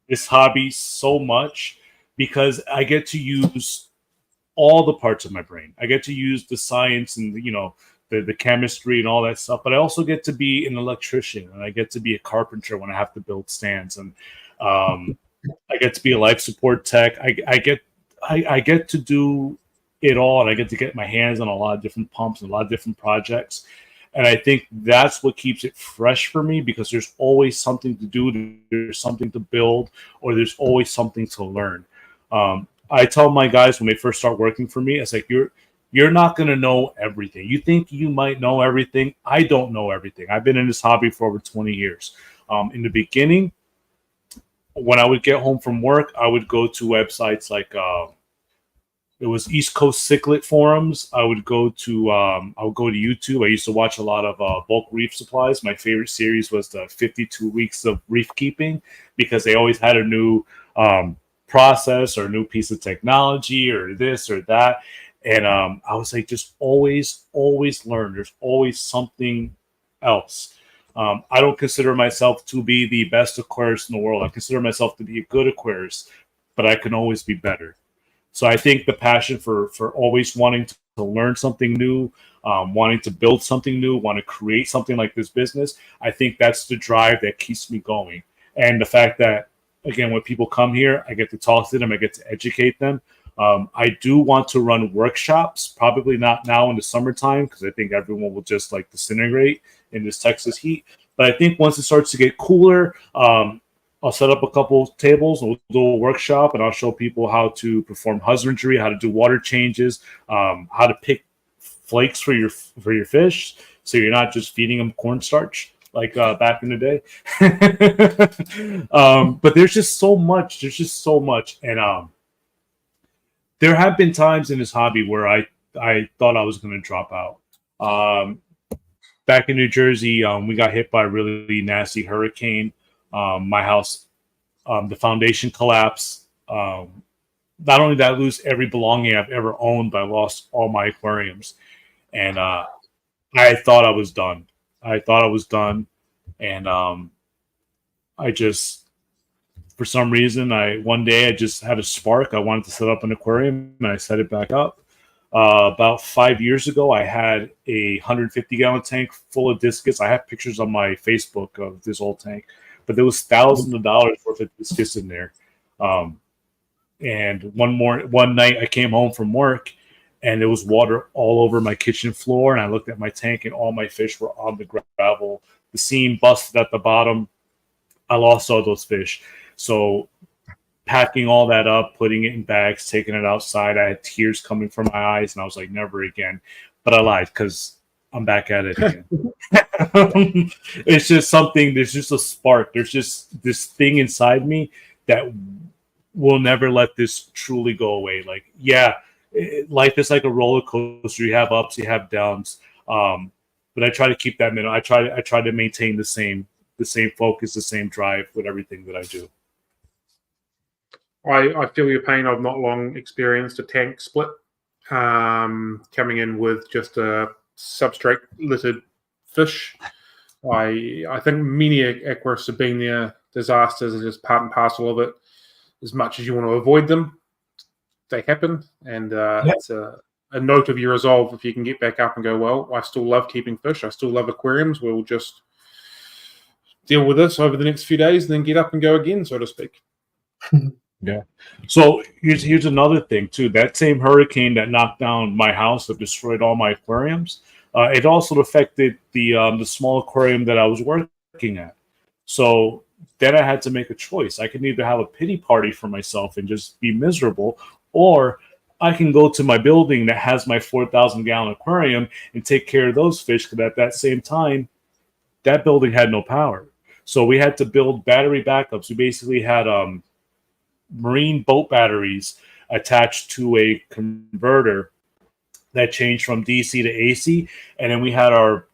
this hobby so much because I get to use all the parts of my brain. I get to use the science and the chemistry and all that stuff, but I also get to be an electrician and I get to be a carpenter when I have to build stands, and I get to be a life support tech. I get to do it all, and I get to get my hands on a lot of different pumps and a lot of different projects. And I think that's what keeps it fresh for me, because there's always something to do, there's something to build, or there's always something to learn. I tell my guys when they first start working for me, it's like, you're not going to know everything. You think you might know everything. I don't know everything. I've been in this hobby for over 20 years. In the beginning, when I would get home from work, I would go to websites like it was East Coast Cichlid forums. I would go to YouTube. I used to watch a lot of bulk reef supplies. My favorite series was the 52 weeks of reef keeping, because they always had a new process or a new piece of technology or this or that. And I was like, just always learn. There's always something else. I don't consider myself to be the best aquarist in the world. I consider myself to be a good aquarist, but I can always be better. So I think the passion for always wanting to learn something new, wanting to build something new, want to create something like this business, I think that's the drive that keeps me going. And the fact that, again, when people come here, I get to talk to them, I get to educate them. I do want to run workshops, probably not now in the summertime, because I think everyone will just like disintegrate in this Texas heat. But I think once it starts to get cooler, I'll set up a couple tables, and we'll do a workshop, and I'll show people how to perform husbandry, how to do water changes, how to pick flakes for your fish, so you're not just feeding them cornstarch like back in the day. But there's just so much. And there have been times in this hobby where I thought I was going to drop out. Back in New Jersey, we got hit by a really nasty hurricane. My house, the foundation collapsed. Not only did I lose every belonging I've ever owned, but I lost all my aquariums. And I thought I was done. And I just, for some reason, one day I just had a spark. I wanted to set up an aquarium, and I set it back up. About 5 years ago, I had a 150-gallon tank full of discus. I have pictures on my Facebook of this old tank, but there was thousands of dollars worth of discus in there. And one night I came home from work, and there was water all over my kitchen floor, and I looked at my tank, and all my fish were on the gravel. The seam busted at the bottom. I lost all those fish. So packing all that up, putting it in bags, taking it outside, I had tears coming from my eyes, and I was like, never again. But I lied, because I'm back at it again. It's just something, there's just a spark. There's just this thing inside me that will never let this truly go away. Like, yeah, life is like a roller coaster. You have ups, you have downs. But I try to keep that middle. I try to maintain the same focus, the same drive with everything that I do. I feel your pain. I've not long experienced a tank split, coming in with just a substrate littered fish. I think many aquarists have been there. Disasters are just part and parcel of it. As much as you want to avoid them, they happen, and it's a note of your resolve if you can get back up and go, well, I still love keeping fish. I still love aquariums. We'll just deal with this over the next few days and then get up and go again, so to speak. Yeah. So here's another thing too. That same hurricane that knocked down my house, that destroyed all my aquariums, it also affected the small aquarium that I was working at. So then I had to make a choice. I can either have a pity party for myself and just be miserable, or I can go to my building that has my 4,000-gallon aquarium and take care of those fish, because at that same time, that building had no power. So we had to build battery backups. We basically had marine boat batteries attached to a converter that changed from DC to AC, and then we had our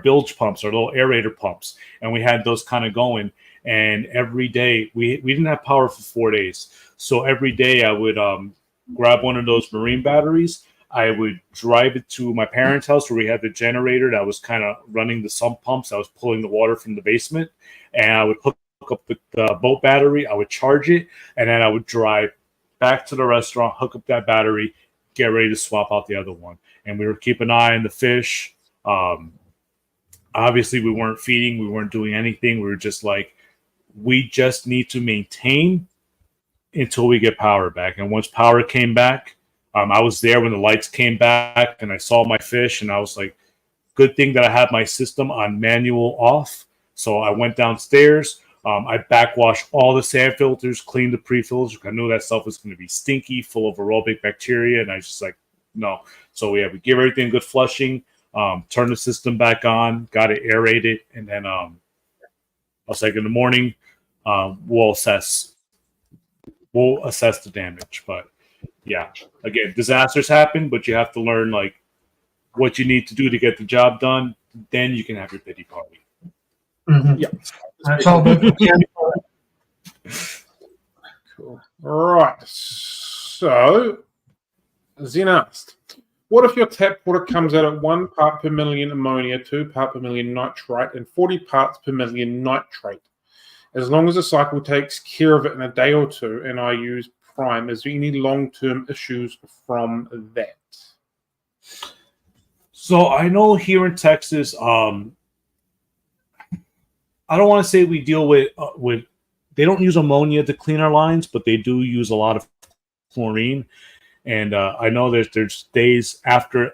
bilge pumps, our little aerator pumps, and we had those kind of going. And every day we didn't have power for 4 days, so every day I would grab one of those marine batteries. I would drive it to my parents' house where we had the generator that was kind of running the sump pumps. I was pulling the water from the basement, and I would hook up the boat battery. I would charge it, and then I would drive back to the restaurant, hook up that battery, get ready to swap out the other one. And we would keep an eye on the fish. Obviously, we weren't feeding. We weren't doing anything. We were just like, we just need to maintain until we get power back. And once power came back, I was there when the lights came back, and I saw my fish, and I was like, good thing that I had my system on manual off. So I went downstairs. I backwashed all the sand filters, cleaned the pre-filters. I knew that stuff was going to be stinky, full of aerobic bacteria, and I was just like, no. So we give everything good flushing, turn the system back on, got it aerated, and then I was like, in the morning, we'll assess the damage. But yeah, again, disasters happen, but you have to learn like what you need to do to get the job done. Then you can have your pity party. Mm-hmm. Yeah. That's all about Cool. All right. So, Zen asked, what if your tap water comes out at 1 part per million ammonia, 2 part per million nitrite, and 40 parts per million nitrate? As long as the cycle takes care of it in a day or two and I use Prime, is there any long-term issues from that? So I know here in Texas, I don't want to say we deal with they don't use ammonia to clean our lines, but they do use a lot of chlorine. And I know there's days after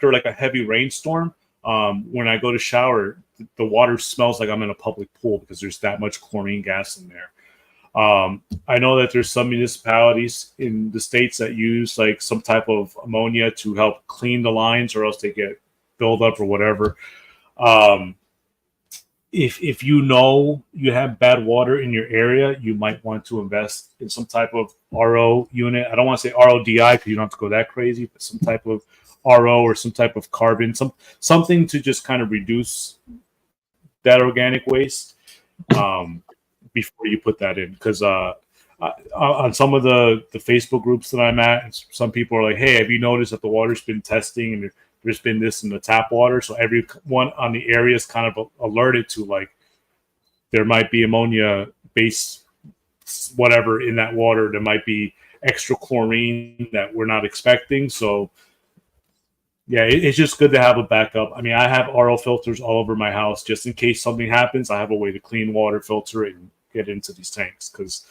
like a heavy rainstorm, when I go to shower, the water smells like I'm in a public pool because there's that much chlorine gas in there. I know that there's some municipalities in the States that use like some type of ammonia to help clean the lines, or else they get filled up or whatever. If you know you have bad water in your area, you might want to invest in some type of RO unit. I don't want to say RODI because you don't have to go that crazy, but some type of RO or some type of carbon, something to just kind of reduce that organic waste before you put that in. Because on some of the Facebook groups that I'm at, some people are like, hey, have you noticed that the water's been testing and there's been this in the tap water? So everyone on the area is kind of alerted to like there might be ammonia based whatever in that water. There might be extra chlorine that we're not expecting. So yeah, it's just good to have a backup. I mean, I have RO filters all over my house just in case something happens. I have a way to clean water, filter it, and get into these tanks. Because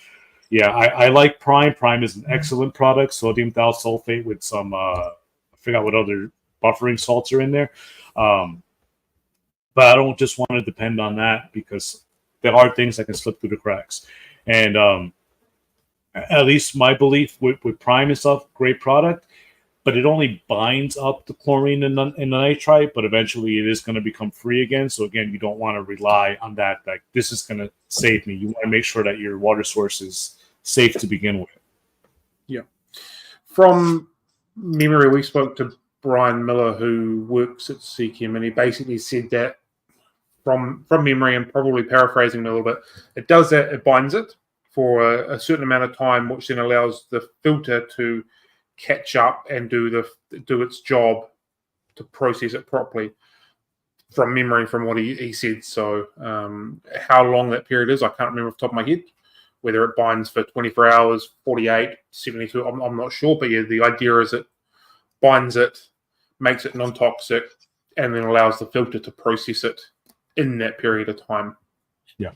yeah, I like Prime. Prime is an excellent product. Sodium thiosulfate with some I forgot what other buffering salts are in there. But I don't just want to depend on that because there are things that can slip through the cracks. And at least my belief with Prime and stuff, great product, but it only binds up the chlorine and the nitrite, but eventually it is going to become free again. So again, you don't want to rely on that. Like, this is going to save me. You want to make sure that your water source is safe to begin with. Yeah. From memory, we spoke to Brian Miller, who works at Seachem, and he basically said that from memory, and probably paraphrasing a little bit, it does that, it binds it for a certain amount of time, which then allows the filter to catch up and do its job to process it properly. From memory, from what he said. So how long that period is, I can't remember off the top of my head. Whether it binds for 24 hours, 48, 72, I'm not sure. But yeah, the idea is it binds it, makes it non-toxic, and then allows the filter to process it in that period of time. Yeah.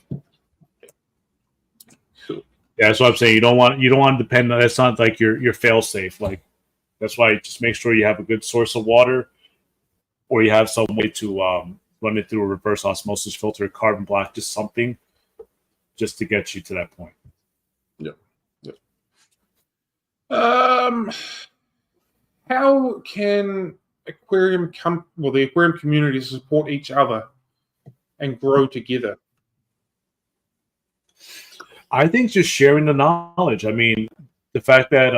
Cool. Yeah, that's what I'm saying. You don't want to depend on. That's not like your fail safe. Like, that's why just make sure you have a good source of water, or you have some way to run it through a reverse osmosis filter, carbon black, just something, just to get you to that point. Yeah. How can the aquarium community support each other and grow together? I think just sharing the knowledge. I mean, the fact that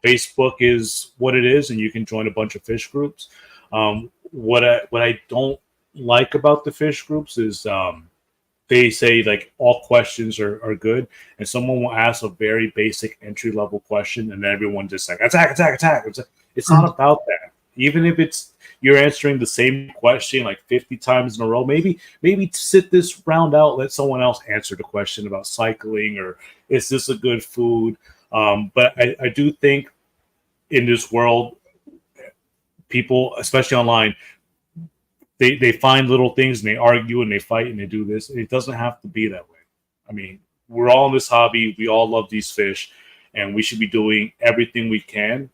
Facebook is what it is, and you can join a bunch of fish groups. What I don't like about the fish groups is they say like all questions are good, and someone will ask a very basic entry level question, and then everyone just like attack. It's not about that. Even if you're answering the same question like 50 times in a row, maybe sit this round out, let someone else answer the question about cycling, or is this a good food? But I do think in this world, people, especially online, they find little things and they argue and they fight and they do this. It doesn't have to be that way. I mean, we're all in this hobby. We all love these fish, and we should be doing everything we can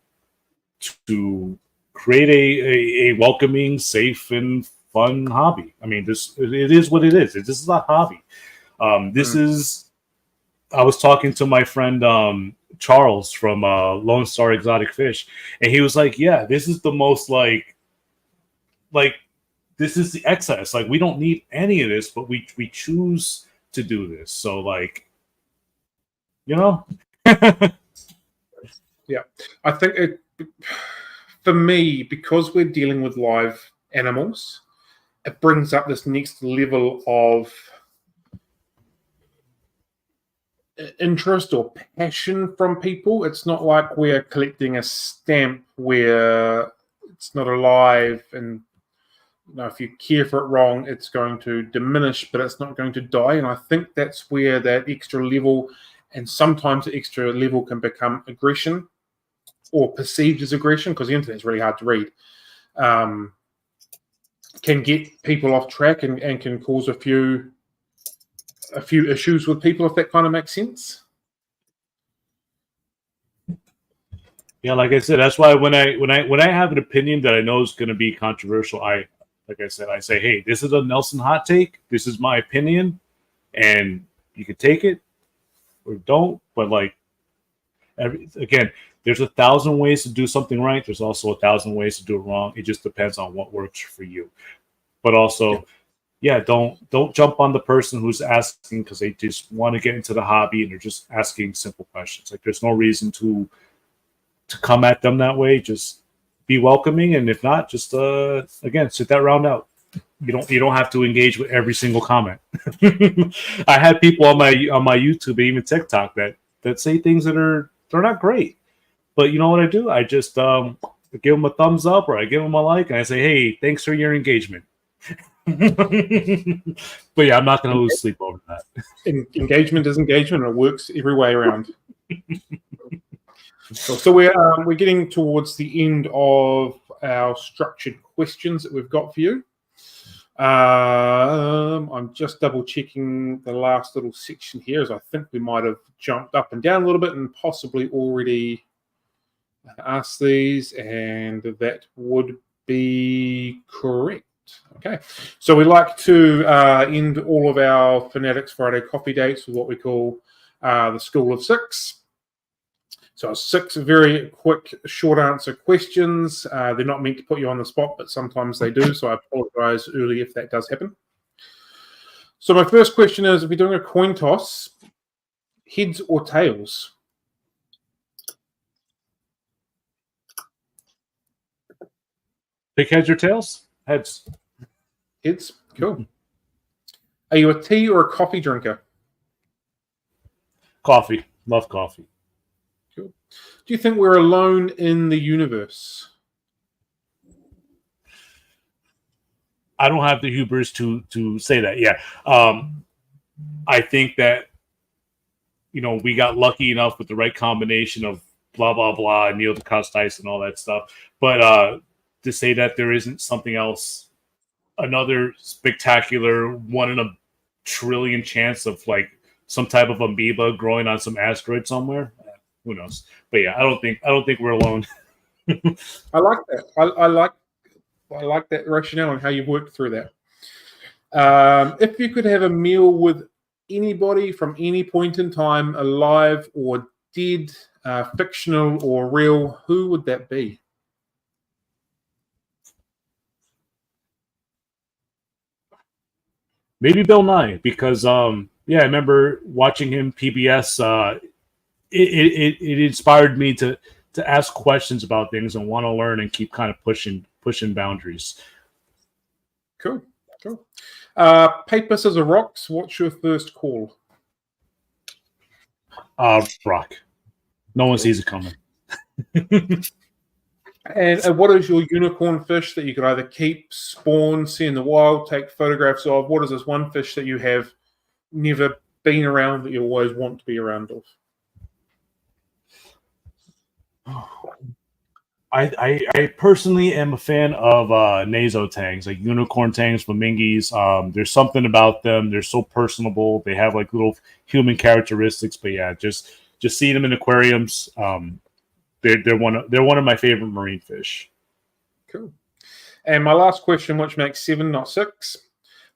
to create a welcoming, safe, and fun hobby. I mean, it is what it is. This is a hobby. I was talking to my friend Charles from Lone Star Exotic Fish, and he was like, yeah, this is the most like this is the excess. Like, we don't need any of this, but we choose to do this. So, like, Yeah, I think for me, because we're dealing with live animals, it brings up this next level of interest or passion from people. It's not like we're collecting a stamp where it's not alive, and if you care for it wrong, it's going to diminish, but it's not going to die. And I think that's where that extra level, and sometimes the extra level can become aggression or perceived as aggression, because the internet's really hard to read, can get people off track and can cause a few a few issues with people, if that kind of makes sense. Yeah, like I said, that's why when I have an opinion that I know is going to be controversial, I say, hey, this is a Nelson hot take. This is my opinion, and you can take it or don't. But like, again, there's 1,000 ways to do something right. There's also 1,000 ways to do it wrong. It just depends on what works for you. But also, yeah, don't jump on the person who's asking because they just want to get into the hobby and they're just asking simple questions. Like, there's no reason to come at them that way. Just be welcoming, and if not, just again, sit that round out. You don't have to engage with every single comment. I had people on my YouTube and even TikTok that say things they're not great, but you know what I do? I just give them a thumbs up or I give them a like and I say, hey, thanks for your engagement. But yeah, I'm not going to lose sleep over that. Engagement is engagement. It works every way around. So we're getting towards the end of our structured questions that we've got for you. I'm just double checking the last little section here, as I think we might have jumped up and down a little bit and possibly already asked these, and that would be correct. Okay, so we like to end all of our Finatics Friday Coffee Dates with what we call the School of Six. So 6 very quick, short answer questions. They're not meant to put you on the spot, but sometimes they do. So I apologize early if that does happen. So my first question is, if you're doing a coin toss, heads or tails? Pick heads or tails? Heads. Heads. Cool. Are you a tea or a coffee drinker? Coffee. Love coffee. Cool. Do you think we're alone in the universe? I don't have the hubris to say that. Yeah. I think that, we got lucky enough with the right combination of blah, blah, blah, Neil deGrasse Tyson and all that stuff. But to say that there isn't something else, another spectacular 1 in a trillion chance of like some type of amoeba growing on some asteroid somewhere, who knows? But yeah, I don't think we're alone. I like that. I like that rationale and how you worked through that. If you could have a meal with anybody from any point in time, alive or dead, fictional or real, who would that be? Maybe Bill Nye, because I remember watching him PBS. It inspired me to ask questions about things and want to learn and keep kind of pushing boundaries. Cool. Paper, scissors, rocks. What's your first call? Rock. No one sees it coming. And what is your unicorn fish that you could either keep, spawn, see in the wild, take photographs of? What is this one fish that you have never been around that you always want to be around of? I personally am a fan of naso tangs, like unicorn tangs, flamingos. There's something about them. They're so personable. They have like little human characteristics. But yeah, just seeing them in aquariums, they're one of my favorite marine fish. Cool. And my last question, which makes 7, not 6.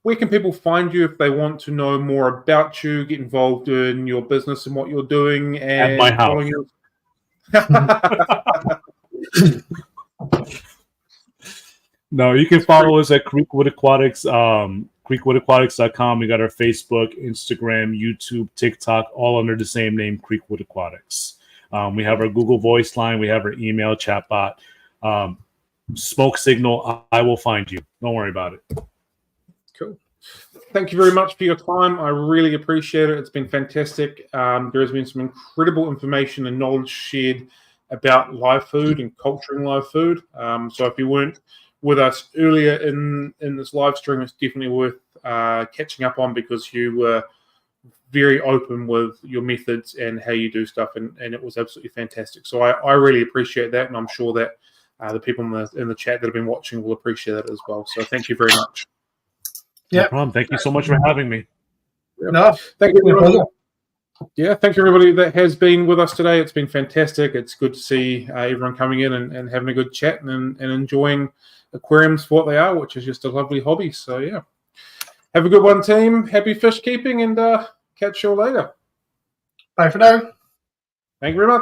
Where can people find you if they want to know more about you, get involved in your business and what you're doing? And at my house. No, you can follow us at Creekwood Aquatics, creekwoodaquatics.com. We got our Facebook, Instagram, YouTube, TikTok, all under the same name, Creekwood Aquatics. We have our Google Voice line. We have our email chat bot. Smoke signal, I will find you. Don't worry about it. Cool. Thank you very much for your time. I really appreciate it. It's been fantastic. There has been some incredible information and knowledge shared about live food and culturing live food. So if you weren't with us earlier in this live stream, it's definitely worth catching up on, because you were very open with your methods and how you do stuff, and it was absolutely fantastic. So I really appreciate that, and I'm sure that the people in the chat that have been watching will appreciate that as well. So thank you very much. No problem. Thank you so much for having me. No, thank you, everybody. Yeah, thank you, everybody that has been with us today. It's been fantastic. It's good to see everyone coming in and having a good chat and enjoying aquariums for what they are, which is just a lovely hobby. So, yeah. Have a good one, team. Happy fish keeping, and catch you all later. Bye for now. Thank you very much.